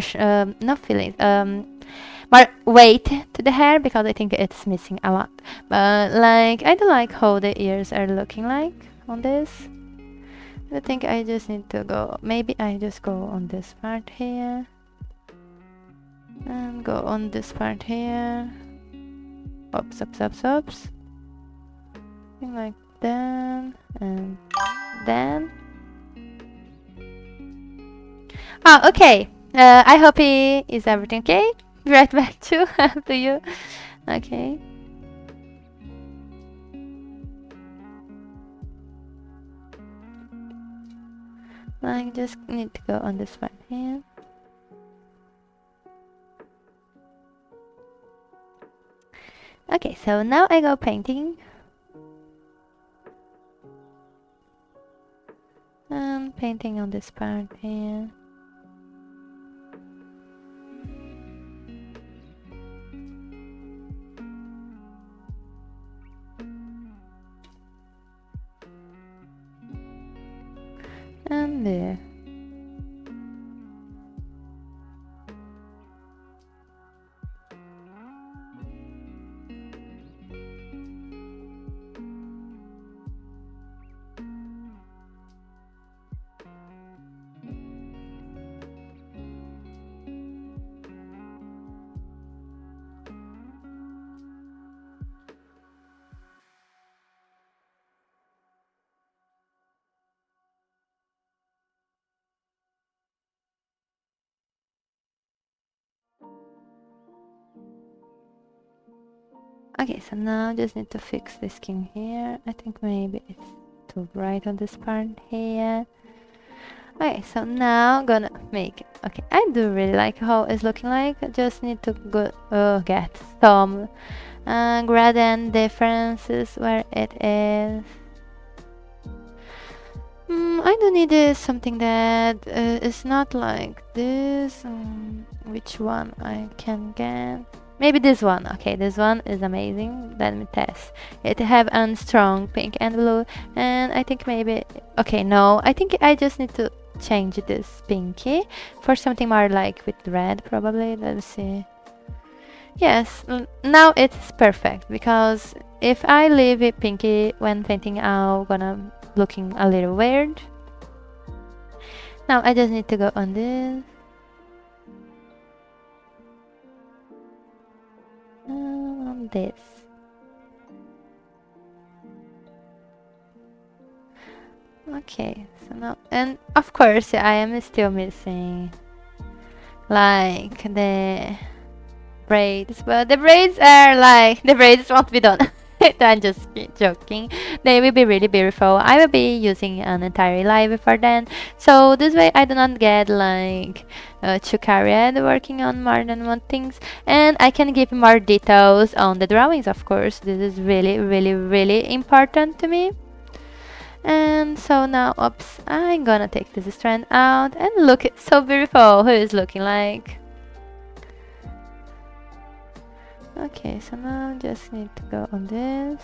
not fillings, more weight to the hair because I think it's missing a lot. But like, I don't like how the ears are looking like on this. I think I just need to go, maybe I just go on this part here. And go on this part here. Oops, oops, oops, oops. Like that, and then. Oh, okay. I hope is everything okay. Right back to you. Okay. I just need to go on this part here. Okay, so now I go painting. Painting on this part here. And there. Okay, so now just need to fix the skin here. I think maybe it's too bright on this part here. Okay, so now gonna make it. Okay, I do really like how it's looking like. I just need to go get some gradient differences where it is. I do need something that is not like this. Which one I can get? Maybe this one. Okay, this one is amazing. Let me test. It have a strong pink and blue, and I think maybe. Okay, no. I think I just need to change this pinky for something more like with red, probably. Let's see. Yes, now it's perfect because if I leave it pinky when painting, I'm gonna looking a little weird. Now I just need to go on this. On this. Okay, so now, and of course I am still missing like the braids, but the braids are like the braids won't be done. I'm just joking. They will be really beautiful. I will be using an entire live for them, so this way I do not get like too carried working on more than one things, and I can give more details on the drawings. Of course, this is really, really, really important to me. And so now, oops, I'm gonna take this strand out and look, it's so beautiful. Who is looking like? Okay, so now just need to go on this.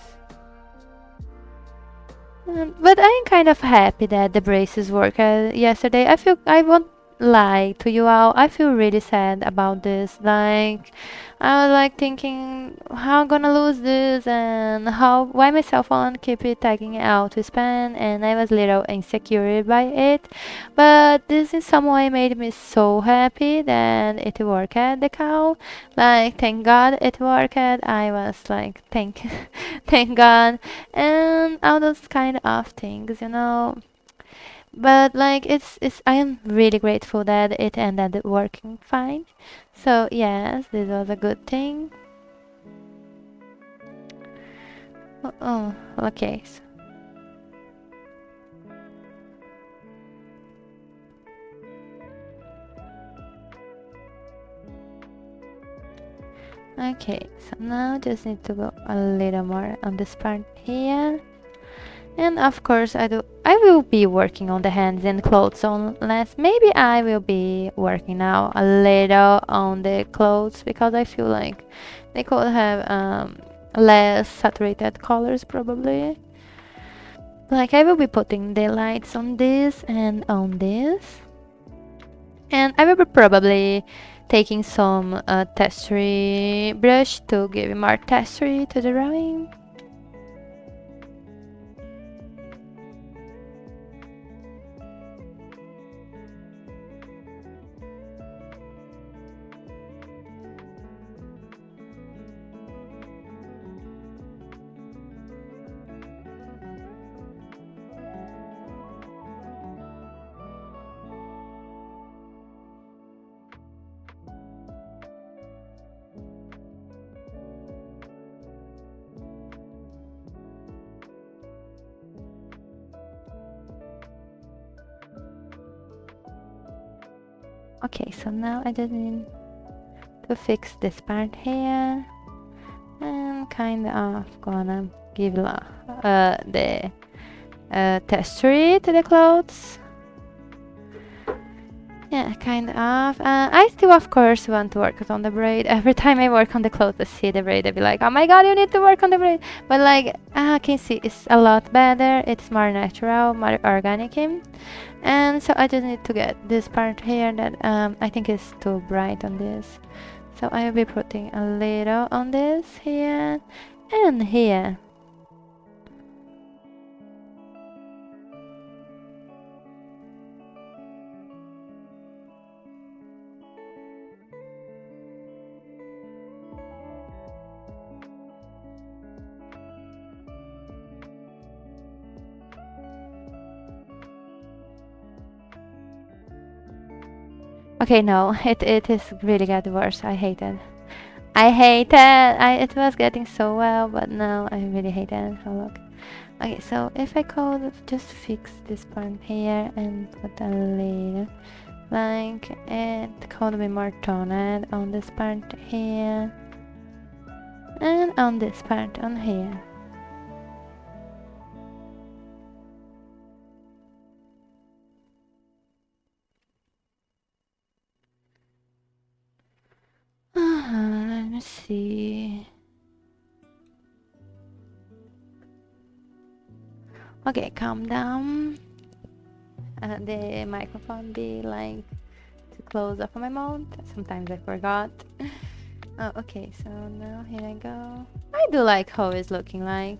But I'm kind of happy that the braces worked yesterday. I won't lie to you all. I feel really sad about this. Like, I was like thinking how I'm gonna lose this and how why my cell phone keep it tagging out to spam, and I was a little insecure by it. But this in some way made me so happy that it worked at the cow. Like, thank God it worked. I was like, thank God, and all those kind of things. But like it's I am really grateful that it ended up working fine. So yes, this was a good thing. Oh, okay. Okay, so now just need to go a little more on this part here. And of course I will be working on the hands and clothes on less. Maybe I will be working now a little on the clothes because I feel like they could have less saturated colors probably. Like I will be putting the lights on this and on this. And I will be probably taking some texture brush to give more texture to the drawing. Okay, so now I just need to fix this part here and kind of gonna give the texture to the clothes. Yeah, kind of. I still, of course, want to work on the braid. Every time I work on the clothes, I see the braid, I be like, oh my god, you need to work on the braid. But like, I can see it's a lot better. It's more natural, more organic. And so I just need to get this part here that I think is too bright on this. So I will be putting a little on this here and here. Okay, no, it is really get worse. I hate it. I hate it. It was getting so well, but now I really hate it. So look. Okay, so if I could just fix this part here and put a little, like it could be more toned on this part here and on this part on here. Let me see. Okay, calm down. The microphone be like too close up on my mouth. Sometimes I forgot. Oh, okay, so now here I go. I do like how it's looking like.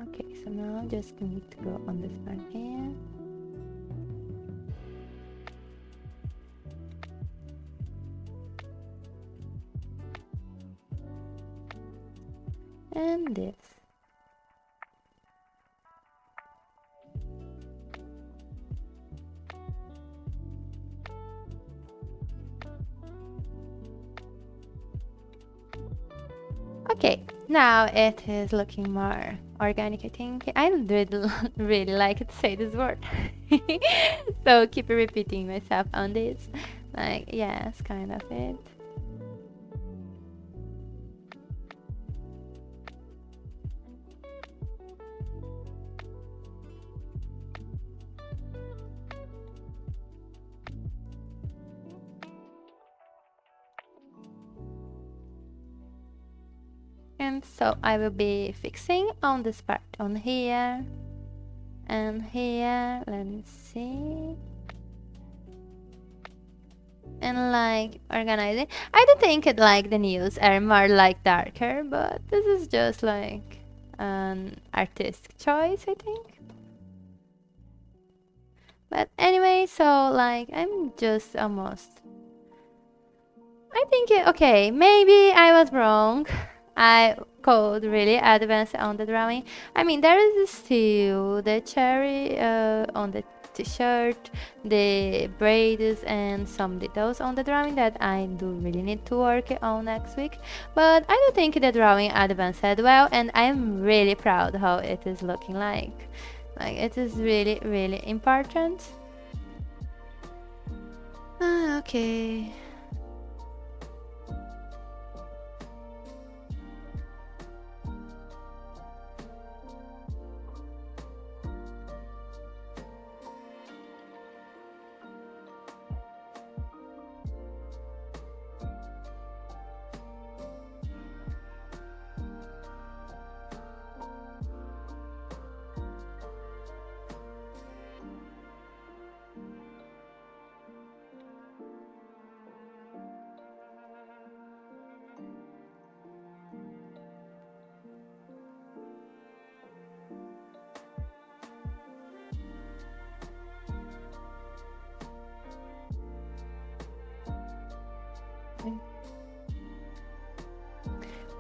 Okay, so now just need to go on this part here. And this. Okay, now it is looking more organic, I think. I really, really like to say this word. So keep repeating myself on this. Like, yes, kind of it. And so I will be fixing on this part on here and here. Let me see. And like organizing. I do think it like the news are more like darker, but this is just like an artistic choice, I think. But anyway, so like I'm just almost. I think okay, maybe I was wrong. I could really advance on the drawing. I mean, there is still the cherry on the t-shirt, the braids, and some details on the drawing that I do really need to work on next week. But I do think the drawing advanced well, and I am really proud how it is looking like. Like it is really, really important. Okay.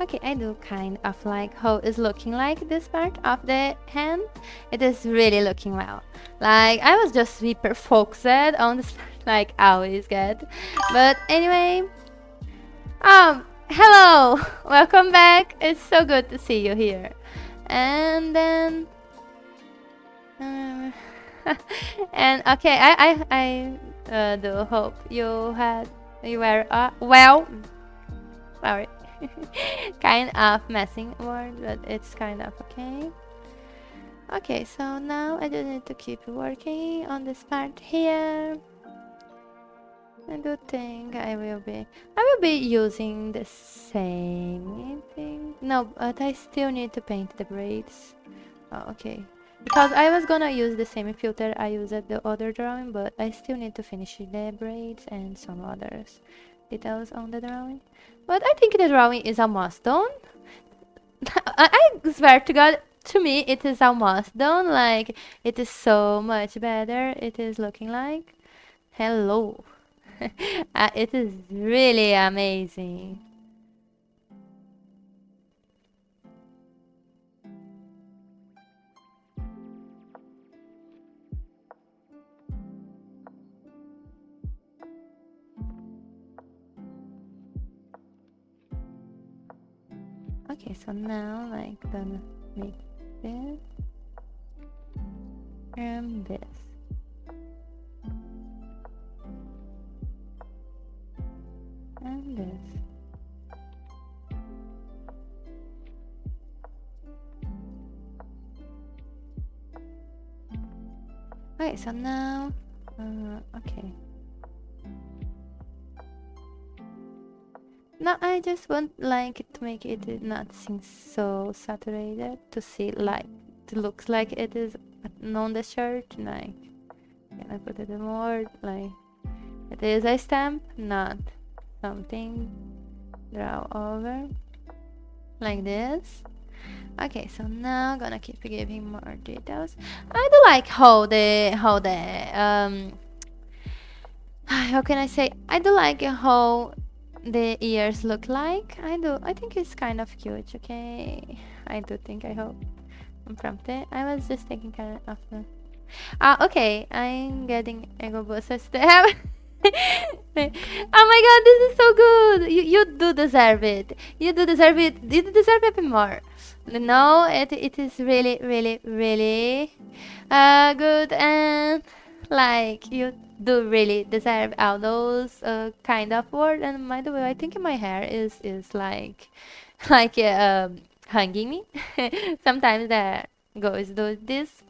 Okay, I do kind of like how it's looking like this part of the hand. It is really looking well. Like I was just super focused on this part, like I always get. But anyway, hello, welcome back. It's so good to see you here. And then, uh, and okay, I do hope you were well. Sorry. Kind of messing word, but it's kind of okay. Okay, so now I just need to keep working on this part here. I do think I will be using the same thing. No, but I still need to paint the braids. Oh, okay. Because I was gonna use the same filter I used at the other drawing, but I still need to finish the braids and some others details on the drawing. But I think the drawing is almost done. I swear to God, to me it is almost done. Like it is so much better. It is looking like. Hello. It is really amazing. Okay, so now like gonna make this and this. And this. Okay, so now, okay. Now I just want like it to make it not seem so saturated to see like it looks like it is on the shirt. Like, can I put it more like it is a stamp, not something draw over like this. Okay, so now gonna keep giving more details. I do like how the how can I say, I do like how the ears look like. I think it's kind of cute. Okay, I hope I'm prompted. I was just thinking kind of the okay, I'm getting ego boosters to have. Oh my god, this is so good. You do deserve it. You do deserve it. You do deserve it more. No, it is really really really good, and like you do really deserve all those kind of words. And by the way, I think my hair is like like hanging me. Sometimes that goes do this,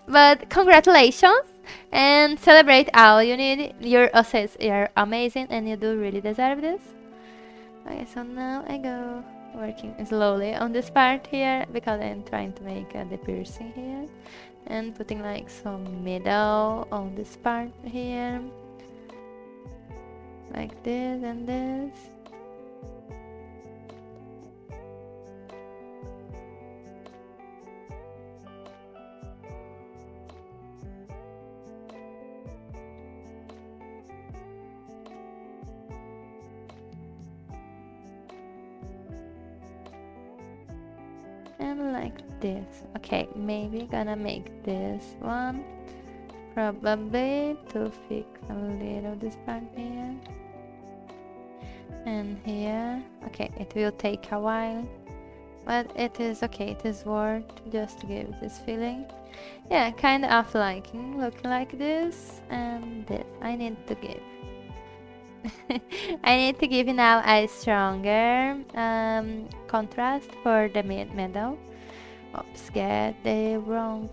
but congratulations and celebrate all you need. Your assets are amazing and you do really deserve this. Okay, so now I go working slowly on this part here because I'm trying to make the piercing here and putting like some middle on this part here, like this and this. And like this. Okay, maybe gonna make this one probably to fix a little this part here and here. Okay, it will take a while, but it is okay, it is worth just to give this feeling. Yeah, kind of liking looking like this and this. I need to give I need to give you now a stronger contrast for the middle. Oops, get the wrong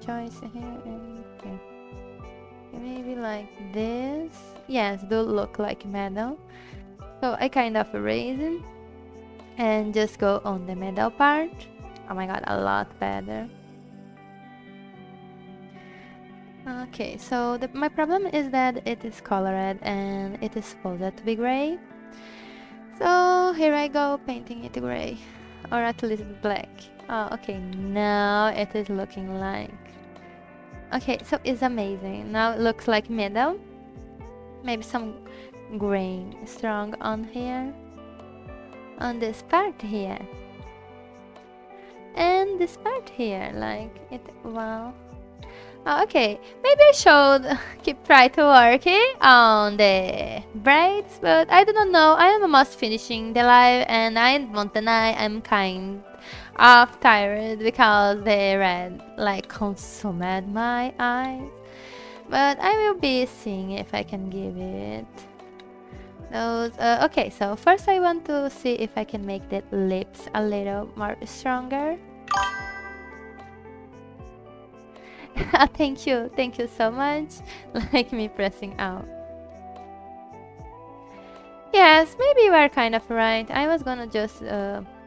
choice here and here. Maybe like this. Yes, do look like middle. So I kind of erase it and just go on the middle part. Oh my god, a lot better. Okay, so my problem is that it is colored and it is supposed to be gray. So here I go painting it gray, or at least black. Oh, okay, now it is looking like... Okay, so it's amazing. Now it looks like middle. Maybe some grain strong on here. On this part here. And this part here, like it, wow. Oh, okay, maybe I should keep try to work on the braids, but I do not know. I am almost finishing the live, and I won't deny I'm kind of tired because the red like consumed my eyes. But I will be seeing if I can give it those. Okay, so first I want to see if I can make the lips a little more stronger. Thank you so much. Like me pressing out. Yes, maybe you are kind of right. I was gonna just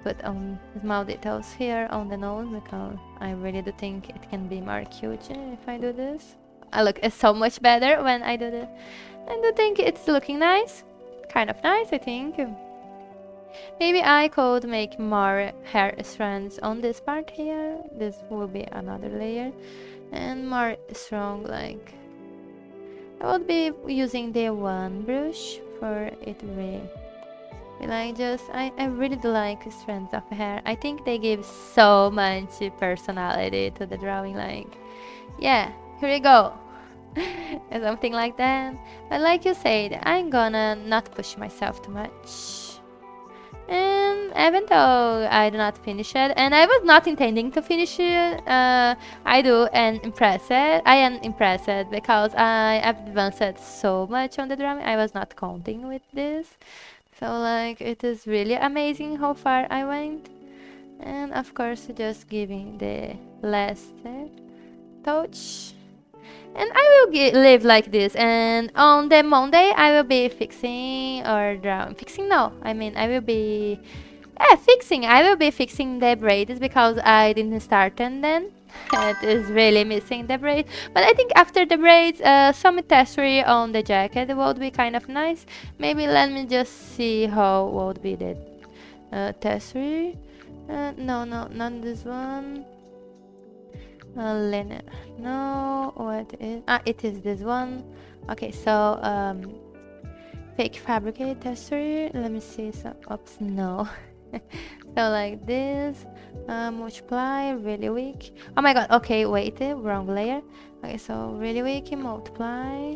put on small details here on the nose because I really do think it can be more cute if I do this. I look so much better when I do this. I do think it's looking nice. Kind of nice, I think. Maybe I could make more hair strands on this part here. This will be another layer. And more strong, like I would be using the one brush for it really. Like just I really do like strands of hair. I think they give so much personality to the drawing, like yeah, here we go. Something like that. But like you said, I'm gonna not push myself too much. And even though I do not finish it, and I was not intending to finish it, I do and impressed. I am impressed because I advanced so much on the drum. I was not counting with this, so like it is really amazing how far I went. And of course, just giving the last touch. And I will live like this. And on the Monday, I will be fixing or drawing. Fixing? No, I mean I will be fixing. I will be fixing the braids because I didn't start and then it is really missing the braids. But I think after the braids, some texture on the jacket would be kind of nice. Maybe let me just see how would be the texture. No, not this one. Linen. No, what is? It is this one. Okay, so fake fabricate texture. Let me see. So, oops, no. So like this, multiply, really weak. Oh my god, okay, wait, wrong layer. Okay, so really weak, multiply,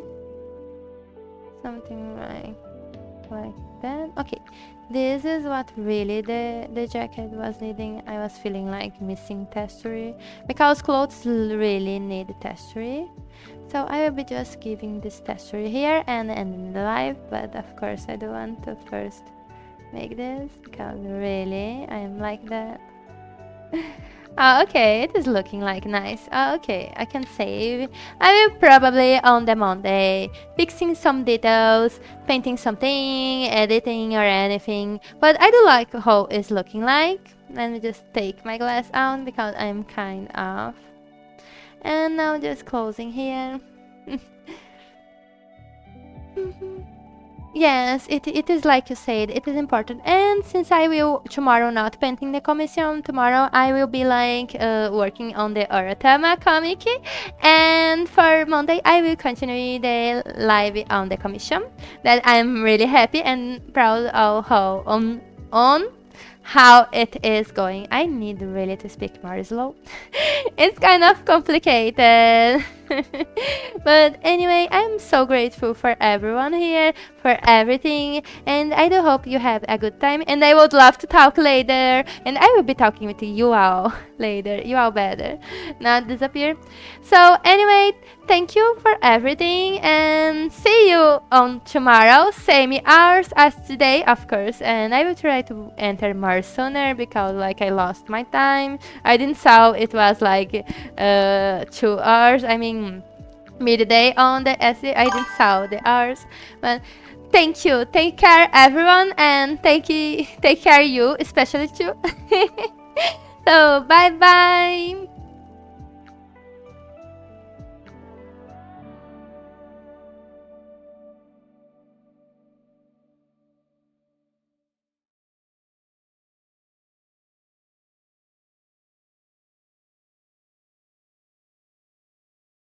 something like that. Okay, this is what really the jacket was needing. I was feeling like missing texture because clothes really need texture. So I will be just giving this texture here and ending the live, but of course I do want to first make this because really I am like that. Okay, it is looking like nice. Okay, I can save. I will probably on the Monday fixing some details, painting something, editing or anything. But I do like how it's looking like. Let me just take my glass out because I'm kind of. And now just closing here. Yes, it is like you said, it is important. And since I will tomorrow not painting the commission, tomorrow I will be like working on the Oratama comic. And for Monday I will continue the live on the commission. That I'm really happy and proud of how on how it is going. I need really to speak more slow. It's kind of complicated. But anyway, I'm so grateful for everyone here, for everything, and I do hope you have a good time. And I would love to talk later, and I will be talking with you all later. You all better not disappear. So anyway, thank you for everything, and see you on tomorrow, same hours as today, of course. And I will try to enter more sooner because like I lost my time. I didn't saw it was like 2 hours. I mean midday on the essay. I didn't saw the hours, but thank you. Take care, everyone, and take care you, especially too. So bye bye.